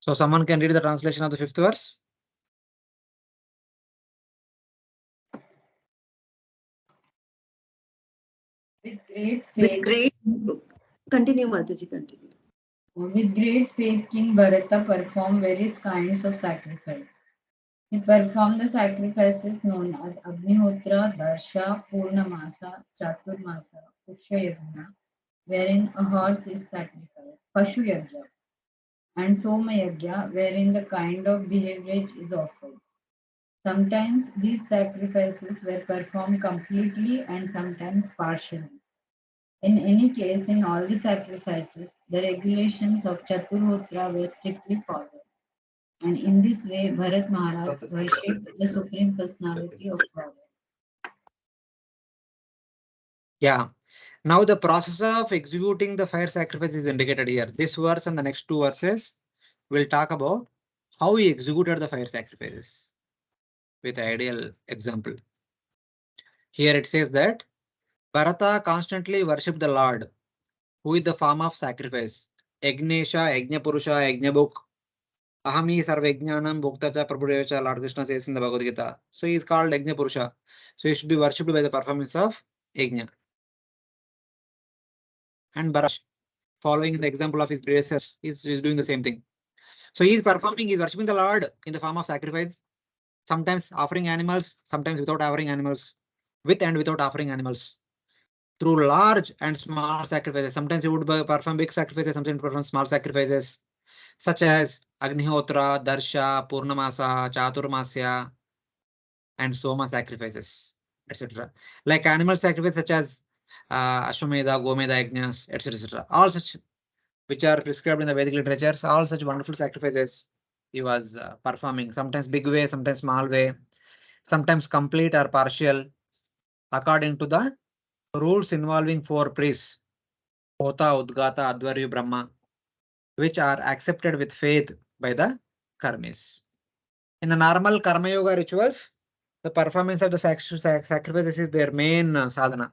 So someone can read the translation of the 5th verse. With great With faith, great, continue, Mataji, continue. with great faith, King Bharata performed various kinds of sacrifice. He performed the sacrifices known as Agnihotra, Darsha, Purnamasa, Chaturmasa, Pushyayagna, wherein a horse is sacrificed, Pashu Yajna, and Soma Yajna, wherein the kind of beverage is offered. Sometimes these sacrifices were performed completely and sometimes partially. In any case, in all the sacrifices, the regulations of Chaturhotra were strictly followed. And in this way, Bharat Maharaj worshipped the Supreme Personality of God. Yeah. Now the process of executing the fire sacrifice is indicated here. This verse and the next 2 verses will talk about how he executed the fire sacrifices with ideal example. Here it says that Bharata constantly worshipped the Lord, who is the form of sacrifice. Yagnesha, Yagnapurusha, Yagnabuk, Ahami Sarvajnanam Bhuktacha Prabhudevacha, Lord Krishna says in the Bhagavad Gita. So he is called Yagnapurusha. So he should be worshipped by the performance of Yagna. And Bharata, following the example of his predecessors, is doing the same thing. So he is worshipping the Lord in the form of sacrifice, sometimes offering animals, sometimes without offering animals, with and without offering animals. Through large and small sacrifices. Sometimes he would perform big sacrifices, sometimes perform small sacrifices, such as Agnihotra, Darsha, Purnamasa, Chaturmasya, and Soma sacrifices, etc. Like animal sacrifices such as Ashwamedha, Gomedha, Yajnas, etc. All such which are prescribed in the Vedic literatures, all such wonderful sacrifices he was performing, sometimes big way, sometimes small way, sometimes complete or partial, according to the rules involving 4 priests, Hota, Udgata, Advaryu, Brahma, which are accepted with faith by the karmis. In the normal Karma Yoga rituals, the performance of the sacrifices is their main sadhana.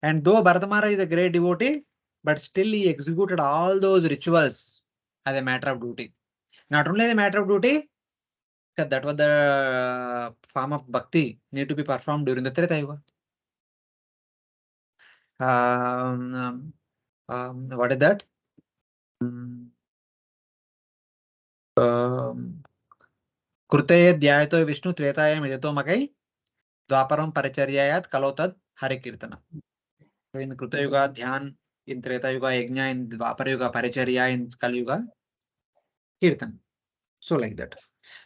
And though Bharatamaharaj is a great devotee, but still he executed all those rituals as a matter of duty. Not only as a matter of duty, because that was the form of bhakti need to be performed during the Treta Yuga. What is that? Krute ध्यायतो Vishnu त्रेतायाम यतो मकै द्वापरम परिचर्यायात कलो तद Hare Kirtana. So in Kruta Yuga, Dhyan, in Treta Yuga, Yajna, in Dwapara Yuga, Paricharya, in Kaliyuga, Kirtan. So like that.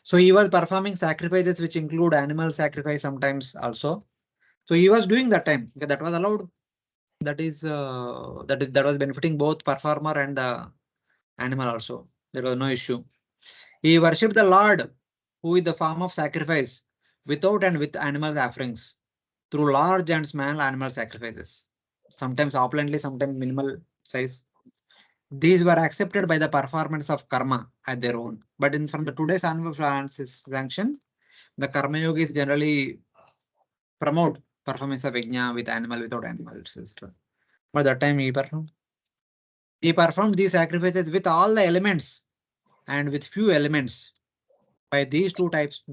So he was performing sacrifices which include animal sacrifice sometimes also. So he was doing that time. Okay, that was allowed. That was benefiting both performer and the animal also. There was no issue. He worshipped the Lord, who is the form of sacrifice, without and with animal offerings, through large and small animal sacrifices. Sometimes opulently, sometimes minimal size. These were accepted by the performance of karma at their own. But in from the today's sanction, the karma yogis generally promote performance of yajna with animal, without animals, etc. But that time he performed. He performed these sacrifices with all the elements and with few elements. By these two types,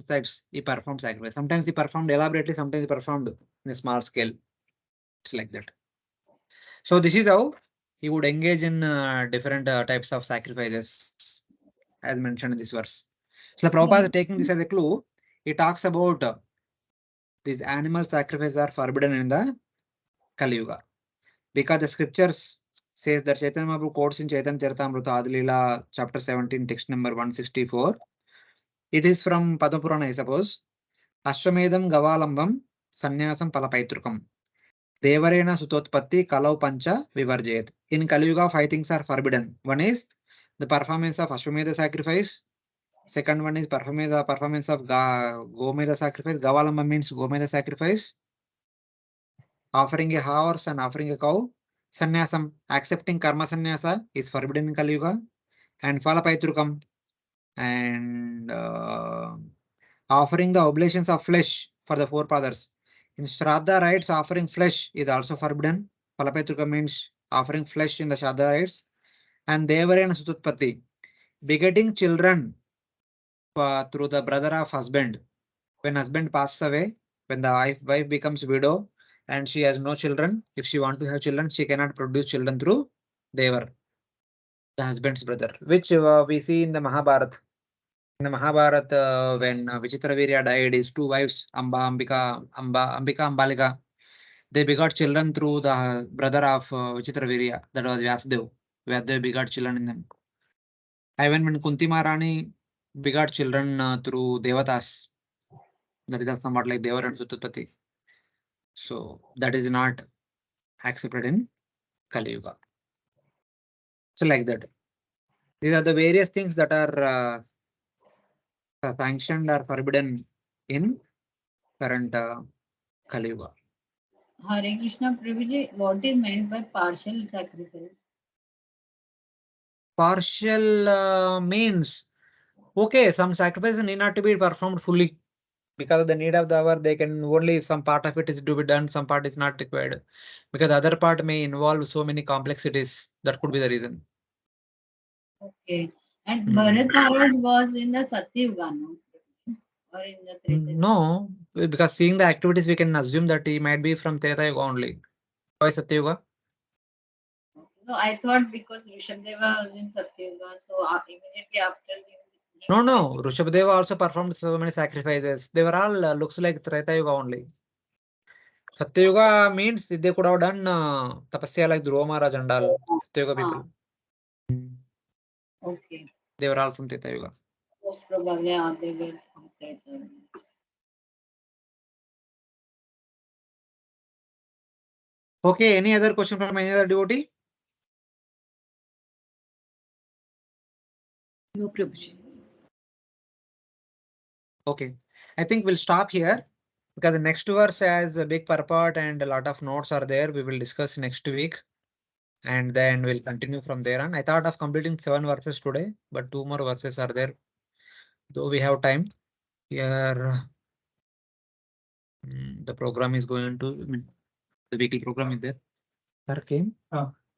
he performed sacrifice. Sometimes he performed elaborately, sometimes he performed in a small scale. It's like that. So this is how he would engage in different types of sacrifices, as mentioned in this verse. So the Prabhupada taking this as a clue, he talks about these animal sacrifices are forbidden in the Kaliyuga. Because the scriptures says that Chaitanya Mahaprabhu quotes in Chaitanya Charitamrita Adilila chapter 17, text number 164. It is from Padmapurana, I suppose. Ashwamedam Gavalambam Sanyasam Palapaitrukam. Devarena Sutotpatti Kalau Pancha Vivarjayat. In Kaliyuga, 5 things are forbidden. One is the performance of Ashwamedha sacrifice. Second one is performance of Gomedha sacrifice. Gavalamba means Gomedha sacrifice. Offering a horse and offering a cow. Sannyasam, accepting karma sannyasa is forbidden in Kaliyuga. And Falapaitrukam, and offering the oblations of flesh for the forefathers. In Shraddha rites, offering flesh is also forbidden. Falapaitrukam means offering flesh in the Shraddha rites. And Devarena Sututpatti, begetting children through the brother of husband. When husband passes away, when the wife becomes widow and she has no children, if she wants to have children, she cannot produce children through Devar, the husband's brother, which we see in the Mahabharata. In the Mahabharata, when Vichitravirya died, his 2 wives, Ambika, Ambalika, they begot children through the brother of Vichitravirya, that was Vyasadeva. Vyasadeva begot children in them. Even when Kunti Maharani begot children through Devatas, that is somewhat like Devar and Sutapati. So that is not accepted in Kaliyuga. So like that. These are the various things that are sanctioned or forbidden in current Kaliyuga. Hare Krishna Prabhuji, what is meant by partial sacrifice? Partial means, okay, some sacrifices need not to be performed fully. Because of the need of the hour, they can only some part of it is to be done, some part is not required. Because the other part may involve so many complexities. That could be the reason. Okay. And Bharat Maharaj was in the Satyuga, no? Or in the Treta Yuga? No, because seeing the activities, we can assume that he might be from Treta Yuga only. Why Satyuga? No, I thought because Rishabdeva was in Satyuga, so immediately after him. No. Rsabhadeva also performed so many sacrifices. They were all looks like Treta Yuga only. Satyuga means they could have done tapasya like Dhruva Maharaj and all. Satyuga people. Okay. They were all from Treta Yuga. Most probably they were from Treta Yuga. Okay, any other question from any other devotee? No, Prabhuji. Okay, I think we'll stop here because the next verse has a big purport and a lot of notes are there. We will discuss next week and then we'll continue from there on. I thought of completing 7 verses today, but 2 more verses are there. Though we have time here, the program is going to, the weekly program is there. Sir came?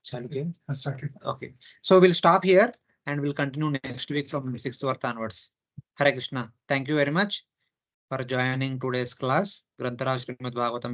Chalu came? Started. Okay, so we'll stop here and we'll continue next week from 6th verse onwards. Hare Krishna. Thank you very much for joining today's class. Grantaraj Srimad Bhagavatam